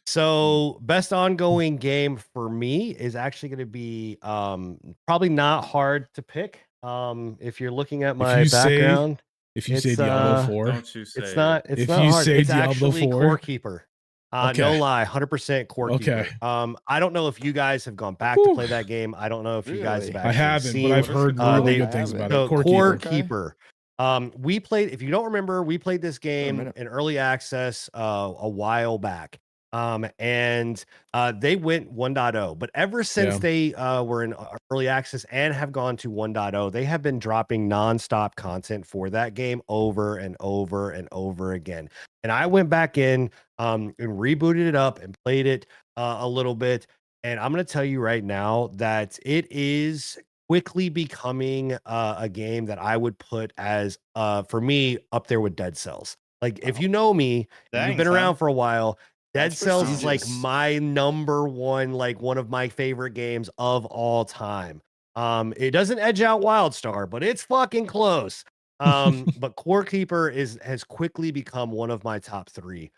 So best ongoing game for me is actually going to be probably not hard to pick. If you're looking at my background, If you say Diablo 4, don't you say it's not. It's If not you hard. say It's Diablo actually 4. Core Keeper. Okay. No lie, 100% Core Okay. Keeper. I don't know if you guys have gone back to Whew. play that game. I don't know if you guys have Really? actually I haven't, seen but I've heard What is it really called? good things I about haven't. it. so Core Core Keeper. Keeper. We played, if you don't remember, we played this game minute. in early access a while back. And they went 1.0, but ever since Yeah. they were in early access and have gone to 1.0, they have been dropping nonstop content for that game over and over and over again. And I went back in and rebooted it up and played it a little bit. And I'm going to tell you right now that it is quickly becoming a game that I would put as for me up there with Dead Cells. Like if you know me, Dang, you've been son. around for a while. Dead That's Cells is like prestigious. my number one, like one of my favorite games of all time. It doesn't edge out WildStar, but it's fucking close. But Core Keeper has quickly become one of my top 3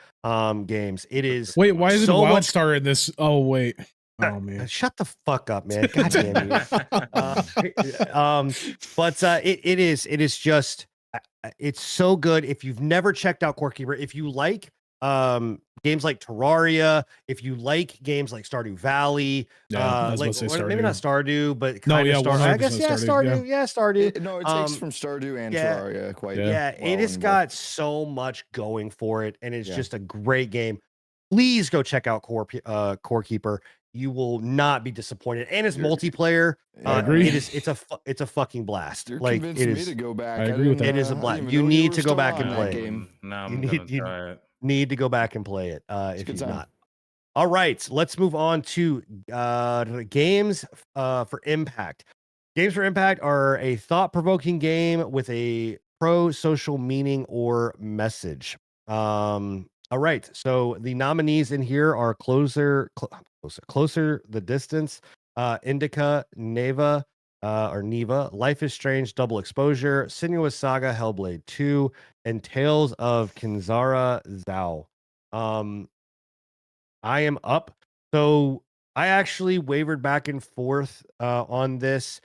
games. It is Wait, why is it so much. WildStar in this? Oh wait. Oh man. Shut the fuck up, man. God damn you. But it is just it's so good. If you've never checked out Core Keeper, if you like games like Terraria, if you like games like Stardew Valley, Yeah, I was like about to say maybe not Stardew, but No, kind of yeah, Stardew. I guess 100% yeah, Stardew, Stardew, Stardew. No, it takes from Stardew and yeah. Terraria quite Yeah. Yeah, it has and got so much going for it, and it's Yeah. just a great game. Please go check out Core Keeper. You will not be disappointed, and it's You're- multiplayer. I agree. It's a fucking blast. You're Like convincing it me is. to go back. I agree with didn't, that. It is a I blast. didn't even You know need were to go still back on and that play it. game. Now You I'm need- gonna you- try it. Need to go back and play it if good you've time. not. All right, let's move on to games for Impact. Games for Impact are a thought-provoking game with a pro-social meaning or message. All right, so the nominees in here are Closer the Distance, Indica, Neva, or Neva, Life is Strange, Double Exposure, Sinuous Saga, Hellblade 2, and Tales of Kinzara Zhao. I am up. So I actually wavered back and forth on this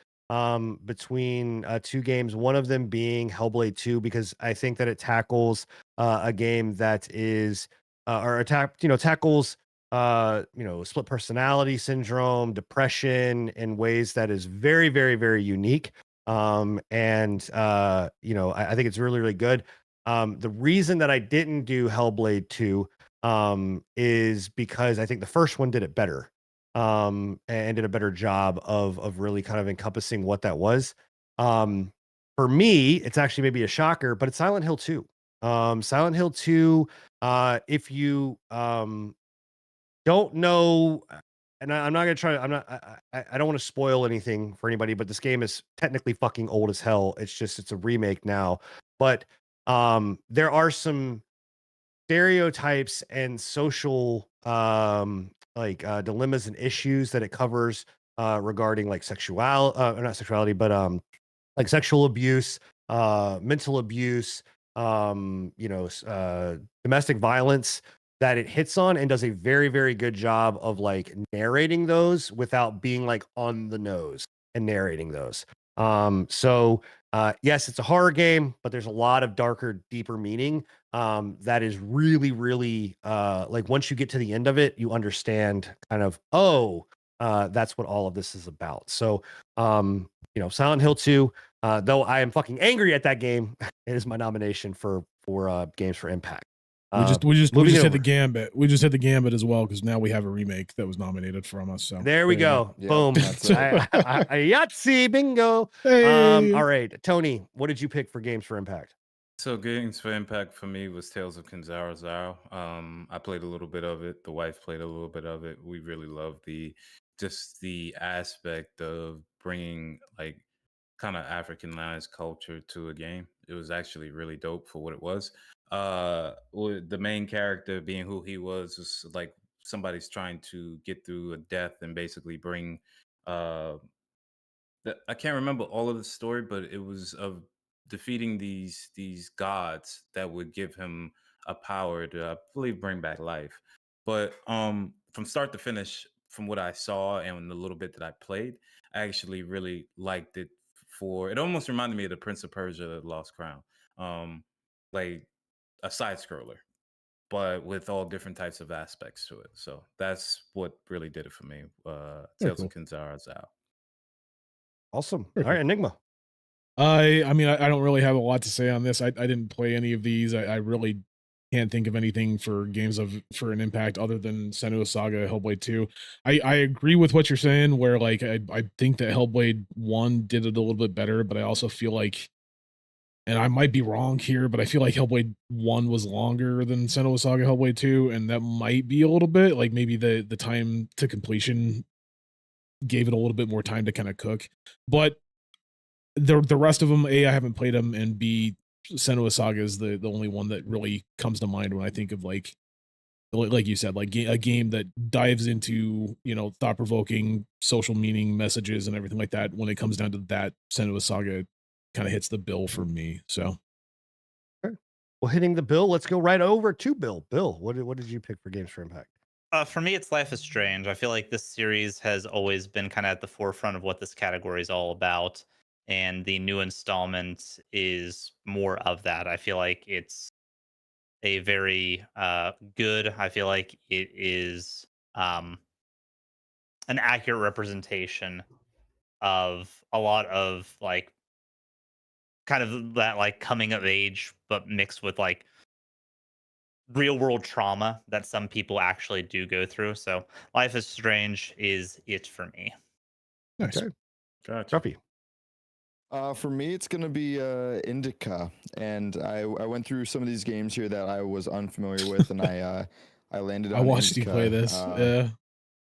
between two games. One of them being Hellblade 2 because I think that it tackles a game that is or tackles split personality syndrome, depression in ways that is very, very, very unique. And I think it's really, really good. The reason that I didn't do Hellblade 2 is because I think the first one did it better and did a better job of really kind of encompassing what that was. For me, it's actually maybe a shocker, but it's Silent Hill 2. Silent Hill 2, if you don't know, and I'm not gonna try. I'm not. I don't want to spoil anything for anybody, but this game is technically fucking old as hell. It's a remake now, but there are some stereotypes and social dilemmas and issues that it covers regarding like not sexuality, but like sexual abuse, mental abuse, domestic violence that it hits on and does a very, very good job of like narrating those without being like on the nose and narrating those. So yes, it's a horror game, but there's a lot of darker, deeper meaning that is really, really like once you get to the end of it, you understand kind of, that's what all of this is about. So Silent Hill 2, though I am fucking angry at that game, it is my nomination for Games for Impact. We just moving hit over. the gambit. We just hit the gambit as well because now we have a remake that was nominated from us. So There we There you go. go. Yeah, Boom. that's it. Yahtzee bingo. Hey. All right, Tony, what did you pick for Games for Impact? So Games for Impact for me was Tales of Kinzara. I played a little bit of it. The wife played a little bit of it. We really loved the aspect of bringing like kind of Africanized culture to a game. It was actually really dope for what it was. With the main character being who he was like somebody's trying to get through a death and basically bring uh I can't remember all of the story, but it was of defeating these gods that would give him a power to, I believe, bring back life. But from start to finish, from what I saw and the little bit that I played, I actually really liked it. For it, almost reminded me of the Prince of Persia: The Lost Crown, like a side scroller, but with all different types of aspects to it. So that's what really did it for me. Very Tales cool. of Kinzara's out. Awesome. Very All right, cool. Enigma. I mean, I don't really have a lot to say on this. I didn't play any of these. I really can't think of anything for for an impact other than Senua's Saga, Hellblade 2. I agree with what you're saying, where like I think that Hellblade 1 did it a little bit better, but I also feel like, and I might be wrong here, but I feel like Hellblade 1 was longer than Senua's Saga Hellblade 2, and that might be a little bit like maybe the time to completion gave it a little bit more time to kind of cook. But the rest of them, A, I haven't played them, and B, Senua Saga is the only one that really comes to mind when I think of like you said, like a game that dives into thought provoking social meaning messages and everything like that. When it comes down to that, Senua Saga kind of hits the bill for me. So, Well, hitting the bill, let's go right over to Bill. Bill, what did you pick for Games for Impact? For me, it's Life is Strange. I feel like this series has always been kind of at the forefront of what this category is all about. And the new installment is more of that. I feel like it's a very good, I feel like it is an accurate representation of a lot of like kind of that like coming of age, but mixed with like real world trauma that some people actually do go through. So Life is Strange is it for me. nice. Okay. Gotcha. Ruffy. For me, it's gonna be Indica, and I went through some of these games here that I was unfamiliar with, and I landed on. I watched Indica, you play this. Yeah.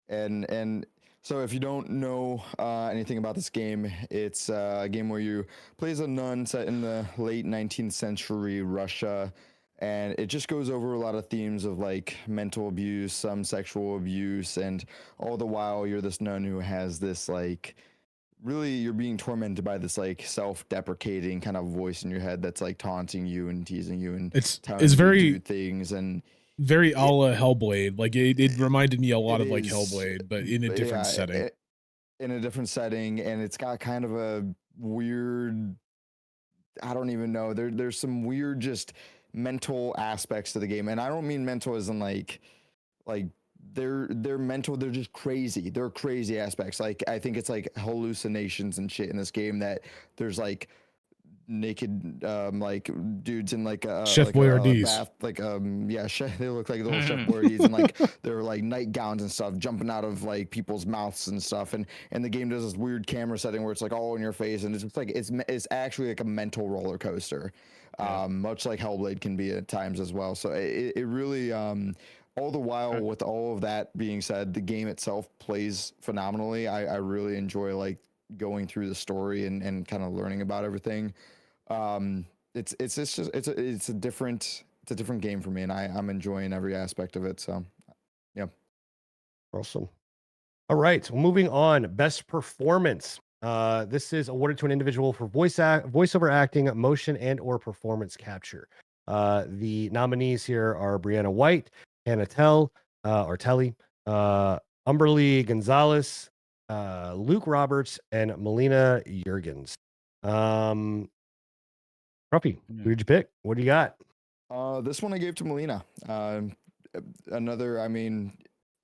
And so if you don't know anything about this game, it's a game where you play as a nun set in the late 19th century Russia, and it just goes over a lot of themes of like mental abuse, some sexual abuse, and all the while you're this nun who has this like really you're being tormented by this like self-deprecating kind of voice in your head that's like taunting you and teasing you and It's telling it's you to very do things, and very a la Hellblade. Like it reminded me a lot It of like is, Hellblade, but in a different setting. In a different setting, and it's got kind of a weird. I don't even know. There's some weird just mental aspects to the game, and I don't mean mental as in like they're mental. They're just crazy. They're crazy aspects. Like I think it's like hallucinations and shit in this game that there's like naked like dudes in like Chef like Boyardee's. bath yeah they look like little Chef Boyardee's and like they're like nightgowns and stuff jumping out of like people's mouths and stuff, and the game does this weird camera setting where it's like all in your face, and it's just like it's actually like a mental roller coaster. Much like Hellblade can be at times as well. So it really all the while, with all of that being said, the game itself plays phenomenally. I really enjoy like going through the story and kind of learning about everything. It's a different game for me, and I'm enjoying every aspect of it. So yeah. Awesome. All right. Well, moving on. Best performance. This is awarded to an individual for voiceover acting, motion, and/or performance capture. The nominees here are Brianna White, Hannah Tell, or Telly, Umberly Gonzalez, Luke Roberts, and Melina Jurgens. Ruffy, who did you pick? What do you got? This one I gave to Melina. Another, I mean,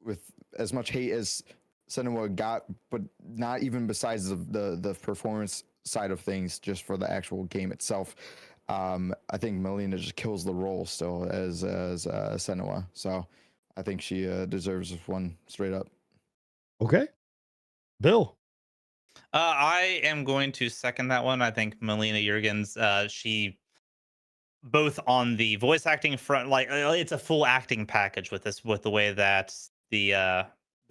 with as much hate as Senua got, but not even besides the performance side of things, just for the actual game itself. I think Melina just kills the role still as Senua. So I think she deserves this one straight up. Okay. Bill. I am going to second that one. I think Melina Jurgens, she both on the voice acting front, like it's a full acting package with this, with the way that the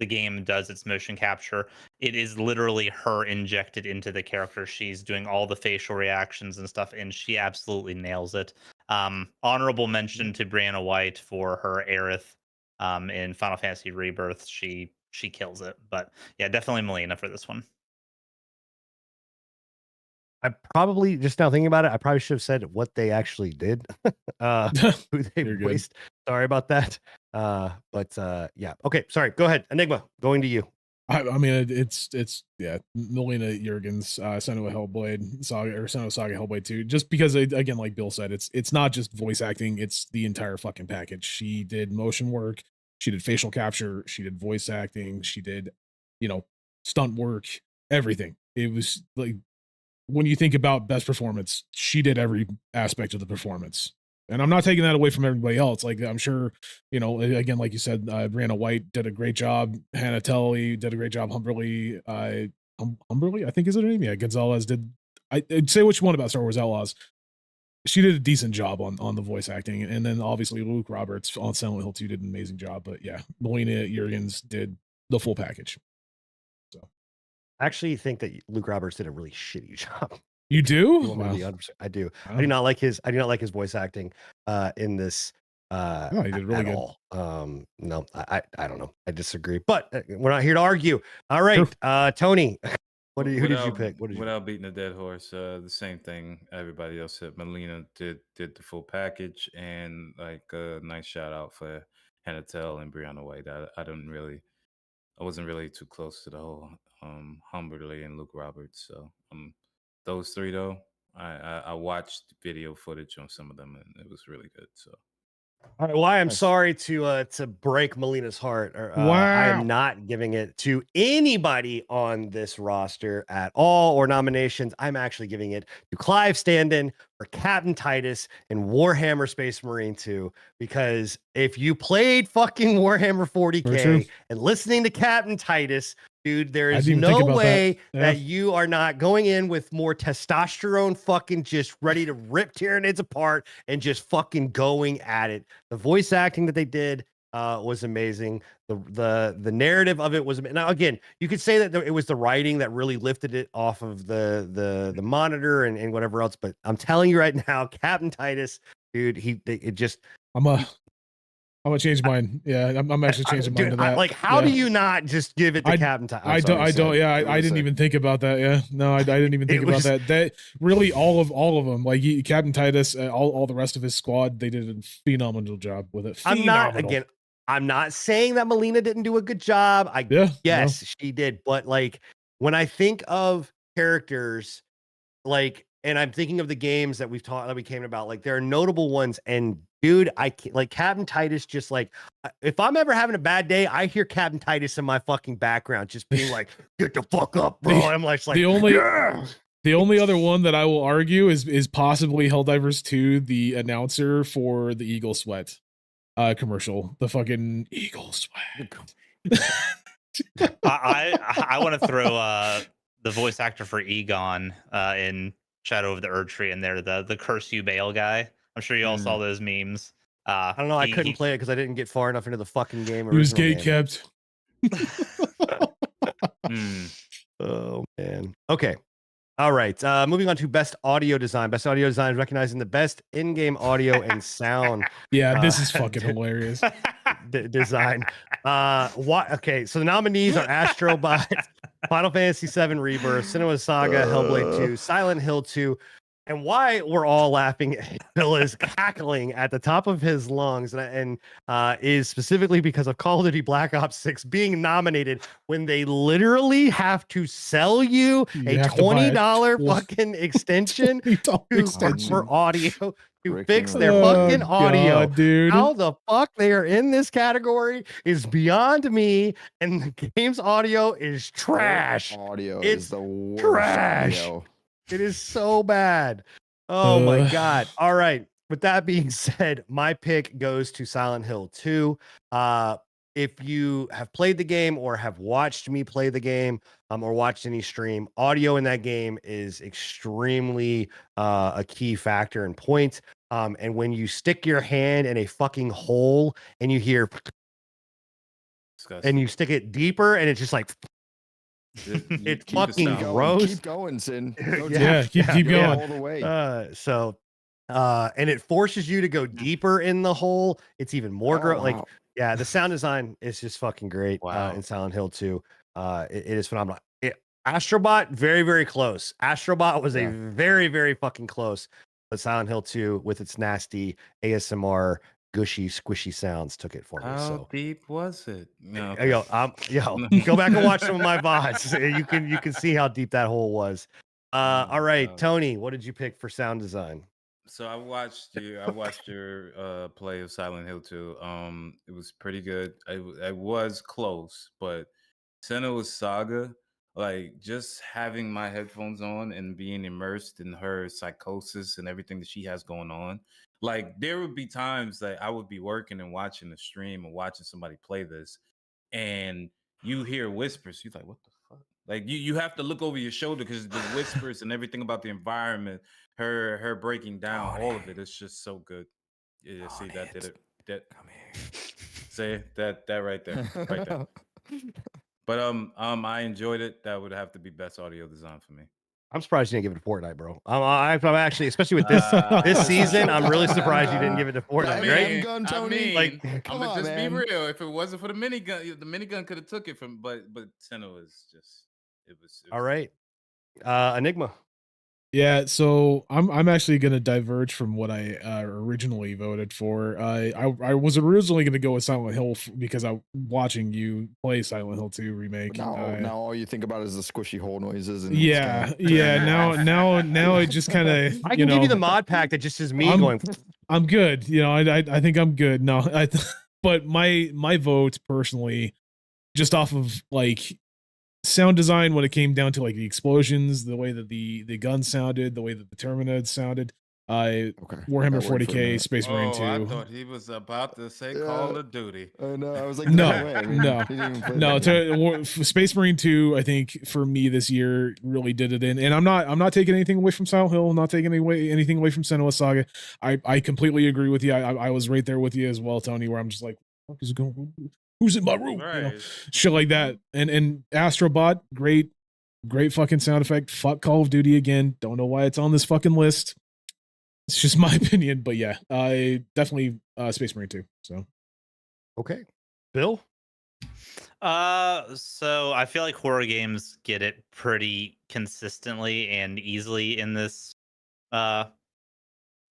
game does its motion capture. It is literally her injected into the character. She's doing all the facial reactions and stuff, and she absolutely nails it. Honorable mention to Brianna White for her Aerith in Final Fantasy Rebirth. She kills it. But yeah, definitely Melina for this one. I probably, just now thinking about it, I probably should have said what they actually did. Who they You're good. voiced. Sorry about that. Yeah. Okay. Sorry. Go ahead. Enigma, going to you. I mean, it's yeah, Melina Jurgens, Senua Hellblade Saga, or Senua Saga Hellblade 2. Just because, again, like Bill said, it's not just voice acting; it's the entire fucking package. She did motion work, she did facial capture, she did voice acting, she did, stunt work, everything. It was like, when you think about best performance, she did every aspect of the performance. And I'm not taking that away from everybody else. Like, I'm sure, again, like you said, Brianna White did a great job. Hannah Telly did a great job. Humberly, Humberly, I think is her name. Yeah, Gonzalez did. I'd say what you want about Star Wars Outlaws. She did a decent job on the voice acting. And then obviously Luke Roberts on Silent Hill 2 did an amazing job. But yeah, Melina Jurgens did the full package. So I actually think that Luke Roberts did a really shitty job. you do? Wow. I do. Wow. I do not like his voice acting in this no, he did really good. all. No, I don't know. I disagree. But we're not here to argue. All right. Sure. Tony, who did you pick? Without beating a dead horse, the same thing everybody else said. Melina did the full package, and like a nice shout out for Hannah Tell and Brianna White. I wasn't really too close to the whole Humberly and Luke Roberts. So those three though, I watched video footage on some of them, and it was really good. So all right. Well, I am sorry to break Melina's heart. I am not giving it to anybody on this roster at all, or nominations. I'm actually giving it to Clive Standen for Captain Titus in Warhammer Space Marine 2. Because if you played fucking Warhammer 40K and listening to Captain Titus, dude, there is no way that you are not going in with more testosterone, fucking just ready to rip Tyranids apart and just fucking going at it. The voice acting that they did was amazing. The narrative of it was, now again, you could say that it was the writing that really lifted it off of the monitor and whatever else. But I'm telling you right now, Captain Titus, dude, I'm gonna change mine. Yeah, I'm actually changing mine Dude, to that. like, how do Yeah. you not just give it to Captain Ty? I don't. Yeah, I didn't say. even think about that. Yeah, no, I didn't even think It about was- that. That really, all of them, like Captain Titus, all the rest of his squad, they did a phenomenal job with it. I'm not saying that Melina didn't do a good job. Yes, she did. But like, when I think of characters, like, and I'm thinking of the games that we came about, like, there are notable ones. And dude, I can't, like, Captain Titus, just like, if I'm ever having a bad day, I hear Captain Titus in my fucking background, just being like, "Get the fuck up, bro." And I'm like, the only "Yeah!" the only other one that I will argue is possibly Helldivers 2, the announcer for the Eagle Sweat commercial, the fucking Eagle Sweat. I want to throw the voice actor for Egon in Shadow of the Erdtree in there, the Curse You Bale guy. I'm sure you all saw those memes. I don't know. I couldn't play it because I didn't get far enough into the fucking game. He was original gate game. kept. Oh man. Okay. All right. Moving on to best audio design. Best audio design is recognizing the best in-game audio and sound Yeah, this is fucking hilarious. design. Okay, so the nominees are Astrobot, Final Fantasy VII Rebirth, Cinema Saga, Hellblade 2, Silent Hill 2. And why we're all laughing, Phil is cackling at the top of his lungs, and is specifically because of Call of Duty Black Ops 6 being nominated when they literally have to sell you a have to buy $20 fucking extension for audio to Freaking fix their right. fucking audio. God, dude. How the fuck they are in this category is beyond me, and the game's audio is trash. Audio It's is the worst trash. audio. It is so bad. Oh my Uh. god. All right. With that being said, my pick goes to Silent Hill 2. If you have played the game or have watched me play the game, or watched any stream, audio in that game is extremely a key factor and point. And when you stick your hand in a fucking hole and you hear, Disgusting. and you stick it deeper, and it's just like, You it's keep it fucking down. gross. Keep going, Sin. Go Yeah, keep yeah. going. all the way. And it forces you to go deeper in the hole. It's even more like, wow. yeah, the sound design is just fucking great. Wow. In Silent Hill 2. It is phenomenal. Astrobot, very, very close. Astrobot was a very, very fucking close. But Silent Hill 2, with its nasty ASMR, gushy, squishy sounds, took it for me. How So deep was it? No. yo, go back and watch some of my VODs. You can see how deep that hole was. All right, God. Tony, what did you pick for sound design? So I watched your play of Silent Hill 2. It was pretty good. I was close, but Senua's Saga, like, just having my headphones on and being immersed in her psychosis and everything that she has going on. Like, there would be times that I would be working and watching the stream or watching somebody play this, and you hear whispers. You're like, what the fuck? Like, you have to look over your shoulder because the whispers and everything about the environment, her breaking down, all of it is just so good. Yeah, see, that did it. That Come here. say that right there, right there. But I enjoyed it. That would have to be best audio design for me. I'm surprised you didn't give it to Fortnite, bro. I'm actually, especially with this this season, I'm really surprised you didn't give it to Fortnite, right? Gun, Tony. Like, Come I'm on, just man. be real. If it wasn't for the minigun, the minigun could have took it from. But Senna was just. It was All right. Enigma. Yeah, so I'm actually gonna diverge from what I originally voted for. I was originally gonna go with Silent Hill because I'm watching you play Silent Hill 2 remake. Now all you think about is the squishy hole noises. And Yeah, yeah. Now it just kind of I can give you the mod pack that just is me I'm- going. I'm good. You know, I think I'm good. No, but my vote personally, just off of like sound design, when it came down to like the explosions, the way that the gun sounded, the way that the Terminid sounded, Okay. Warhammer That worked for a 40K, minute. Space Marine 2. I thought he was about to say Yeah. Call of Duty. I know. I was like, No, way. I mean, no, he didn't even play No, that game. Space Marine 2, I think for me this year really did it in. And I'm not taking anything away from Silent Hill, I'm not taking anything away from Senua Saga. I completely agree with you. I was right there with you as well, Tony, where I'm just like, what is going on? Who's in my room? You know, Right. shit like that. And Astrobot, great fucking sound effect. Fuck Call of Duty again. Don't know why it's on this fucking list. It's just my opinion, but yeah, I definitely Space Marine 2. So Okay. Bill? So I feel like horror games get it pretty consistently and easily uh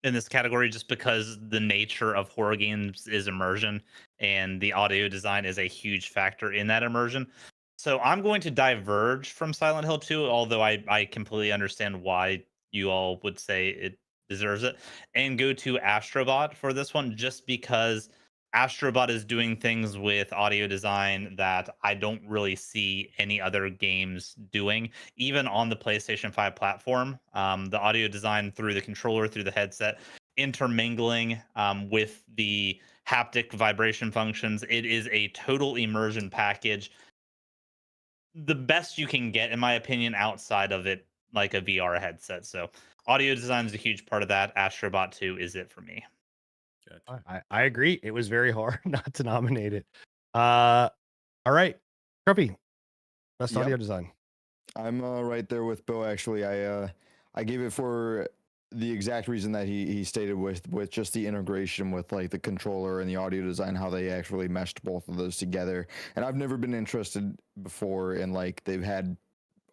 in this category just because the nature of horror games is immersion and the audio design is a huge factor in that immersion. So I'm going to diverge from Silent Hill 2, although I completely understand why you all would say it deserves it, and go to Astrobot for this one just because Astrobot is doing things with audio design that I don't really see any other games doing even on the PlayStation 5 platform. The audio design through the controller, through the headset, intermingling with the haptic vibration functions. It is a total immersion package. The best you can get, in my opinion, outside of it, like a VR headset. So, audio design is a huge part of that. Astrobot 2 is it for me. Gotcha. I agree. It was very hard not to nominate it. Uh, all right. Scruffy, best Yep. audio design. I'm right there with Bill. Actually, I gave it for the exact reason that he stated with just the integration with like the controller and the audio design, how they actually meshed both of those together. And I've never been interested before in like they've had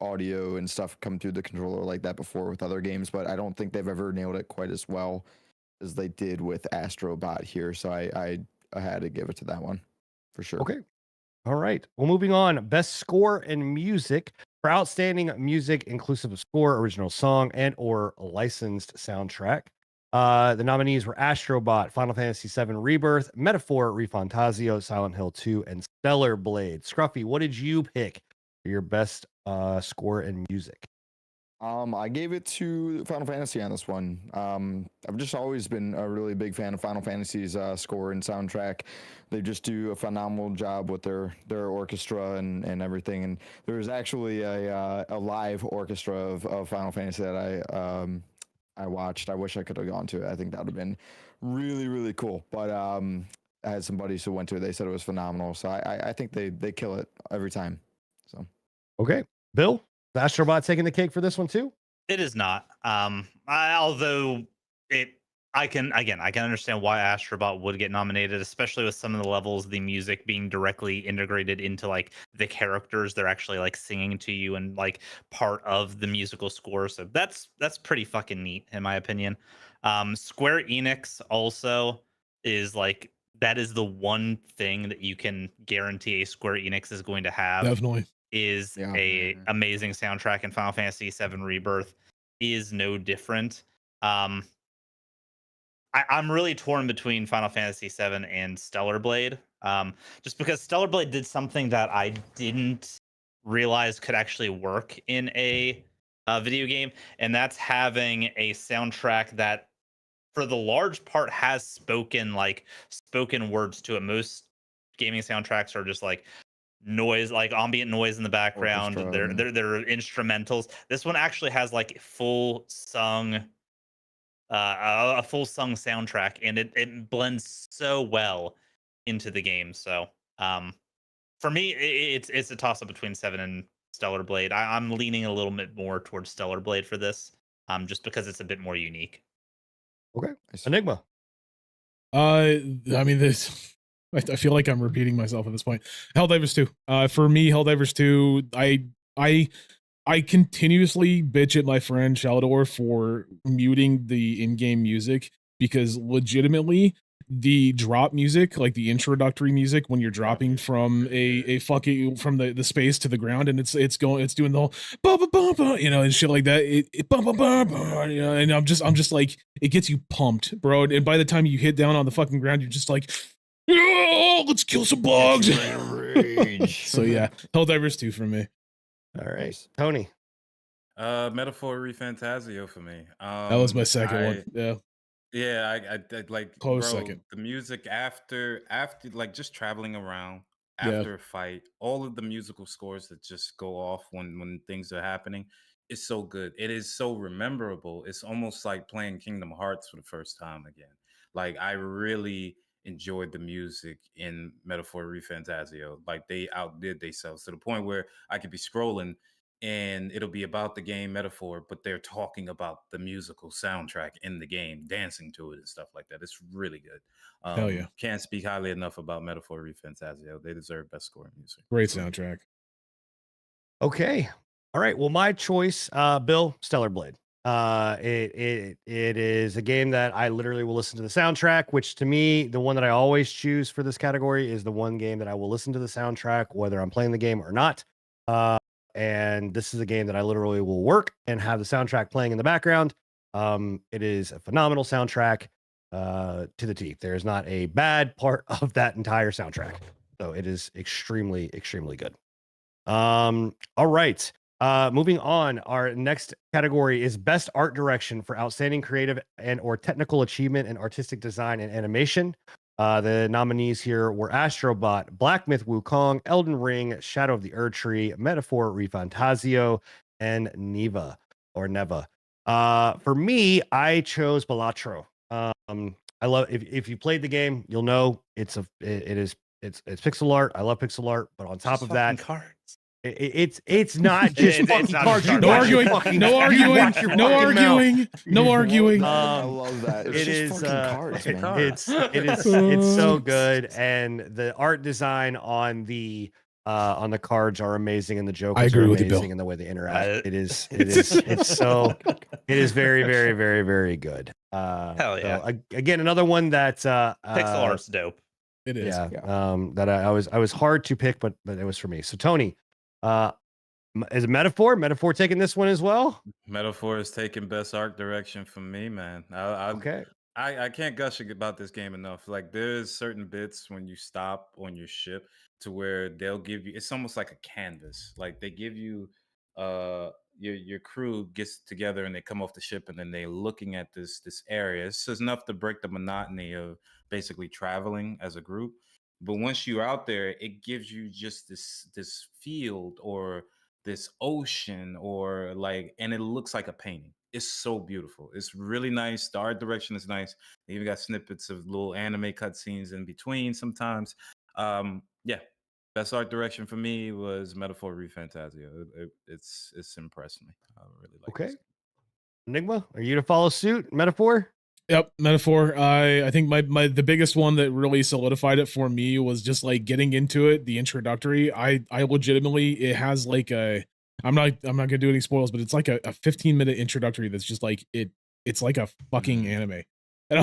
audio and stuff come through the controller like that before with other games, but I don't think they've ever nailed it quite as well as they did with Astrobot here. So I had to give it to that one for sure. Okay. All right. Well, moving on. Best score and music for outstanding music, inclusive of score, original song, and or licensed soundtrack. The nominees were Astrobot, Final Fantasy VII Rebirth, Metaphor, Refantasio, Silent Hill 2, and Stellar Blade. Scruffy, what did you pick for your best score and music? I gave it to Final Fantasy on this one. I've just always been a really big fan of Final Fantasy's score and soundtrack. They just do a phenomenal job with their orchestra and everything. And there was actually a live orchestra of Final Fantasy that I watched. I wish I could have gone to it. I think that would have been really really cool. But I had some buddies who went to it. They said it was phenomenal. So I think they kill it every time. So. Okay. Bill, the Astrobot taking the cake for this one too? It is not. Although it, I can understand why Astrobot would get nominated, especially with some of the levels, the music being directly integrated into like the characters they're actually like singing to you and like part of the musical score. So that's pretty fucking neat in my opinion. Square Enix also is like that is the one thing that you can guarantee a Square Enix is going to have Definitely. is Yeah. a Mhm. amazing soundtrack, and Final Fantasy VII Rebirth is no different. Um, I'm really torn between Final Fantasy VII and Stellar Blade, just because Stellar Blade did something that I didn't realize could actually work in a video game, and that's having a soundtrack that, for the large part, has spoken words to it. Most gaming soundtracks are just like noise, like ambient noise in the background. Orchestra They're and they're instrumentals. This one actually has like a full sung soundtrack, and it blends so well into the game. So for me, it's a toss up between Seven and Stellar Blade. I'm leaning a little bit more towards Stellar Blade for this, just because it's a bit more unique. Okay. Nice. Enigma. I mean, this. I feel like I'm repeating myself at this point. Helldivers 2. For me, Helldivers 2. I continuously bitch at my friend Shaldor for muting the in-game music because legitimately the drop music, like the introductory music when you're dropping from a fucking from the space to the ground, and it's doing the whole ba ba ba ba, and shit like that. It ba ba ba ba, and I'm just like, it gets you pumped, bro. And by the time you hit down on the fucking ground, you're just like, oh, let's kill some bugs. Rage. So yeah, Helldivers 2 for me. All right. Nice. Tony. Metaphor Refantasio for me. That was my second one. Yeah, Yeah, I like, close bro, second. the music after like just traveling around Yeah. after a fight, all of the musical scores that just go off when things are happening is so good. It is so rememberable. It's almost like playing Kingdom Hearts for the first time again. Like I really enjoyed the music in Metaphor Refantasio. Like they outdid themselves to the point where I could be scrolling and it'll be about the game metaphor, but they're talking about the musical soundtrack in the game, dancing to it and stuff like that. It's really good. Hell yeah. Can't speak highly enough about Metaphor ReFantazio. They deserve best scoring music. Great It's really good. soundtrack. Okay. All right. Well, my choice, Bill, Stellar Blade. It is a game that I literally will listen to the soundtrack, which to me, the one that I always choose for this category is the one game that I will listen to the soundtrack, whether I'm playing the game or not. And this is a game that I literally will work and have the soundtrack playing in the background. It is a phenomenal soundtrack to the teeth. There is not a bad part of that entire soundtrack. So it is extremely, extremely good. All right. Moving on, our next category is best art direction for outstanding creative and or technical achievement in artistic design and animation. The nominees here were Astrobot, Black Myth Wukong, Elden Ring, Shadow of the Erdtree, Metaphor ReFantazio, and Neva. For me, I chose Balatro. I love if you played the game, you'll know it's pixel art. I love pixel art, but on top of that, cards. it's not just It's fucking not cards. just You No Watch watch your arguing. fucking- No you arguing. watch your No fucking mouth. arguing. No arguing. I love that. It's It just is fucking cards, man. cards. it's so good, and the art design on the cards are amazing, and the jokers I agree are with you, Bill. amazing, and the way they interact. It's very, very, very, very good. Hell yeah. So, again, another one that Pixel art's dope. It is. yeah, that I was hard to pick, but it was for me. So Tony, is it Metaphor taking this one as well? Metaphor is taking best art direction from me, man. Okay. I can't gush about this game enough. Like there's certain bits when you stop on your ship to where they'll give you, it's almost like a canvas. Like they give you your crew gets together and they come off the ship and then they're looking at this area. It's enough to break the monotony of basically traveling as a group. But once you're out there, it gives you just this field or this ocean or like, and it looks like a painting. It's so beautiful. It's really nice. The art direction is nice. They even got snippets of little anime cutscenes in between sometimes. Yeah, best art direction for me was Metaphor ReFantazio. It's impressed me. I really like. Okay. this game. Enigma, are you to follow suit? Metaphor? Yep, Metaphor. I think the biggest one that really solidified it for me was just like getting into it, the introductory. I legitimately, it has like a, I'm not gonna do any spoils, but it's like a 15-minute introductory that's just like it's like a fucking anime. And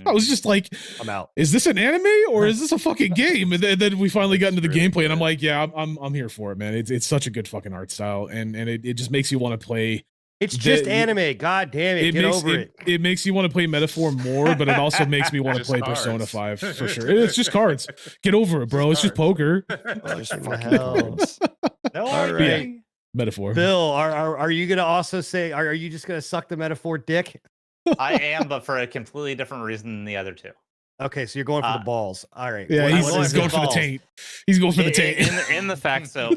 I was just like, I'm out. is this an anime or is this a fucking game? And then we finally got into the really gameplay, and I'm good. like, yeah, I'm here for it, man. It's such a good fucking art style, and it just makes you want to play. It's just The- anime. God damn it. Get over it. It makes you want to play Metaphor more, but it also makes me want to Just play cards. Persona 5 for sure. It's just cards. Get over it, bro. It's just poker. Just What the fucking hell? cards. No All arguing. right. Metaphor. Bill, are you gonna also say are you just gonna suck the Metaphor dick? I am, but for a completely different reason than the other two. Okay, so you're going for the balls. All right. Yeah, What- he's, what going is he's going it? for the balls. taint. He's going for the taint. In the fact, so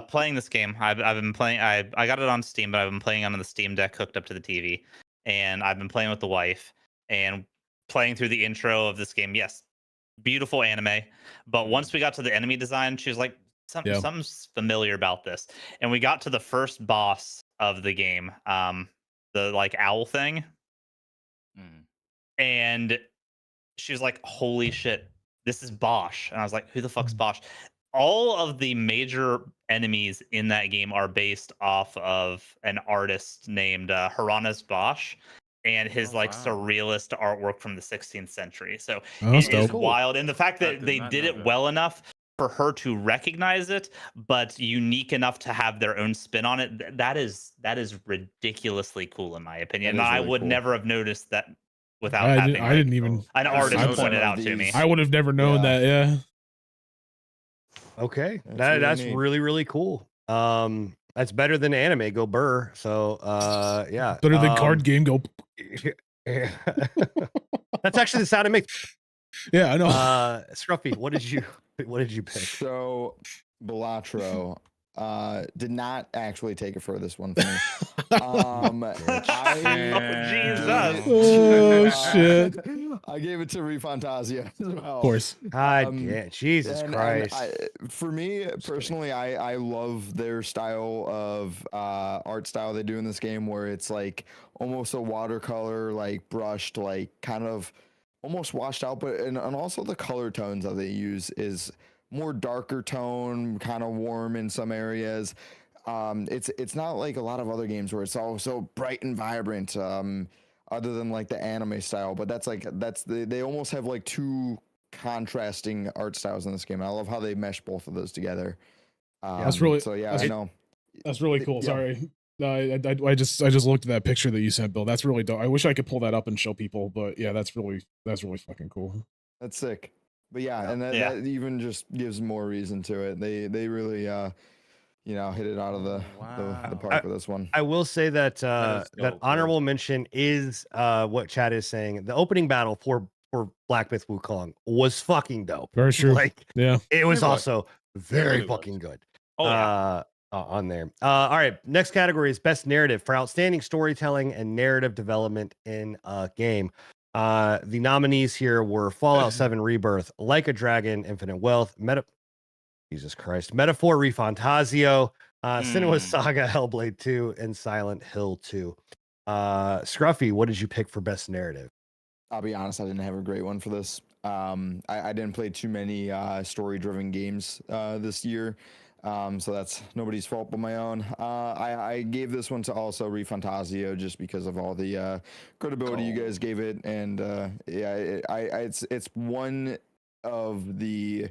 playing this game, I've been playing. I got it on Steam, but I've been playing on the Steam Deck hooked up to the TV, and I've been playing with the wife and playing through the intro of this game. Yes, beautiful anime, but once we got to the enemy design, she was like, something's familiar about this, and we got to the first boss of the game, the like owl thing, and she was like, holy shit, this is Bosch. And I was like, who the fuck's Bosch? All of the major enemies in that game are based off of an artist named Hieronymus Bosch and his Oh, like wow. surrealist artwork from the 16th century. So Oh, that's it is dope. wild. And the fact I that did they not did know it that. well enough for her to recognize it, but unique enough to have their own spin on it, that is ridiculously cool in my opinion. That And is I really would cool. never have noticed that without I having didn't even. an I artist know point it some out of to me. these- I would have never known Yeah. that. Yeah. Okay. That's That's really neat. really, really cool. That's better than anime. Go Burr. So yeah. Better than card game. Go. That's actually the sound it makes. Yeah, I know. Scruffy, what did you pick? So Balatro did not actually take it for this one for me. Jesus. Oh, shit. I I gave it to ReFantazio as well. Of course. God, Um, yeah, Jesus and Christ. for me personally, I love their style of art style they do in this game, where it's like almost a watercolor, like brushed, like kind of almost washed out, but and also the color tones that they use is more darker tone, kind of warm in some areas. It's not like a lot of other games where it's all so bright and vibrant. Other than like the anime style, but they almost have like two contrasting art styles in this game. I love how they mesh both of those together. That's really- so yeah. that's- I know. That's really cool. Yeah. Sorry. I just looked at that picture that you sent, Bill. That's really dope. I wish I could pull that up and show people, but yeah, that's really fucking cool. That's sick. But yeah, and Yeah. that even just gives more reason to it. They really hit it out of the Wow. park with this one. I will say that is that dope, honorable mention is what Chad is saying. The opening battle for Black Myth Wukong was fucking dope. Very true. Like Yeah. it was was. also very really was. fucking good. Oh yeah. On there. All right. Next category is best narrative for outstanding storytelling and narrative development in a game. The nominees here were Fallout 7 Rebirth, Like a Dragon, Infinite Wealth, Jesus Christ, Metaphor ReFantazio, Cinema Saga, Hellblade 2, and Silent Hill 2. Scruffy, what did you pick for best narrative? I'll be honest, I didn't have a great one for this. I didn't play too many story-driven games this year. So that's nobody's fault but my own. I gave this one to also ReFantazio just because of all the credibility you guys gave it, and it's one of the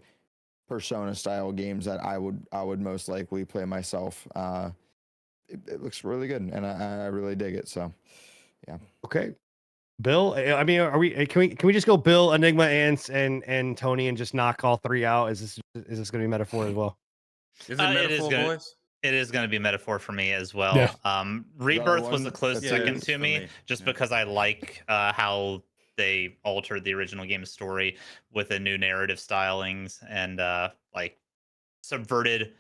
Persona style games that I would most likely play myself. It looks really good, and I really dig it. So yeah. Okay. Bill, I mean, can we just go Bill, Enigma, and Tony and just knock all three out? Is this going to be Metaphor as well? Is it It is Metaphor, gonna- boys? It is going to be Metaphor for me as well. Yeah. Rebirth was one a close that's second it to for me, me. just Yeah. because I like how they altered the original game's story with the new narrative stylings and like subverted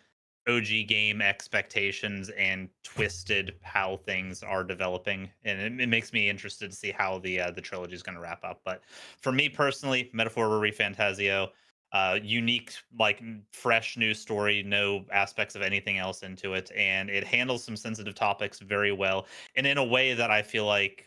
OG game expectations and twisted how things are developing, and it makes me interested to see how the trilogy is going to wrap up. But for me personally, Metaphor ReFantazio, unique, like fresh new story, no aspects of anything else into it, and it handles some sensitive topics very well, and in a way that I feel like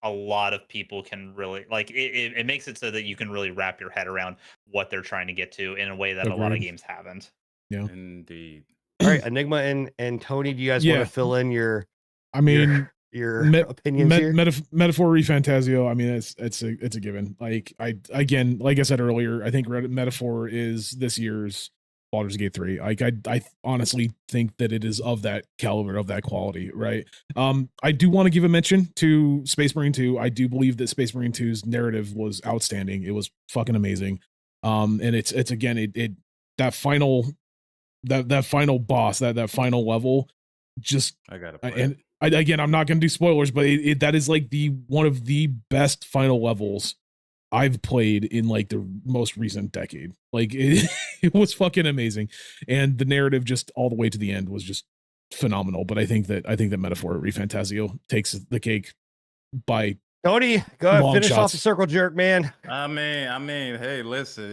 a lot of people can really like. It makes it so that you can really wrap your head around what they're trying to get to in a way that a lot of Agreed. games haven't. Indeed. All right, Enigma and Tony, do you guys want Yeah. to fill in your I mean, your Me- opinions here? Metaphor ReFantazio. I mean, it's a given. Like like I said earlier, I think Metaphor is this year's Baldur's Gate 3. Like I honestly think that it is of that caliber, of that quality, right? I do want to give a mention to Space Marine 2. I do believe that Space Marine 2's narrative was outstanding. It was fucking amazing. And it's again it that final boss, that final level, just I gotta play. and again, I'm not going to do spoilers, but that is like one of the best final levels I've played in like the most recent decade. Like it was fucking amazing, and the narrative just all the way to the end was just phenomenal. But I think that Metaphor ReFantazio takes the cake by Tony, go ahead, Long finish off shots. the circle jerk, man. I mean, hey, listen,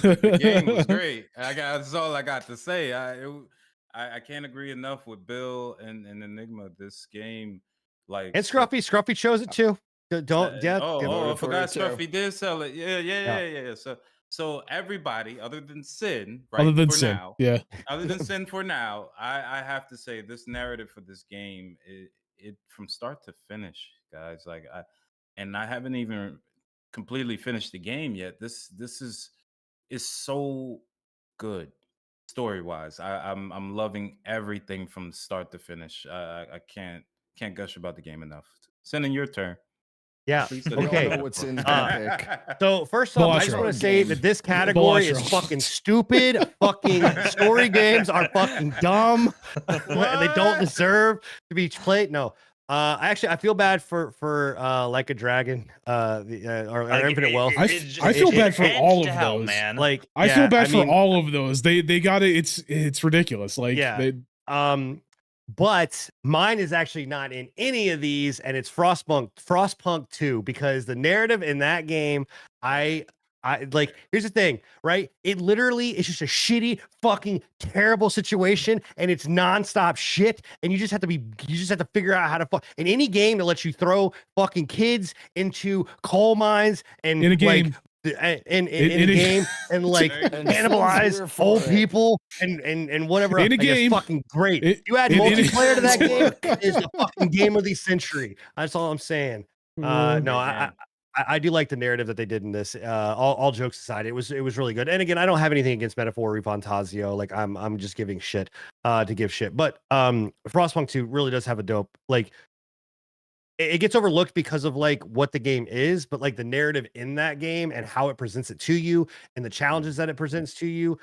the game was great. That's all I got to say. I can't agree enough with Bill and Enigma. This game, like, And Scruffy chose it too. Don't give I voted for forgot it too. Scruffy did sell it. Yeah. Yeah. So everybody other than Sin, right? other than for Sin. now, Yeah. other than Sin for now, I have to say this narrative for this game, it from start to finish, guys. Like I haven't even completely finished the game yet. This is so good story wise. I'm loving everything from start to finish. I can't gush about the game enough. Sending your turn. Yeah. Please let We it all Okay. know go. what Sin's gonna pick. So first off, I just Bellastro. want to say that this category is Bellastro. fucking stupid. Fucking story games are fucking dumb, and they don't deserve to be played. No, I feel bad for Like a Dragon, or Like, Infinite Wealth. I feel bad for edged all of out, those. man. Like, I yeah, feel bad for mean, all of those. They got it. It's ridiculous. Like Yeah. they, But mine is actually not in any of these, and it's Frostpunk 2, because the narrative in that game, I like, here's the thing, right? It literally is just a shitty, fucking terrible situation, and it's nonstop shit. And you just have to figure out how to in any game that lets you throw fucking kids into coal mines and In a like game. in a game and like And cannibalize Sims 4 old for it. people and whatever. In a like, it's game. fucking great. You add in a- multiplayer to that game, it's the fucking game of the century. That's all I'm saying. No, Big I game. I do like the narrative that they did in this. All jokes aside, it was really good. And again, I don't have anything against Metaphor or Fantasio. Like I'm just giving shit to give shit. But Frostpunk 2 really does have a dope, like, it gets overlooked because of like what the game is, but like the narrative in that game and how it presents it to you and the challenges that it presents to you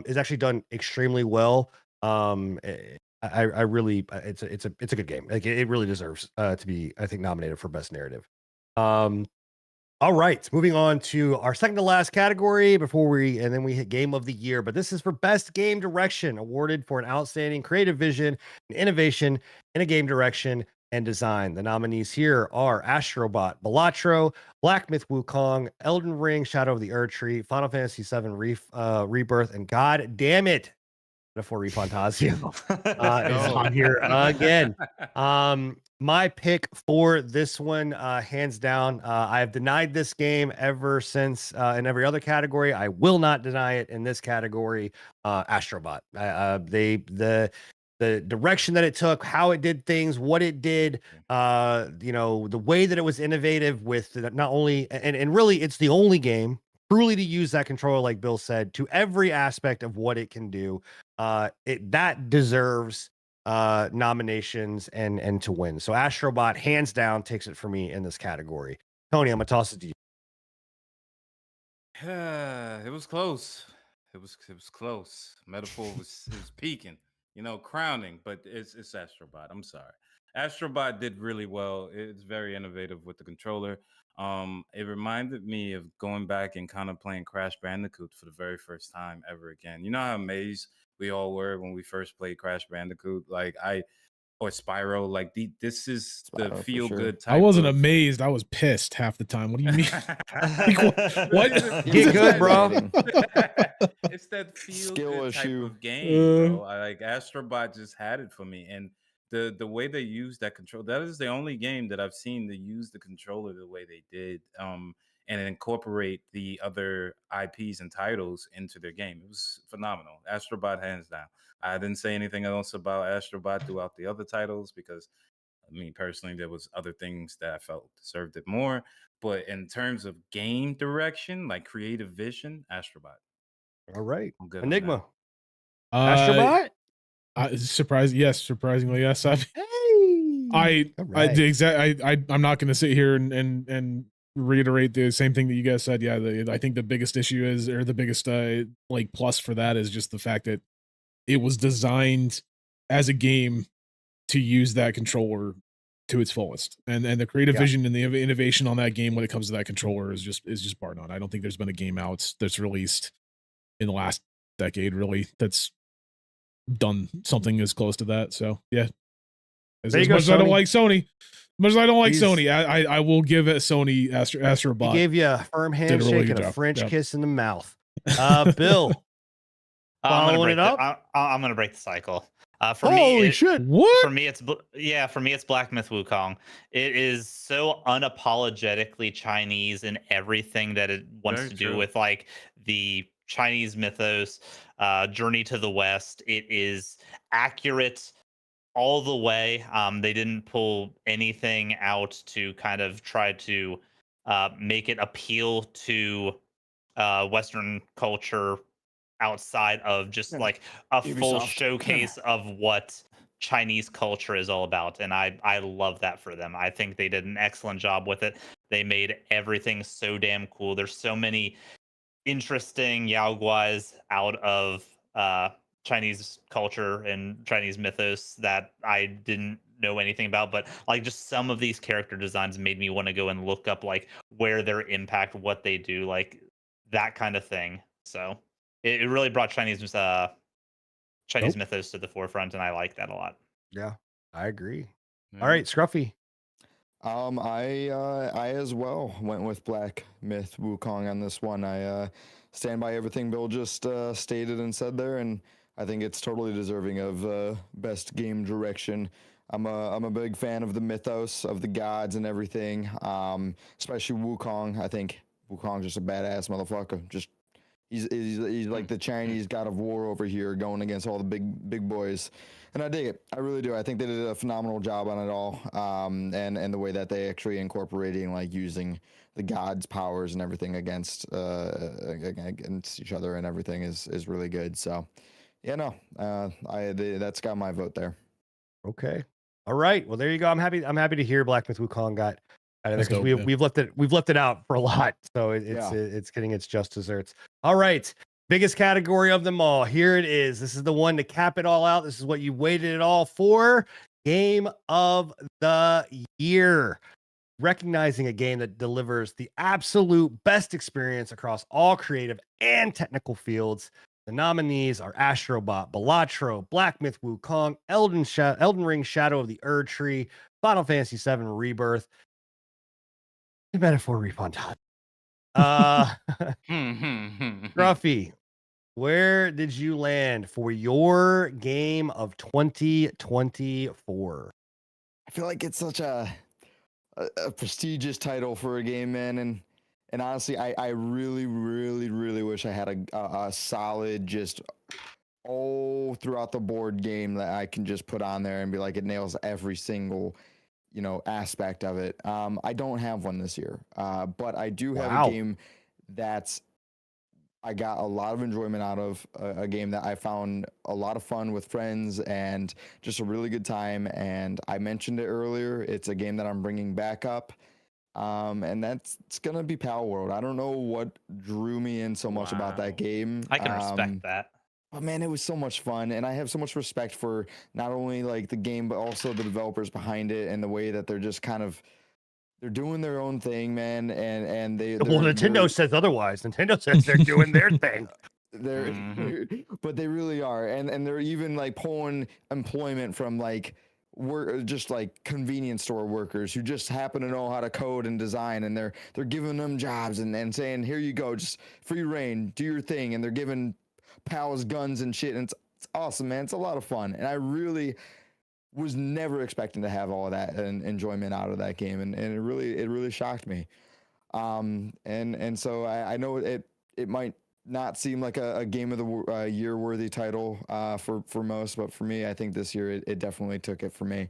is actually done extremely well. I really it's a good game. Like it really deserves to be, I think, nominated for best narrative. All right, moving on to our second to last category and then we hit game of the year. But this is for best game direction, awarded for an outstanding creative vision and innovation in a game direction and design. The nominees here are Astrobot, Balatro, Black Myth Wukong, Elden Ring, Shadow of the Erdtree, Final Fantasy VII Rebirth, and God damn it, Metaphor Fantasio is go. on here again. My pick for this one, hands down, I have denied this game ever since in every other category. I will not deny it in this category. Astrobot. The direction that it took, how it did things, what it did, the way that it was innovative with not only and really it's the only game truly to use that controller, like Bill said, to every aspect of what it can do. That deserves nominations and to win. So Astrobot hands down takes it for me in this category. Tony, I'm gonna toss it to you. It was close. It was close. Metaphor was peaking, crowning, but it's Astrobot. I'm sorry. Astrobot did really well. It's very innovative with the controller. It reminded me of going back and kind of playing Crash Bandicoot for the very first time ever again. You know how amazed we all were when we first played Crash Bandicoot? Or Spyro, this is Spyro, the for feel sure. good type. I wasn't of... amazed. I was pissed half the time. What do you mean? What? Get good, bro. It's that feel Skill good type issue. of game, bro. Astrobot just had it for me, and the way they use that control, that is the only game that I've seen to use the controller the way they did, and incorporate the other IPs and titles into their game. It was phenomenal. Astrobot hands down. I didn't say anything else about Astrobot throughout the other titles because, I mean, personally, there was other things that I felt deserved it more. But in terms of game direction, like creative vision, Astrobot. All right, I'm good on that. Enigma. Uh, Astrobot. yes, surprisingly, yes. Hey. All right. I'm not going to sit here and reiterate the same thing that you guys said. Yeah, I think the biggest issue is, or the biggest like plus for that is just the fact that it was designed as a game to use that controller to its fullest, and the creative vision and the innovation on that game when it comes to that controller is just bar none. I don't think there's been a game out that's released in the last decade really that's done something as close to that. So yeah, as much as I don't like Sony, I will give it Sony Astrobot. He gave you a firm handshake and a French kiss in the mouth. Bill, following it up. I'm gonna break the cycle. For Holy me, shit! What? For me, it's Black Myth Wukong. It is so unapologetically Chinese in everything that it wants Very to true. do with like the Chinese mythos, Journey to the West. It is accurate all the way. They didn't pull anything out to kind of try to make it appeal to Western culture outside of just like a full Ubisoft. showcase of what Chinese culture is all about. And I love that for them. I think they did an excellent job with it. They made everything so damn cool. There's so many interesting Yao Guais out of Chinese culture and Chinese mythos that I didn't know anything about, but like just some of these character designs made me want to go and look up like where their impact, what they do, like that kind of thing. So it really brought Chinese mythos to the forefront, and I like that a lot. Yeah, I agree. Yeah. All right, Scruffy. I as well went with Black Myth Wukong on this one. I stand by everything Bill just stated and said there, and I think it's totally deserving of best game direction. I'm a big fan of the mythos of the gods and everything, especially Wukong. I think Wukong's just a badass motherfucker. Just he's like the Chinese god of war over here, going against all the big boys, and I dig it. I really do. I think they did a phenomenal job on it all, and the way that they actually incorporating like using the gods' powers and everything against each other and everything is really good. So, yeah, no, that's got my vote there. Okay. All right. Well, there you go. I'm happy to hear Black Myth Wukong got out of there That's because dope, yeah. we've left it out for a lot, so Yeah. it's getting its just desserts. All right. Biggest category of them all. Here it is. This is the one to cap it all out. This is what you waited it all for. Game of the year. Recognizing a game that delivers the absolute best experience across all creative and technical fields. The nominees are Astrobot, Balatro, Black Myth Wukong, Elden Ring Shadow of the Erd Tree, Final Fantasy VII Rebirth, and Metaphor Refund Time. Scruffy, where did you land for your game of 2024? I feel like it's such a prestigious title for a game, man, and honestly, I really, really, really wish I had a solid, just all throughout the board game that I can just put on there and be like, it nails every single, aspect of it. I don't have one this year, but I do have Wow. a game that's I got a lot of enjoyment out of, a game that I found a lot of fun with friends and just a really good time. And I mentioned it earlier. It's a game that I'm bringing back up. And it's gonna be Pal World. I don't know what drew me in so much about Wow. that game. I can respect that. But man, it was so much fun, and I have so much respect for not only like the game, but also the developers behind it and the way that they're just kind of they're doing their own thing, man. And Well, Nintendo says otherwise. Nintendo says they're doing their thing. But they really are, and they're even like pulling employment from like just like convenience store workers who just happen to know how to code and design, and they're giving them jobs and saying, here you go, just free reign, do your thing, and they're giving pals guns and shit, and it's awesome, man. It's a lot of fun, and I really was never expecting to have all of that and enjoyment out of that game, and it really shocked me. And so I know it might not seem like a game of the year worthy title for most, but for me, I think this year it definitely took it for me.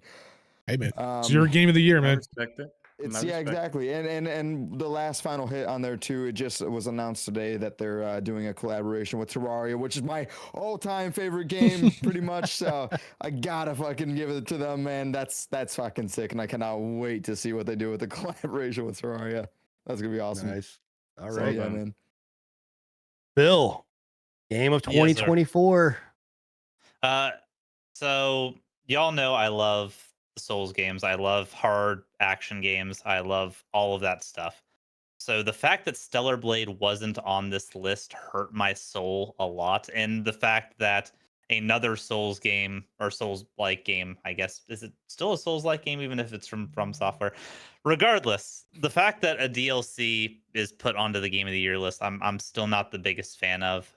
Hey man, it's your game of the year, I man. respect it. It's I respect it. exactly, and the last final hit on there too. It just was announced today that they're doing a collaboration with Terraria, which is my all-time favorite game, pretty much. So I gotta fucking give it to them, man. That's fucking sick, and I cannot wait to see what they do with the collaboration with Terraria. That's gonna be awesome. Nice. All So, right, yeah, man. Bill. Game of Yes, sir. 2024. So y'all know I love the Souls games. I love hard action games. I love all of that stuff. So the fact that Stellar Blade wasn't on this list hurt my soul a lot, and the fact that another Souls game or Souls-like game, I guess, is it still a Souls-like game even if it's from Software? Regardless, the fact that a DLC is put onto the Game of the Year list, I'm still not the biggest fan of.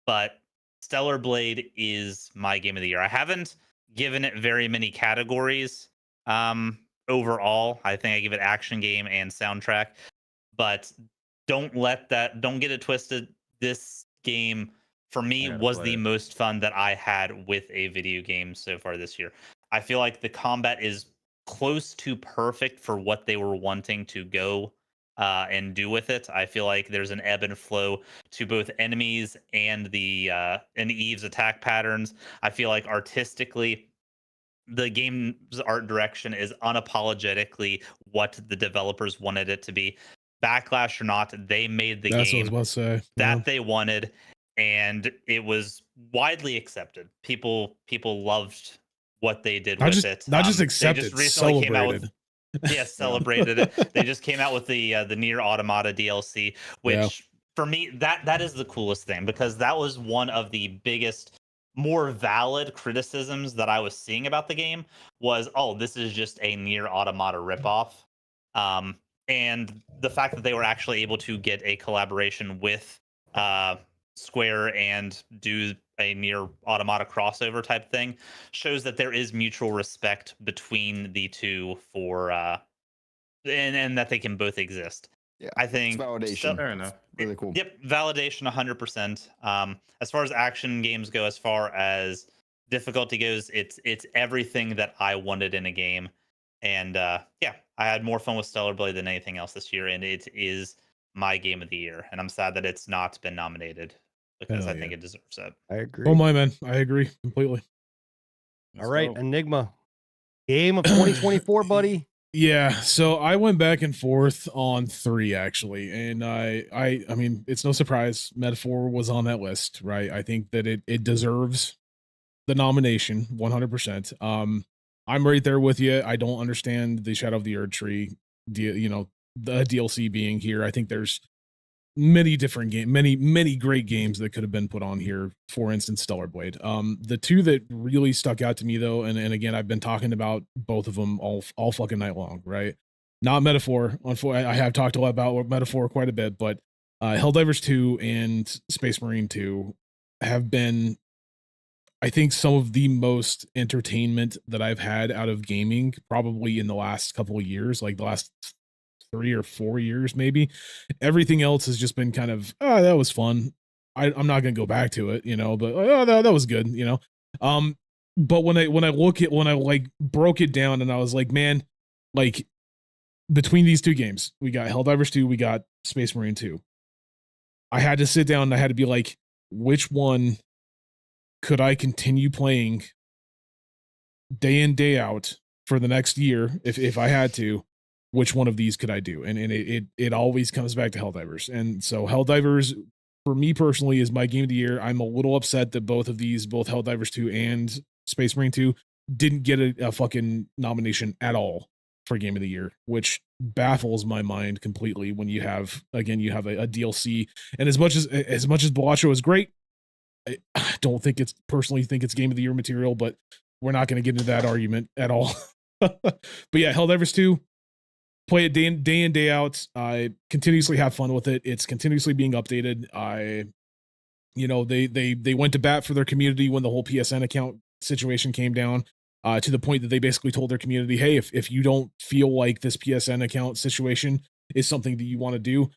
But Stellar Blade is my Game of the Year. I haven't given it very many categories overall. I think I give it action game and soundtrack, but don't get it twisted. This game for me gotta was play the it. most fun that I had with a video game so far this year. I feel like the combat is close to perfect for what they were wanting to go and do with it. I feel like there's an ebb and flow to both enemies and and Eve's attack patterns. I feel like artistically, the game's art direction is unapologetically what the developers wanted it to be. Backlash or not, they made the That's game what I was about to say. that they wanted, and it was widely accepted. People loved what they did with it. Not just They accepted, just recently came out with celebrated. celebrated it. They just came out with the Nier Automata DLC, which Yeah. for me that is the coolest thing, because that was one of the biggest more valid criticisms that I was seeing about the game was, oh, this is just a near automata ripoff. Um, and the fact that they were actually able to get a collaboration with uh, Square and do a near automata crossover type thing shows that there is mutual respect between the two for and that they can both exist. Yeah, I it's think validation. Fair enough. Really cool. Yep, validation 100%. As far as action games go, as far as difficulty goes, it's everything that I wanted in a game. And yeah, I had more fun with Stellar Blade than anything else this year, and it is my game of the year. And I'm sad that it's not been nominated because Hell I think yeah. it deserves it. I agree. Oh my man, I agree completely. All Let's right, go. Enigma. Game of 2024, buddy. Yeah, so I went back and forth on 3 actually, and I mean, it's no surprise Metaphor was on that list, right? I think that it deserves the nomination 100%. I'm right there with you. I don't understand the Shadow of the Erd Tree, the DLC being here. I think there's many different many great games that could have been put on here. For instance, Stellar Blade. The two that really stuck out to me though, and again, I've been talking about both of them all fucking night long, right? Not Metaphor. Unfortunately, I have talked a lot about Metaphor quite a bit, but Helldivers 2 and Space Marine 2 have been, I think, some of the most entertainment that I've had out of gaming probably in the last couple of years, like the last 3 or 4 years, maybe. Everything else has just been kind of, oh, that was fun. I'm not gonna go back to it, but oh, that was good, Um, but when I like broke it down and I was like, man, like between these two games, we got Helldivers 2, we got Space Marine 2. I had to sit down and I had to be like, which one could I continue playing day in, day out for the next year if I had to? Which one of these could I do? And it always comes back to Helldivers. And so Helldivers, for me personally, is my game of the year. I'm a little upset that both Helldivers 2 and Space Marine 2, didn't get a fucking nomination at all for game of the year, which baffles my mind completely when you have a DLC. And as much as Balacho is great, I don't think personally think it's game of the year material, but we're not going to get into that argument at all. But yeah, Helldivers 2, play it day in, day out. I continuously have fun with it. It's continuously being updated. They went to bat for their community when the whole PSN account situation came down, to the point that they basically told their community, hey, if you don't feel like this PSN account situation is something that you want to do,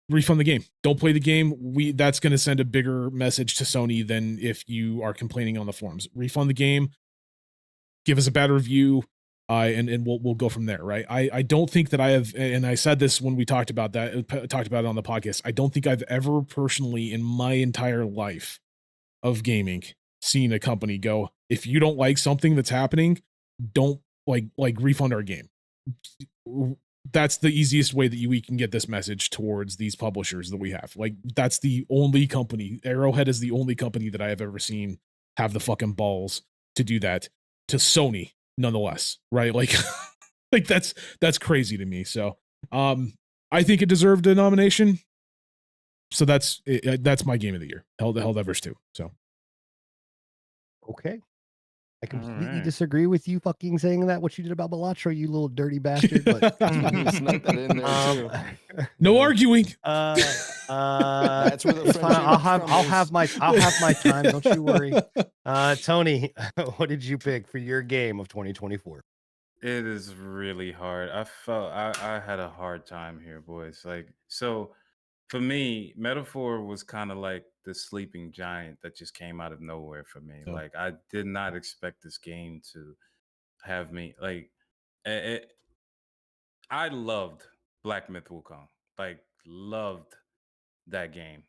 refund the game. Don't play the game. That's going to send a bigger message to Sony than if you are complaining on the forums. Refund the game. Give us a bad review. And we'll go from there, right? I don't think that I have, and I said this when we talked about it on the podcast. I don't think I've ever personally in my entire life of gaming seen a company go, if you don't like something that's happening, don't like refund our game. That's the easiest way that we can get this message towards these publishers that we have. Like, that's the only company. Arrowhead is the only company that I have ever seen have the fucking balls to do that to Sony, nonetheless, right? Like, like that's crazy to me. So, I think it deserved a nomination. So that's my game of the year, Helldivers 2. So, Okay. I completely right. disagree with you fucking saying that, what you did about Balatro, you little dirty bastard. But You snuck that in there too. no arguing. That's where the it's fine. friendship I'll have my time. Don't you worry. Tony, what did you pick for your game of 2024? It is really hard. I had a hard time here, boys. Like, so for me, Metaphor was kind of like the sleeping giant that just came out of nowhere for me. Oh. Like, I did not expect this game to have me like it, I loved Black Myth Wukong. Like, loved that game.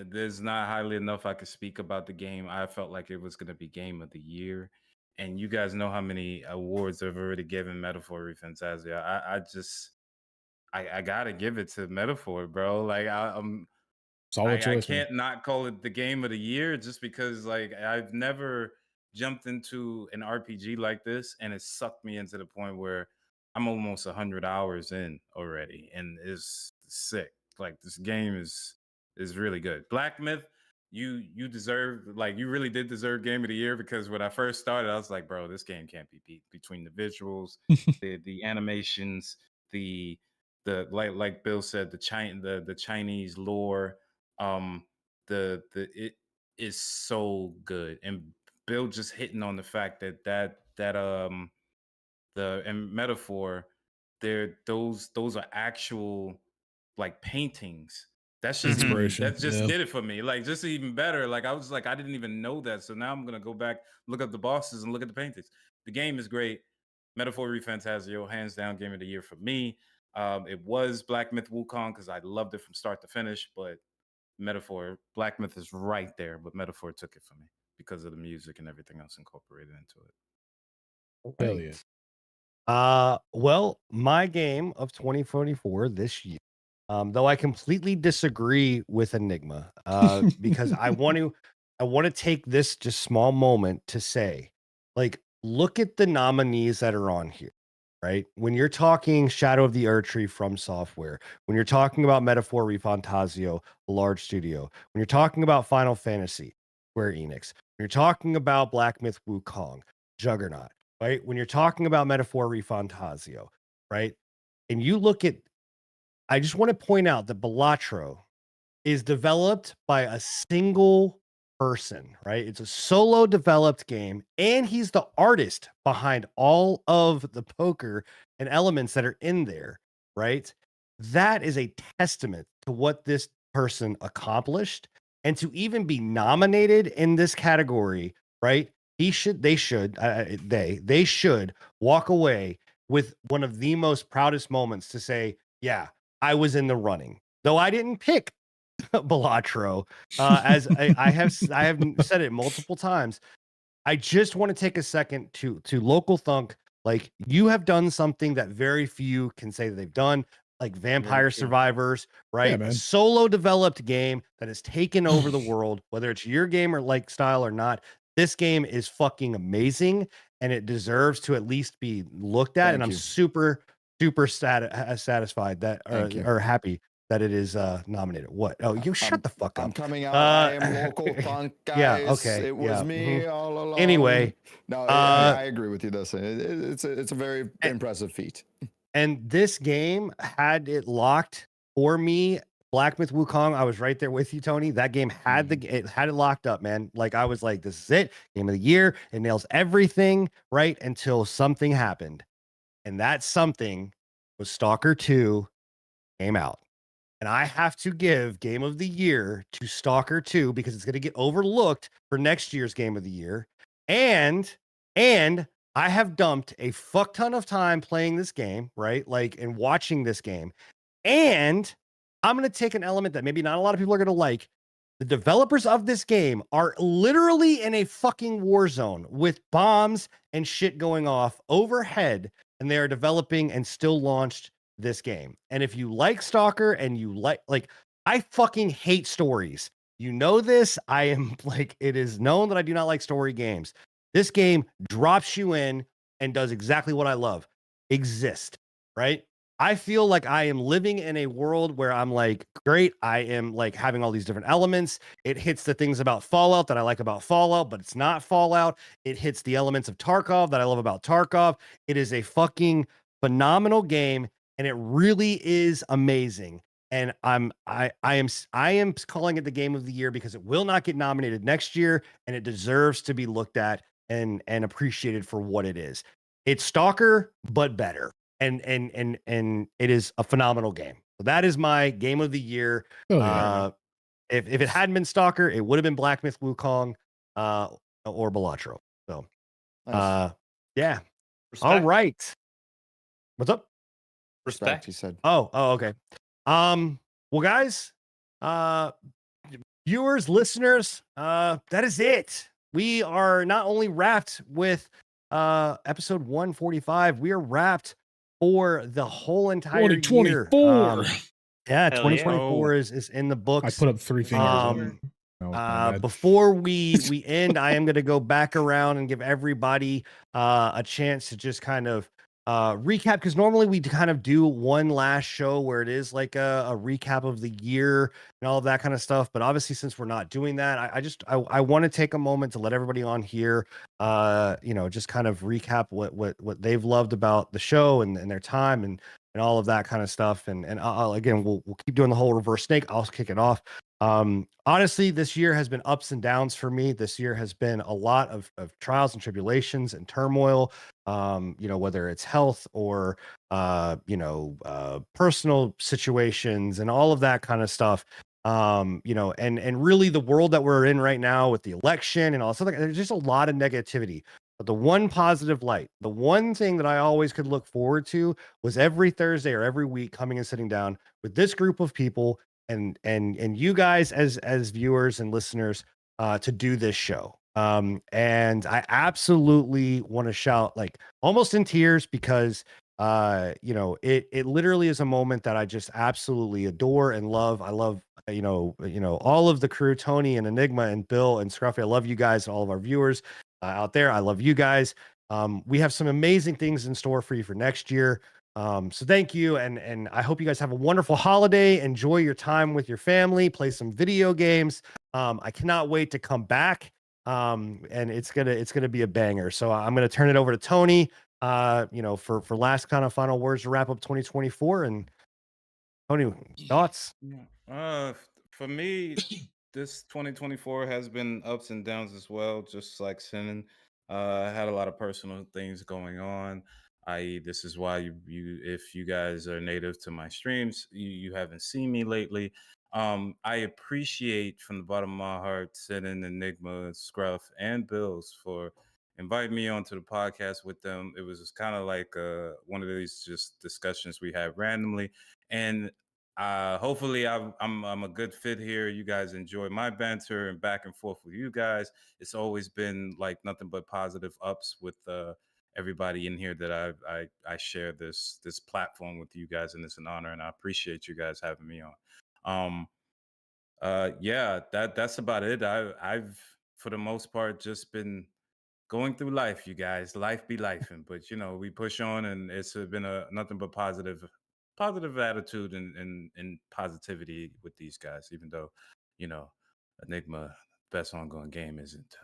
There's not highly enough I could speak about the game. I felt like it was going to be game of the year, and you guys know how many awards I've already given Metaphor Fantasia. I gotta give it to Metaphor, bro. Like, Solid I choice. Man. can't not call it the game of the year just because, like, I've never jumped into an RPG like this and it sucked me into the point where I'm almost 100 hours in already, and it's sick. Like, this game is really good. Black Myth, you deserve, like, you really did deserve game of the year, because when I first started, I was like, bro, this game can't be beat between the visuals, the animations, the like Bill said, the Chinese lore, the it is so good. And Bill just hitting on the fact that the and metaphor, there those are actual, like, paintings. That's just even Inspiration. that just Yeah. did it for me. Like, just even better. Like, I was like, I didn't even know that. So now I'm gonna go back, look up the bosses and look at the paintings. The game is great. Metaphor ReFantazio, hands down game of the year for me. It was Black Myth Wukong because I loved it from start to finish, but Metaphor, Black Myth is right there, but Metaphor took it for me because of the music and everything else incorporated into it. Hell yeah. Well, my game of 2024 this year, though I completely disagree with Enigma, because I want to take this just small moment to say, like, look at the nominees that are on here, right? When you're talking Shadow of the Erdtree from Software, when you're talking about Metaphor ReFantazio, a large studio, when you're talking about Final Fantasy, Square Enix, when you're talking about Black Myth Wukong, Juggernaut, right? When you're talking about Metaphor ReFantazio, right? And you look at, I just want to point out that Balatro is developed by a single person, right? It's a solo developed game, and he's the artist behind all of the poker and elements that are in there, right? That is a testament to what this person accomplished, and to even be nominated in this category, right? They should walk away with one of the most proudest moments to say, yeah, I was in the running. Though I didn't pick Balatro, as I have said it multiple times. I just want to take a second to Local Thunk. Like, you have done something that very few can say that they've done, like Vampire true. Survivors, right? man. A solo developed game that has taken over the world, whether it's your game or like style or not. This game is fucking amazing, and it deserves to at least be looked at. Thank and I'm you. super satisfied that, Thank you. or happy that it is nominated. What? Oh, you shut the fuck up. I'm coming out. I am Uh, Local Thunk, guys. yeah, okay, It was yeah, me all along. Anyway, no, I agree with you. It's a very impressive feat. and this game had it locked for me. Black Myth Wukong, I was right there with you, Tony. That game had it had it locked up, man. Like, I was like, this is it, game of the year. It nails everything, right? Until something happened, and that something was Stalker 2 came out. And I have to give game of the year to Stalker 2 because it's going to get overlooked for next year's game of the year. And I have dumped a fuck ton of time playing this game, right? Like, and watching this game. And I'm going to take an element that maybe not a lot of people are going to like. The developers of this game are literally in a fucking war zone with bombs and shit going off overhead, and they are developing and still launched this game. And if you like Stalker and you like I fucking hate stories. You know this. I am like, it is known that I do not like story games. This game drops you in and does exactly what I love. Exist, right? I feel like I am living in a world where I'm like, great, I am like having all these different elements. It hits the things about Fallout that I like about Fallout, but it's not Fallout. It hits the elements of Tarkov that I love about Tarkov. It is a fucking phenomenal game, and it really is amazing. And I am calling it the game of the year because it will not get nominated next year, and it deserves to be looked at and appreciated for what it is. It's Stalker, but better. And it is a phenomenal game. So that is my game of the year. Oh, yeah. If it hadn't been Stalker, it would have been Black Myth Wukong or Balatro. So Nice. yeah. Respect. All right. What's up? Respect. He said. Oh, okay. Well, guys, viewers, listeners, that is it. We are not only wrapped with episode 145, we are wrapped for the whole entire year. 2024. Yeah, Hell 2024 is in the books. I put up 3 fingers. Um, No, my bad. Before we end, I am going to go back around and give everybody a chance to just kind of recap, because normally we kind of do one last show where it is like a recap of the year and all of that kind of stuff. But obviously, since we're not doing that, I want to take a moment to let everybody on here, just kind of recap what they've loved about the show and their time and all of that kind of stuff. And again, we'll keep doing the whole reverse snake. I'll kick it off. Honestly, this year has been ups and downs for me. This year has been a lot of trials and tribulations and turmoil. Whether it's health or personal situations and all of that kind of stuff. And really the world that we're in right now with the election and all stuff, there's just a lot of negativity. But the one positive light, the one thing that I always could look forward to was every Thursday or every week coming and sitting down with this group of people and you guys as viewers and listeners to do this show. And I absolutely want to shout, like almost in tears, because it literally is a moment that I just absolutely adore and love. I love all of the crew, Tony and Enigma and Bill and Scruffy. I love you guys and all of our viewers out there. I love you guys. We have some amazing things in store for you for next year. So thank you, and I hope you guys have a wonderful holiday. Enjoy your time with your family, play some video games. I cannot wait to come back. And it's gonna be a banger. So I'm gonna turn it over to Tony, for last kind of final words to wrap up 2024. And Tony, thoughts? For me, this 2024 has been ups and downs as well, just like Sinan. I had a lot of personal things going on, i.e., this is why you if you guys are native to my streams, you haven't seen me lately. I appreciate from the bottom of my heart Sinan, Enigma, Scruff, and Bills for inviting me onto the podcast with them. It was just kind of like one of these just discussions we had randomly, and hopefully I'm a good fit here. You guys enjoy my banter and back and forth with you guys. It's always been like nothing but positive ups with everybody in here that I share this platform with you guys, and it's an honor, and I appreciate you guys having me on. Yeah, that's about it. I've for the most part just been going through life, you guys. Life be lifing, but we push on, and it's been a nothing but positive attitude and positivity with these guys, even though Enigma best ongoing game isn't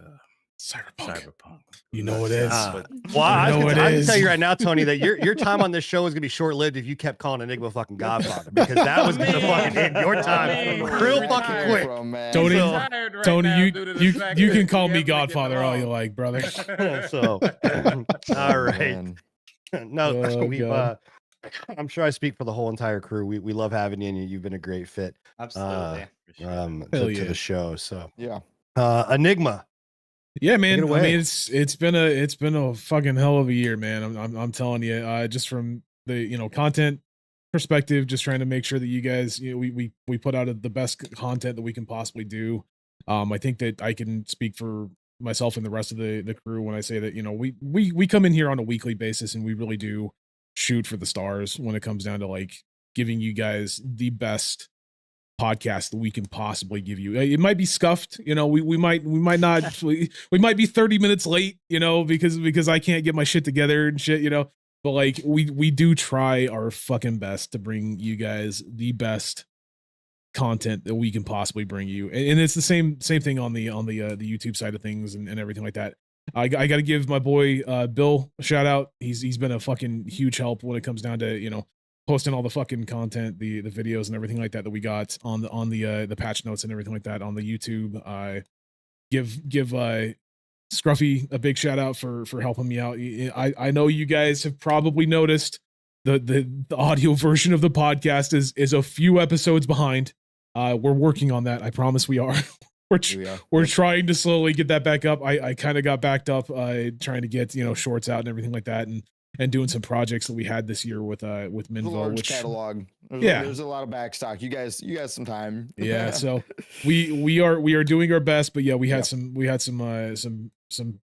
Cyberpunk. You know it is. But Well, I know was it gonna is. tell you right now, Tony, that your time on this show is gonna be short lived if you kept calling Enigma fucking Godfather, because that was gonna fucking end your time real fucking quick. Tony, So- Tony, you can call me Godfather all you like, brother. So, all right. Man. No, Oh, we've, God. I'm sure I speak for the whole entire crew. We love having you, and you've been a great fit Absolutely. to Hell yeah. the show. So, Yeah. Enigma. Yeah, man. Take it away. I mean, it's been a fucking hell of a year, man. I'm telling you, just from the content perspective, just trying to make sure that you guys, we put out the best content that we can possibly do. I think that I can speak for myself and the rest of the crew when I say that we come in here on a weekly basis, and we really do shoot for the stars when it comes down to like giving you guys the best podcast that we can possibly give you. It might be scuffed, we might not we might be 30 minutes late, because I can't get my shit together and shit, but like we do try our fucking best to bring you guys the best content that we can possibly bring you. And it's the same thing on the YouTube side of things and everything like that. I got to give my boy Bill a shout out. He's been a fucking huge help when it comes down to posting all the fucking content, the videos and everything like that we got on the patch notes and everything like that on the YouTube. I give Scruffy a big shout out for helping me out. I know you guys have probably noticed the audio version of the podcast is a few episodes behind. We're working on that. I promise we are. We're trying to slowly get that back up. I kind of got backed up trying to get shorts out and everything like that, and doing some projects that we had this year with Minvo, which catalog. There's a lot of backstock. You guys some time. Yeah, so we are doing our best, but yeah, we had some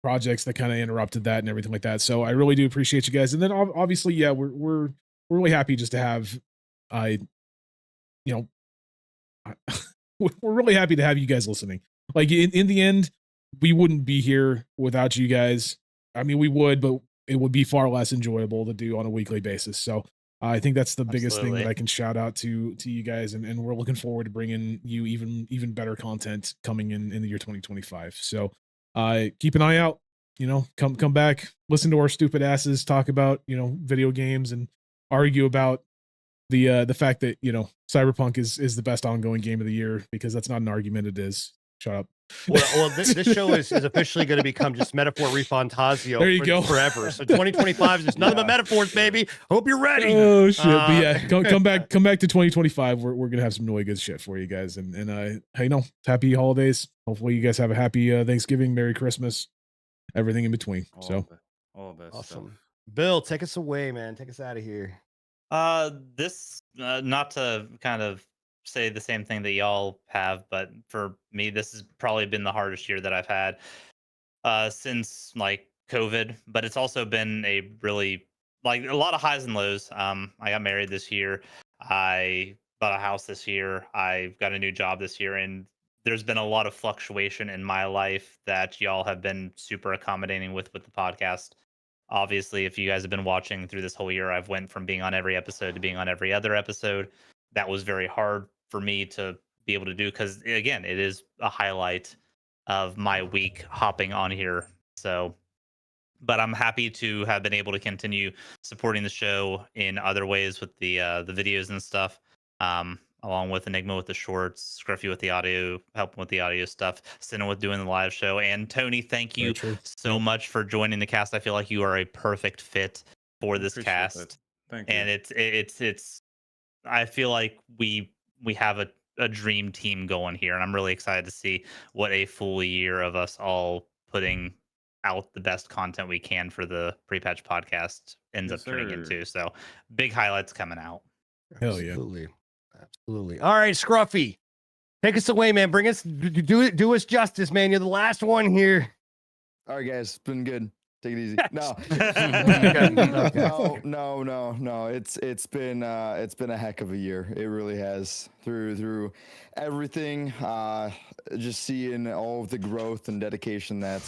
projects that kind of interrupted that and everything like that. So I really do appreciate you guys. And then obviously, yeah, we're really happy just to have we're really happy to have you guys listening. Like in the end, we wouldn't be here without you guys. I mean, we would, but it would be far less enjoyable to do on a weekly basis. So I think that's the biggest thing that Absolutely. I can shout out to you guys, and we're looking forward to bringing you even better content coming in the year 2025. So keep an eye out. Come back, listen to our stupid asses talk about video games and argue about the fact that Cyberpunk is the best ongoing game of the year, because that's not an argument. It is. Shut up. Well, this show is officially going to become just Metaphor Refantasio There you go. forever. So 2025 is just nothing but metaphors, baby. Hope you're ready. Oh shit! But Uh, yeah, come back to 2025. We're gonna have some really good shit for you guys, and hey, happy holidays. Hopefully, you guys have a happy Thanksgiving, Merry Christmas, everything in between. So All that Awesome. stuff. Bill, take us away, man. Take us out of here. This not to kind of say the same thing that y'all have, but for me, this has probably been the hardest year that I've had since like COVID. But it's also been a really like a lot of highs and lows. I got married this year. I bought a house this year. I got a new job this year, and there's been a lot of fluctuation in my life that y'all have been super accommodating with the podcast. Obviously, if you guys have been watching through this whole year, I've went from being on every episode to being on every other episode. That was very hard for me to be able to do, because again, it is a highlight of my week hopping on here. So, but I'm happy to have been able to continue supporting the show in other ways with the videos and stuff. Along with Enigma with the shorts, Scruffy with the audio, helping with the audio stuff, Cinna with doing the live show. And Tony, thank you very true. so much for joining the cast. I feel like you are a perfect fit for this Appreciate cast. that. Thank you. And it's I feel like we have a dream team going here, and I'm really excited to see what a full year of us all putting out the best content we can for the pre-patch podcast ends Yes, up turning sir. into. So big highlights coming out. Hell yeah. Absolutely. All right, Scruffy, take us away, man. Bring us, do us justice, man. You're the last one here. All right, guys, it's been good. Take it easy. No, Okay. no. It's been a heck of a year. It really has. Through everything, just seeing all of the growth and dedication that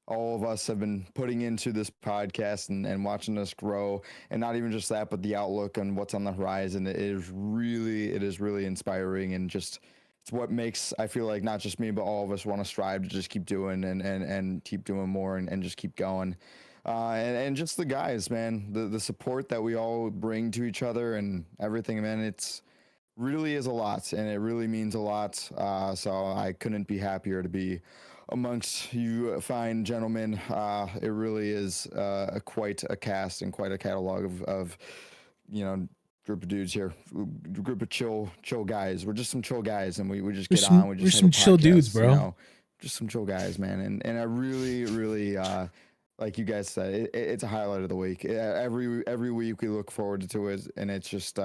all of us have been putting into this podcast and watching us grow, and not even just that, but the outlook on what's on the horizon. It is really inspiring, and just it's what makes, I feel like, not just me but all of us want to strive to just keep doing and keep doing more and just keep going. And just the guys, man, the support that we all bring to each other and everything, man, it's really is a lot, and it really means a lot. So I couldn't be happier to be amongst you fine gentlemen. It really is quite a cast and quite a catalog of group of dudes here, group of chill guys. We're just some chill guys, and we just get on. We just we're have some a chill dudes, podcast, bro. just some chill guys, man. And I really like you guys said, it's a highlight of the week. Every week we look forward to it, and it's just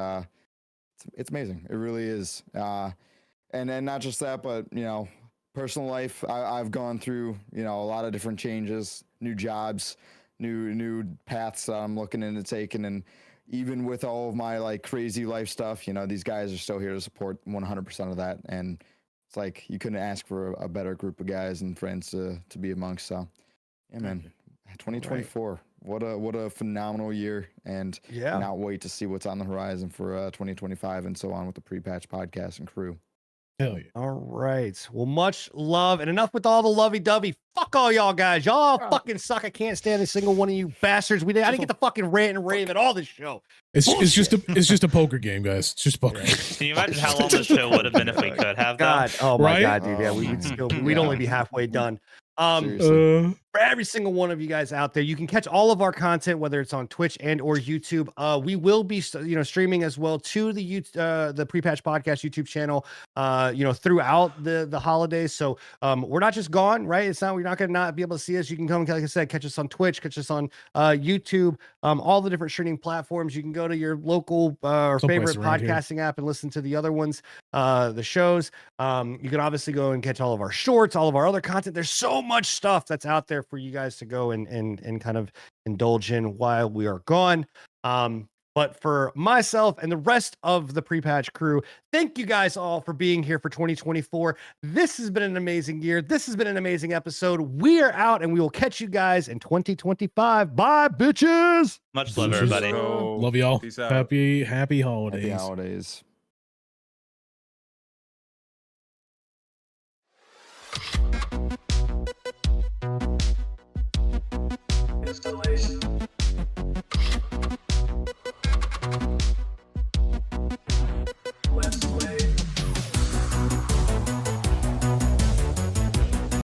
it's amazing. It really is. And then not just that, but personal life. I've gone through a lot of different changes, new jobs, new paths that I'm looking into taking, and even with all of my like crazy life stuff, these guys are still here to support 100% of that. And it's like you couldn't ask for a better group of guys and friends to be amongst. So, yeah, man, 2024. What a phenomenal year, and Yeah. cannot wait to see what's on the horizon for 2025 and so on with the pre-patch podcast and crew. Hell yeah. All right. Well, much love, and enough with all the lovey-dovey. Fuck all y'all guys. Y'all fucking suck. I can't stand a single one of you bastards. I didn't get the fucking rant and rave at all this show. It's just a poker game, guys. It's just a poker game. Can you imagine how long this show would have been if we could have? God, oh my Right? God, dude. Yeah, we would still, we'd only be halfway done. Seriously. For every single one of you guys out there, you can catch all of our content, whether it's on Twitch and or YouTube. We will be streaming as well to the Pre-Patch Podcast YouTube channel throughout the holidays. So we're not just gone, right? It's not, we're not gonna not be able to see us. You can come, like I said, catch us on Twitch, catch us on YouTube, all the different streaming platforms. You can go to your local or Someplace favorite around here. podcasting app and listen to the other ones, the shows. You can obviously go and catch all of our shorts, all of our other content. There's so much stuff that's out there for you guys to go and kind of indulge in while we are gone. But for myself and the rest of the pre-patch crew, thank you guys all for being here for 2024. This has been an amazing year. This has been an amazing episode. We are out, and we will catch you guys in 2025. Bye, bitches. Much love, Deuces. everybody. Go. Love y'all. Peace out. Happy Happy holidays. holidays.